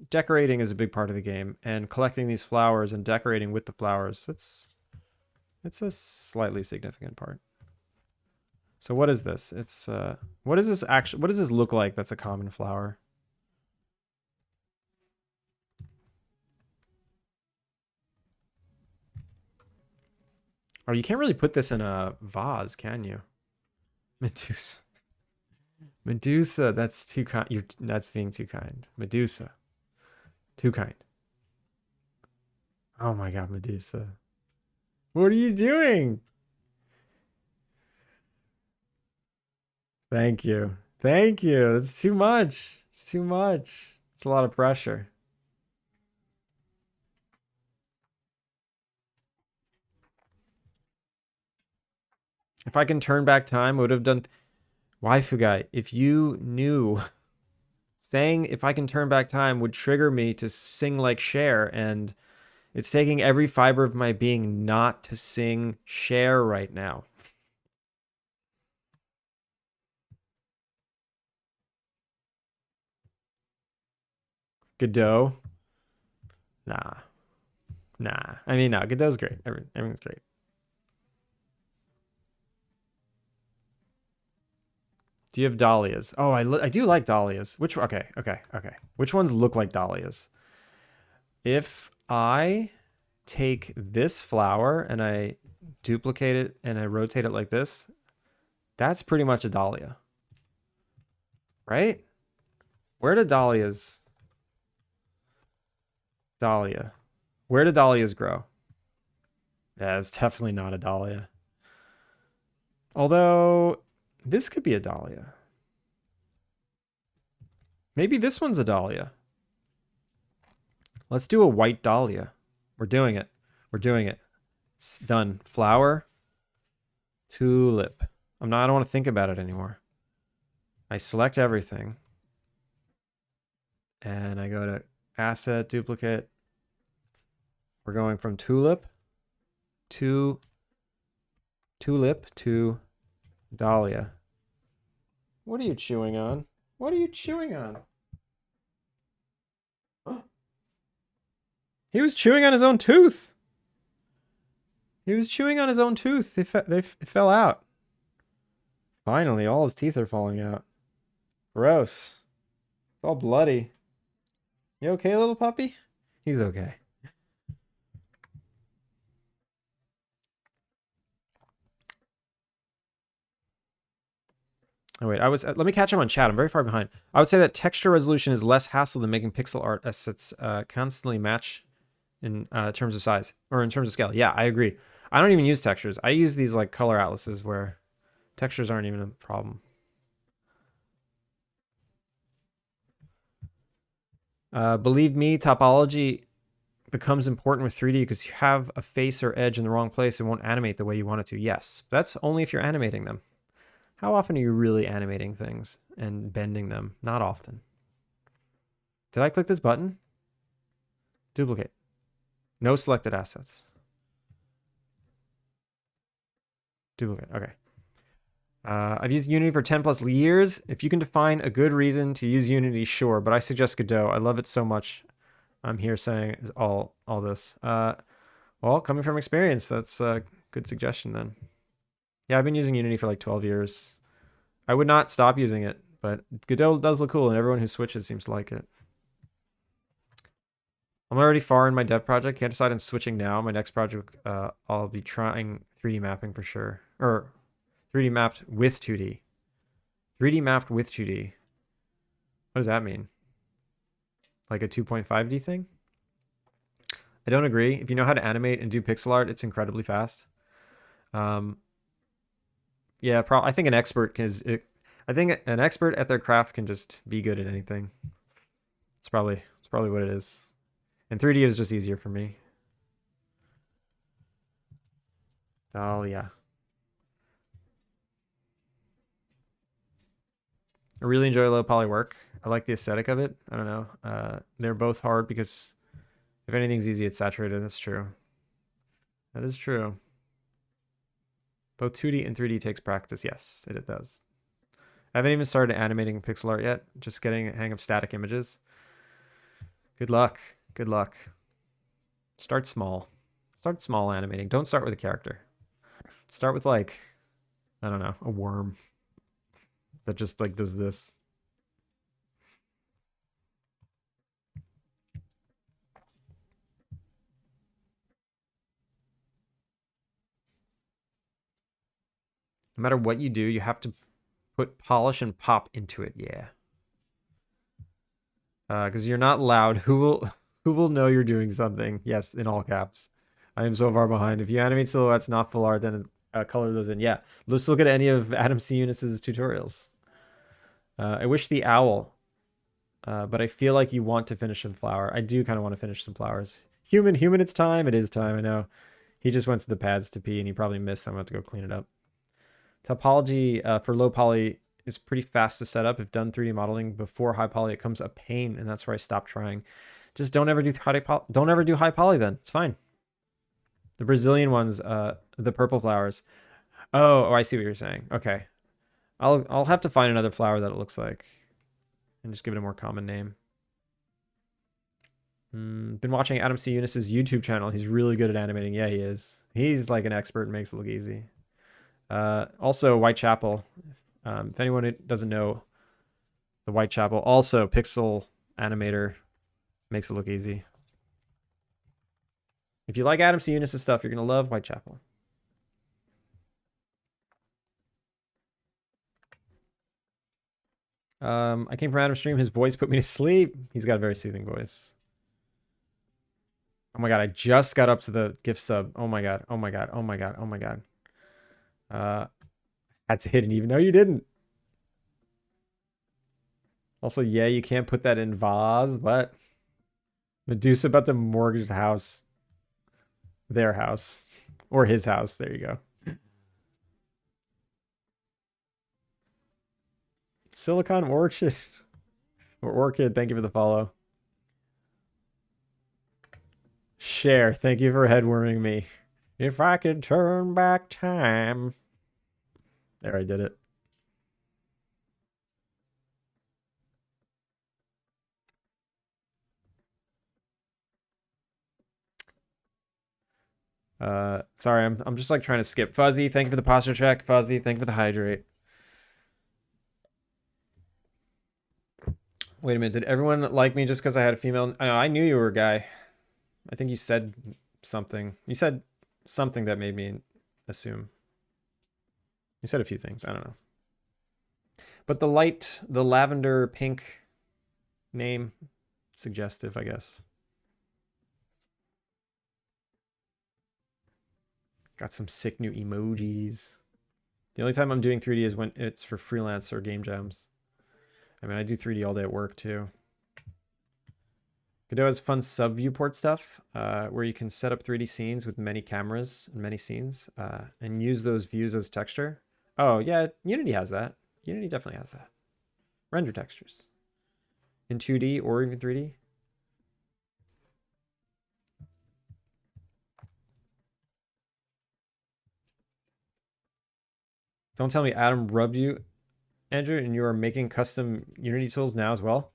decorating is a big part of the game, and collecting these flowers and decorating with the flowers, it's a slightly significant part. So what is this? It's what is this actually? What does this look like? That's a common flower. Oh, you can't really put this in a vase, can you? Medusa. Medusa, that's too kind. That's being too kind. Medusa. Too kind. Oh my god, Medusa. What are you doing? Thank you. Thank you. It's too much. It's too much. It's a lot of pressure. If I can turn back time, I would have done. Waifu guy, if you knew saying if I can turn back time would trigger me to sing like Cher, and it's taking every fiber of my being not to sing Cher right now. Godot? Nah. Nah. I mean, no, Godot's great. Everything's great. Do you have dahlias? Oh, I do like dahlias. Okay. Which ones look like dahlias? If I take this flower and I duplicate it and I rotate it like this, that's pretty much a dahlia. Right? Where do dahlias... Dahlia. Where do dahlias grow? Yeah, it's definitely not a dahlia. Although, this could be a dahlia. Maybe this one's a dahlia. Let's do a white dahlia. We're doing it. We're doing it. It's done. Flower. Tulip. I don't want to think about it anymore. I select everything. And I go to asset, duplicate. We're going from tulip to dahlia. What are you chewing on? What are you chewing on? He was chewing on his own tooth. He was chewing on his own tooth. They fell out. Finally, all his teeth are falling out. Gross. It's all bloody. You okay, little puppy? He's okay. Oh wait, let me catch him on chat. I'm very far behind. I would say that texture resolution is less hassle than making pixel art as it's constantly match in terms of size or in terms of scale. Yeah, I agree. I don't even use textures. I use these like color atlases where textures aren't even a problem. Believe me, topology becomes important with 3D because you have a face or edge in the wrong place and won't animate the way you want it to. Yes, but that's only if you're animating them. How often are you really animating things and bending them? Not often. Did I click this button? Duplicate. No selected assets. Duplicate. Okay. I've used Unity for 10 plus years. If you can define a good reason to use Unity, sure, but I suggest Godot. I love it so much. I'm here saying all this. Well, coming from experience, that's a good suggestion then. Yeah, I've been using Unity for like 12 years. I would not stop using it, but Godot does look cool, and everyone who switches seems to like it. I'm already far in my dev project. Can't decide on switching now. My next project, I'll be trying 3D mapping for sure. Or 3D mapped with 2D. 3D mapped with 2D. What does that mean? Like a 2.5D thing? I don't agree. If you know how to animate and do pixel art, it's incredibly fast. Yeah, I think an expert I think an expert at their craft can just be good at anything. It's probably what it is. And 3D is just easier for me. Oh yeah. I really enjoy low poly work. I like the aesthetic of it. I don't know. They're both hard because if anything's easy, it's saturated. That's true. That is true. Both 2D and 3D takes practice. Yes, it does. I haven't even started animating pixel art yet. Just getting a hang of static images. Good luck. Good luck. Start small. Start small animating. Don't start with a character. Start with like I don't know, a worm that just like does this. No matter what you do, you have to put polish and pop into it. Yeah. Because you're not loud. Who will know you're doing something? Yes, in all caps. I am so far behind. If you animate silhouettes, not full art, then color those in. Yeah. Let's look at any of Adam C. Eunice's tutorials. I wish the owl, but I feel like you want to finish some flower. I do kind of want to finish some flowers. Human, it's time. It is time. I know. He just went to the pads to pee and he probably missed. I'm going to have to go clean it up. Topology for low poly is pretty fast to set up. If done 3D modeling before high poly, it comes a pain, and that's where I stopped trying. Just don't ever do high poly then. It's fine. The Brazilian ones, the purple flowers. Oh, I see what you're saying. Okay. I'll have to find another flower that it looks like and just give it a more common name. Been watching Adam C. Eunice's YouTube channel. He's really good at animating. Yeah, he is. He's like an expert and makes it look easy. Also, Whitechapel. If anyone doesn't know, the Whitechapel, also pixel animator, makes it look easy. If you like Adam C. Eunice's stuff, you're going to love Whitechapel. I came from Adam's stream. His voice put me to sleep. He's got a very soothing voice. Oh my god, I just got up to the gift sub. Oh my god, oh my god, oh my god, oh my god. Had to hit it even though you didn't. Also, yeah, you can't put that in vase, but Medusa about to mortgage the house. Their house. Or his house. There you go. Silicon Orchid. Or Orchid, thank you for the follow. Share, thank you for headworming me. If I could turn back time. There, I did it. Sorry, I'm just like trying to skip. Fuzzy, thank you for the posture check. Fuzzy, thank you for the hydrate. Wait a minute, did everyone like me just because I had a female? I knew you were a guy. I think you said something. You said something that made me assume. You said a few things. I don't know. But the lavender pink name, suggestive, I guess. Got some sick new emojis. The only time I'm doing 3D is when it's for freelance or game jams. I mean, I do 3D all day at work too. Godot has fun sub viewport stuff where you can set up 3D scenes with many cameras and many scenes and use those views as texture. Oh, yeah, Unity has that. Unity definitely has that. Render textures in 2D or even 3D. Don't tell me Adam rubbed you, Andrew, and you are making custom Unity tools now as well.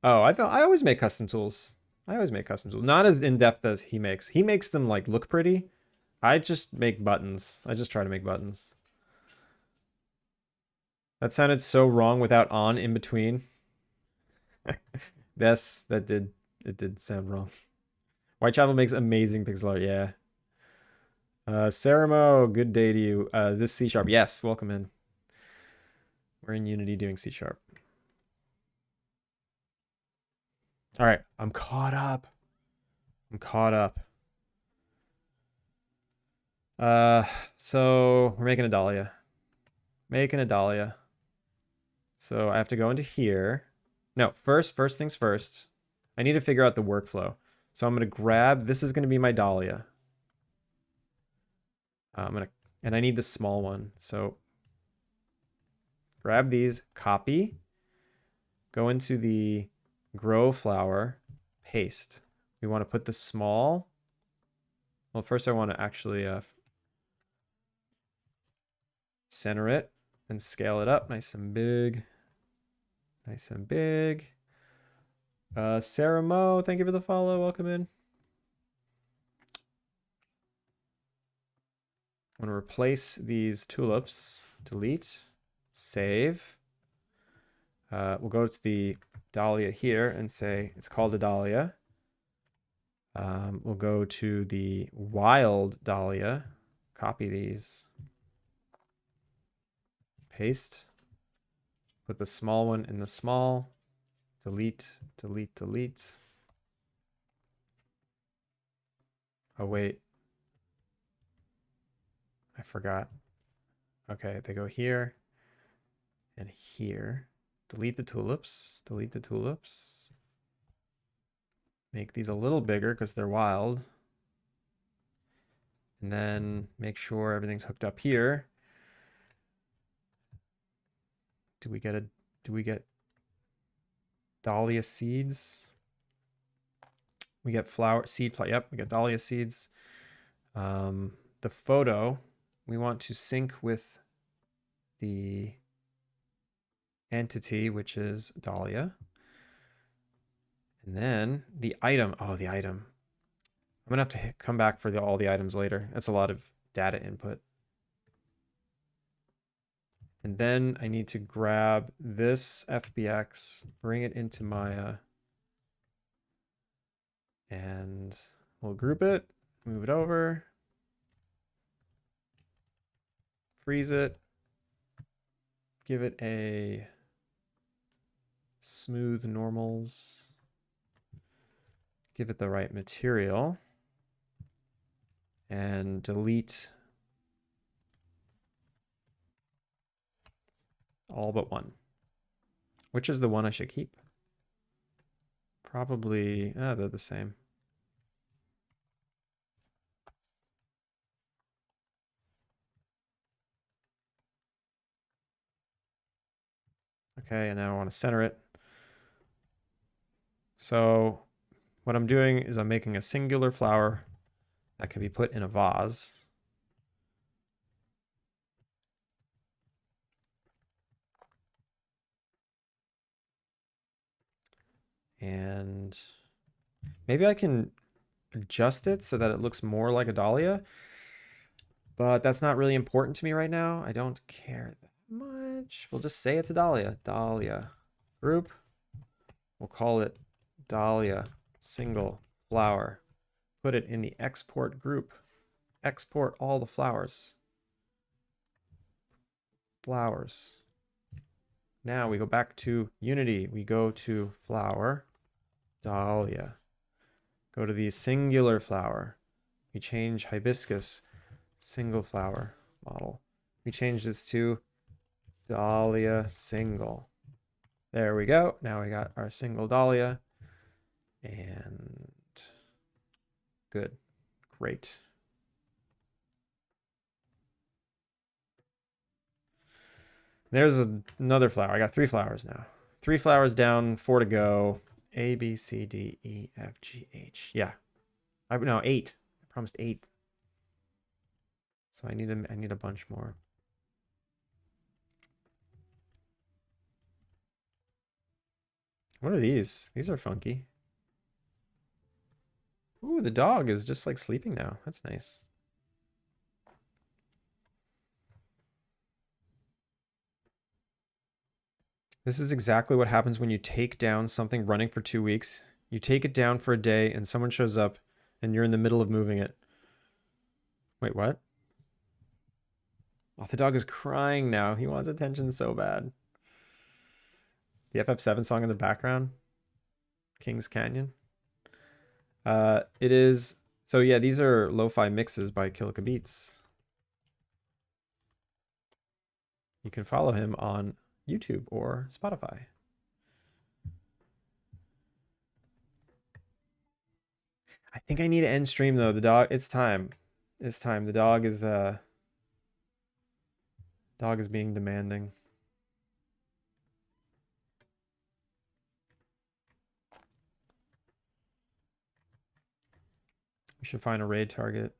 Oh, I always make custom tools. I always make custom tools. Not as in-depth as he makes. He makes them like look pretty. I just make buttons. I just try to make buttons. That sounded so wrong without on in between. Yes, it did sound wrong. Whitechapel makes amazing pixel art, yeah. Ceramo, good day to you. Is this C#? Yes, welcome in. We're in Unity doing C#. All right, I'm caught up. I'm caught up. So we're making a dahlia. Making a dahlia. So I have to go into here. No, first things first. I need to figure out the workflow. So I'm gonna grab, this is gonna be my dahlia. And I need the small one. So grab these, copy, go into the grow flower, paste. We want to put the small. Well, first I want to actually center it and scale it up nice and big. Nice and big. Sarah Mo, thank you for the follow. Welcome in. I'm going to replace these tulips. Delete. Save. We'll go to the dahlia here and say it's called a dahlia. We'll go to the wild dahlia. Copy these. Paste. Put the small one in the small. Delete, delete, delete. Oh, wait. I forgot. Okay, they go here and here. Delete the tulips. Delete the tulips. Make these a little bigger because they're wild. And then make sure everything's hooked up here. Do we get dahlia seeds? We get seed flower. Yep, we get dahlia seeds. The photo, we want to sync with the entity, which is dahlia. And then the item. Oh, the item. I'm going to have to come back for all the items later. That's a lot of data input. And then I need to grab this FBX, bring it into Maya, and we'll group it, move it over, freeze it, give it a smooth normals, give it the right material, and delete all but one. Which is the one I should keep? Probably, they're the same. Okay, and now I want to center it. So what I'm doing is I'm making a singular flower that can be put in a vase. And maybe I can adjust it so that it looks more like a dahlia, but that's not really important to me right now. I don't care that much. We'll just say it's a dahlia. Dahlia group. We'll call it dahlia single flower. Put it in the export group. Export all the flowers. Flowers. Now we go back to Unity. We go to flower, dahlia. Go to the singular flower. We change hibiscus, single flower model. We change this to dahlia single. There we go. Now we got our single dahlia. And good. Great. There's another flower. I got 3 flowers now. 3 flowers down, 4 to go. A, B, C, D, E, F, G, H. Yeah. No, 8. I promised 8. So I need a bunch more. What are these? These are funky. Ooh, the dog is just like sleeping now. That's nice. This is exactly what happens when you take down something running for 2 weeks. You take it down for a day and someone shows up and you're in the middle of moving it. Wait, what? Oh, the dog is crying now. He wants attention so bad. The FF7 song in the background. King's Canyon. It is... So yeah, these are lo-fi mixes by Kilika Beats. You can follow him on YouTube or Spotify. I think I need to end stream though. The dog, it's time. It's time. The dog is being demanding. We should find a raid target.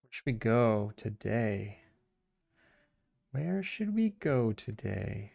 Where should we go today? Where should we go today?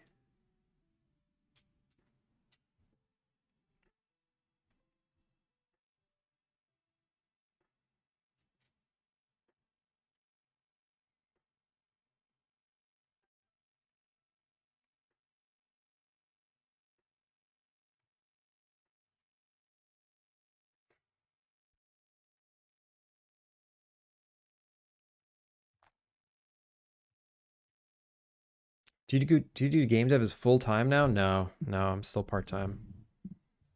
Do you do game dev as full time now? No, I'm still part time.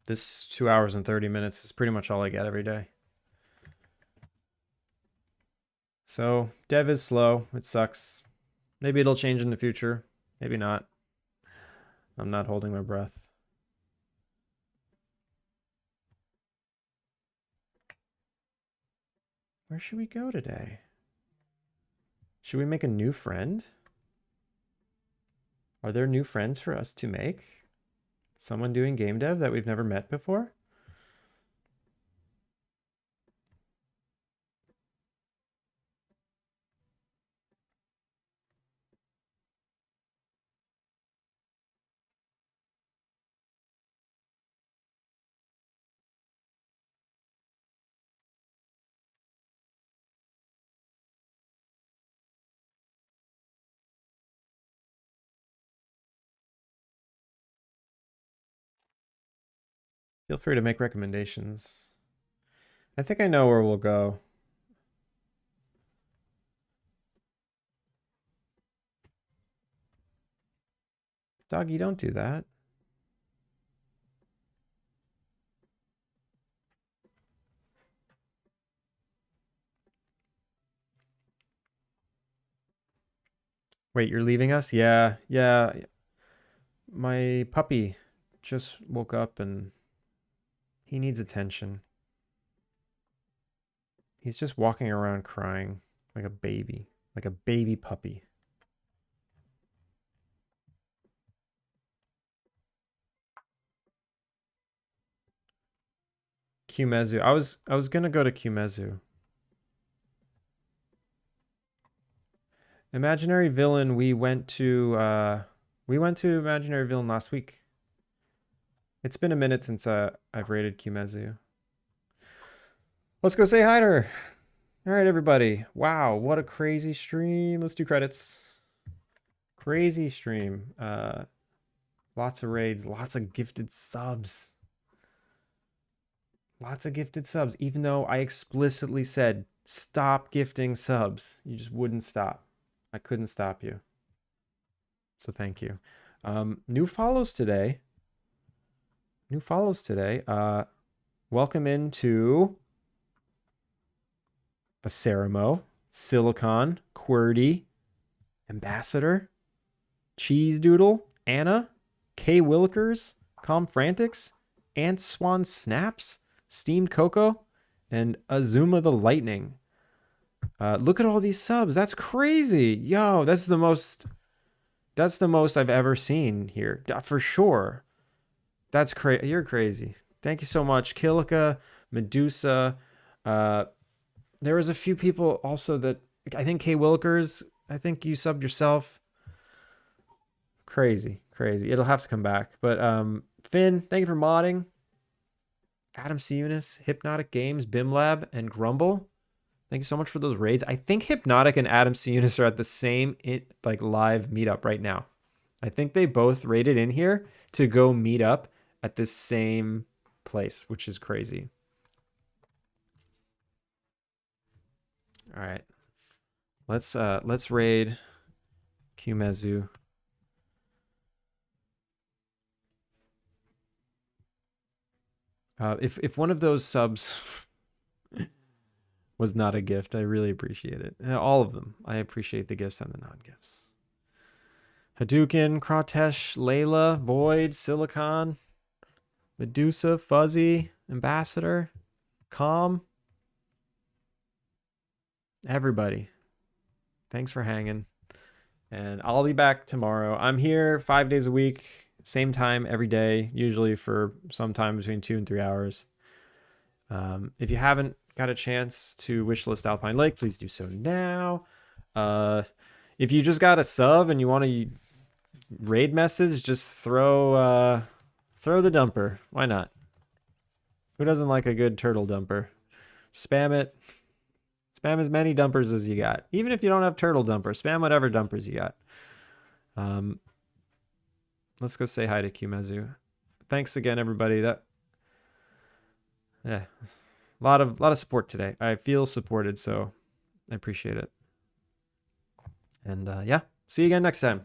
This 2 hours and 30 minutes is pretty much all I get every day. So dev is slow. It sucks. Maybe it'll change in the future. Maybe not. I'm not holding my breath. Where should we go today? Should we make a new friend? Are there new friends for us to make? Someone doing game dev that we've never met before? Feel free to make recommendations. I think I know where we'll go. Doggy, don't do that. Wait, you're leaving us? Yeah. My puppy just woke up and he needs attention. He's just walking around crying like a baby puppy. Kimezu. I was gonna go to Kimezu. Imaginary Villain, we went to Imaginary Villain last week. It's been a minute since I've rated Kimezu. Let's go say hi to her. All right, everybody. Wow, what a crazy stream. Let's do credits. Crazy stream. Lots of raids, lots of gifted subs. Lots of gifted subs, even though I explicitly said stop gifting subs. You just wouldn't stop. I couldn't stop you. So thank you. New follows today. Welcome into a Ceremo, Silicon, Quirdy, Ambassador, Cheese Doodle, Anna, K Willikers, Calm Frantics, Ant Swan Snaps, Steamed Cocoa, and Azuma the Lightning. Look at all these subs. That's crazy. Yo, that's the most I've ever seen here. For sure. That's crazy. You're crazy. Thank you so much. Kilika, Medusa. There was a few people also that I think K Wilkers, I think you subbed yourself. Crazy. It'll have to come back. But Finn, thank you for modding. Adam C. Eunice, Hypnotic Games, BimLab, and Grumble. Thank you so much for those raids. I think Hypnotic and Adam C. Eunice are at the same live meetup right now. I think they both raided in here to go meet up at the same place, which is crazy. All right. Let's raid Kimezu. If one of those subs was not a gift, I really appreciate it. All of them. I appreciate the gifts and the non-gifts. Hadouken, Kratesh, Layla, Void, Silicon, Medusa, Fuzzy, Ambassador, Calm. Everybody. Thanks for hanging. And I'll be back tomorrow. I'm here 5 days a week, same time every day, usually for some time between 2 and 3 hours. If you haven't got a chance to wishlist Alpine Lake, please do so now. If If you just got a sub and you want to raid message, just throw the dumper. Why not? Who doesn't like a good turtle dumper? Spam it. Spam as many dumpers as you got. Even if you don't have turtle dumper, spam whatever dumpers you got. Let's go say hi to Kimezu. Thanks again, everybody. Yeah, a lot of support today. I feel supported, so I appreciate it. And yeah, see you again next time.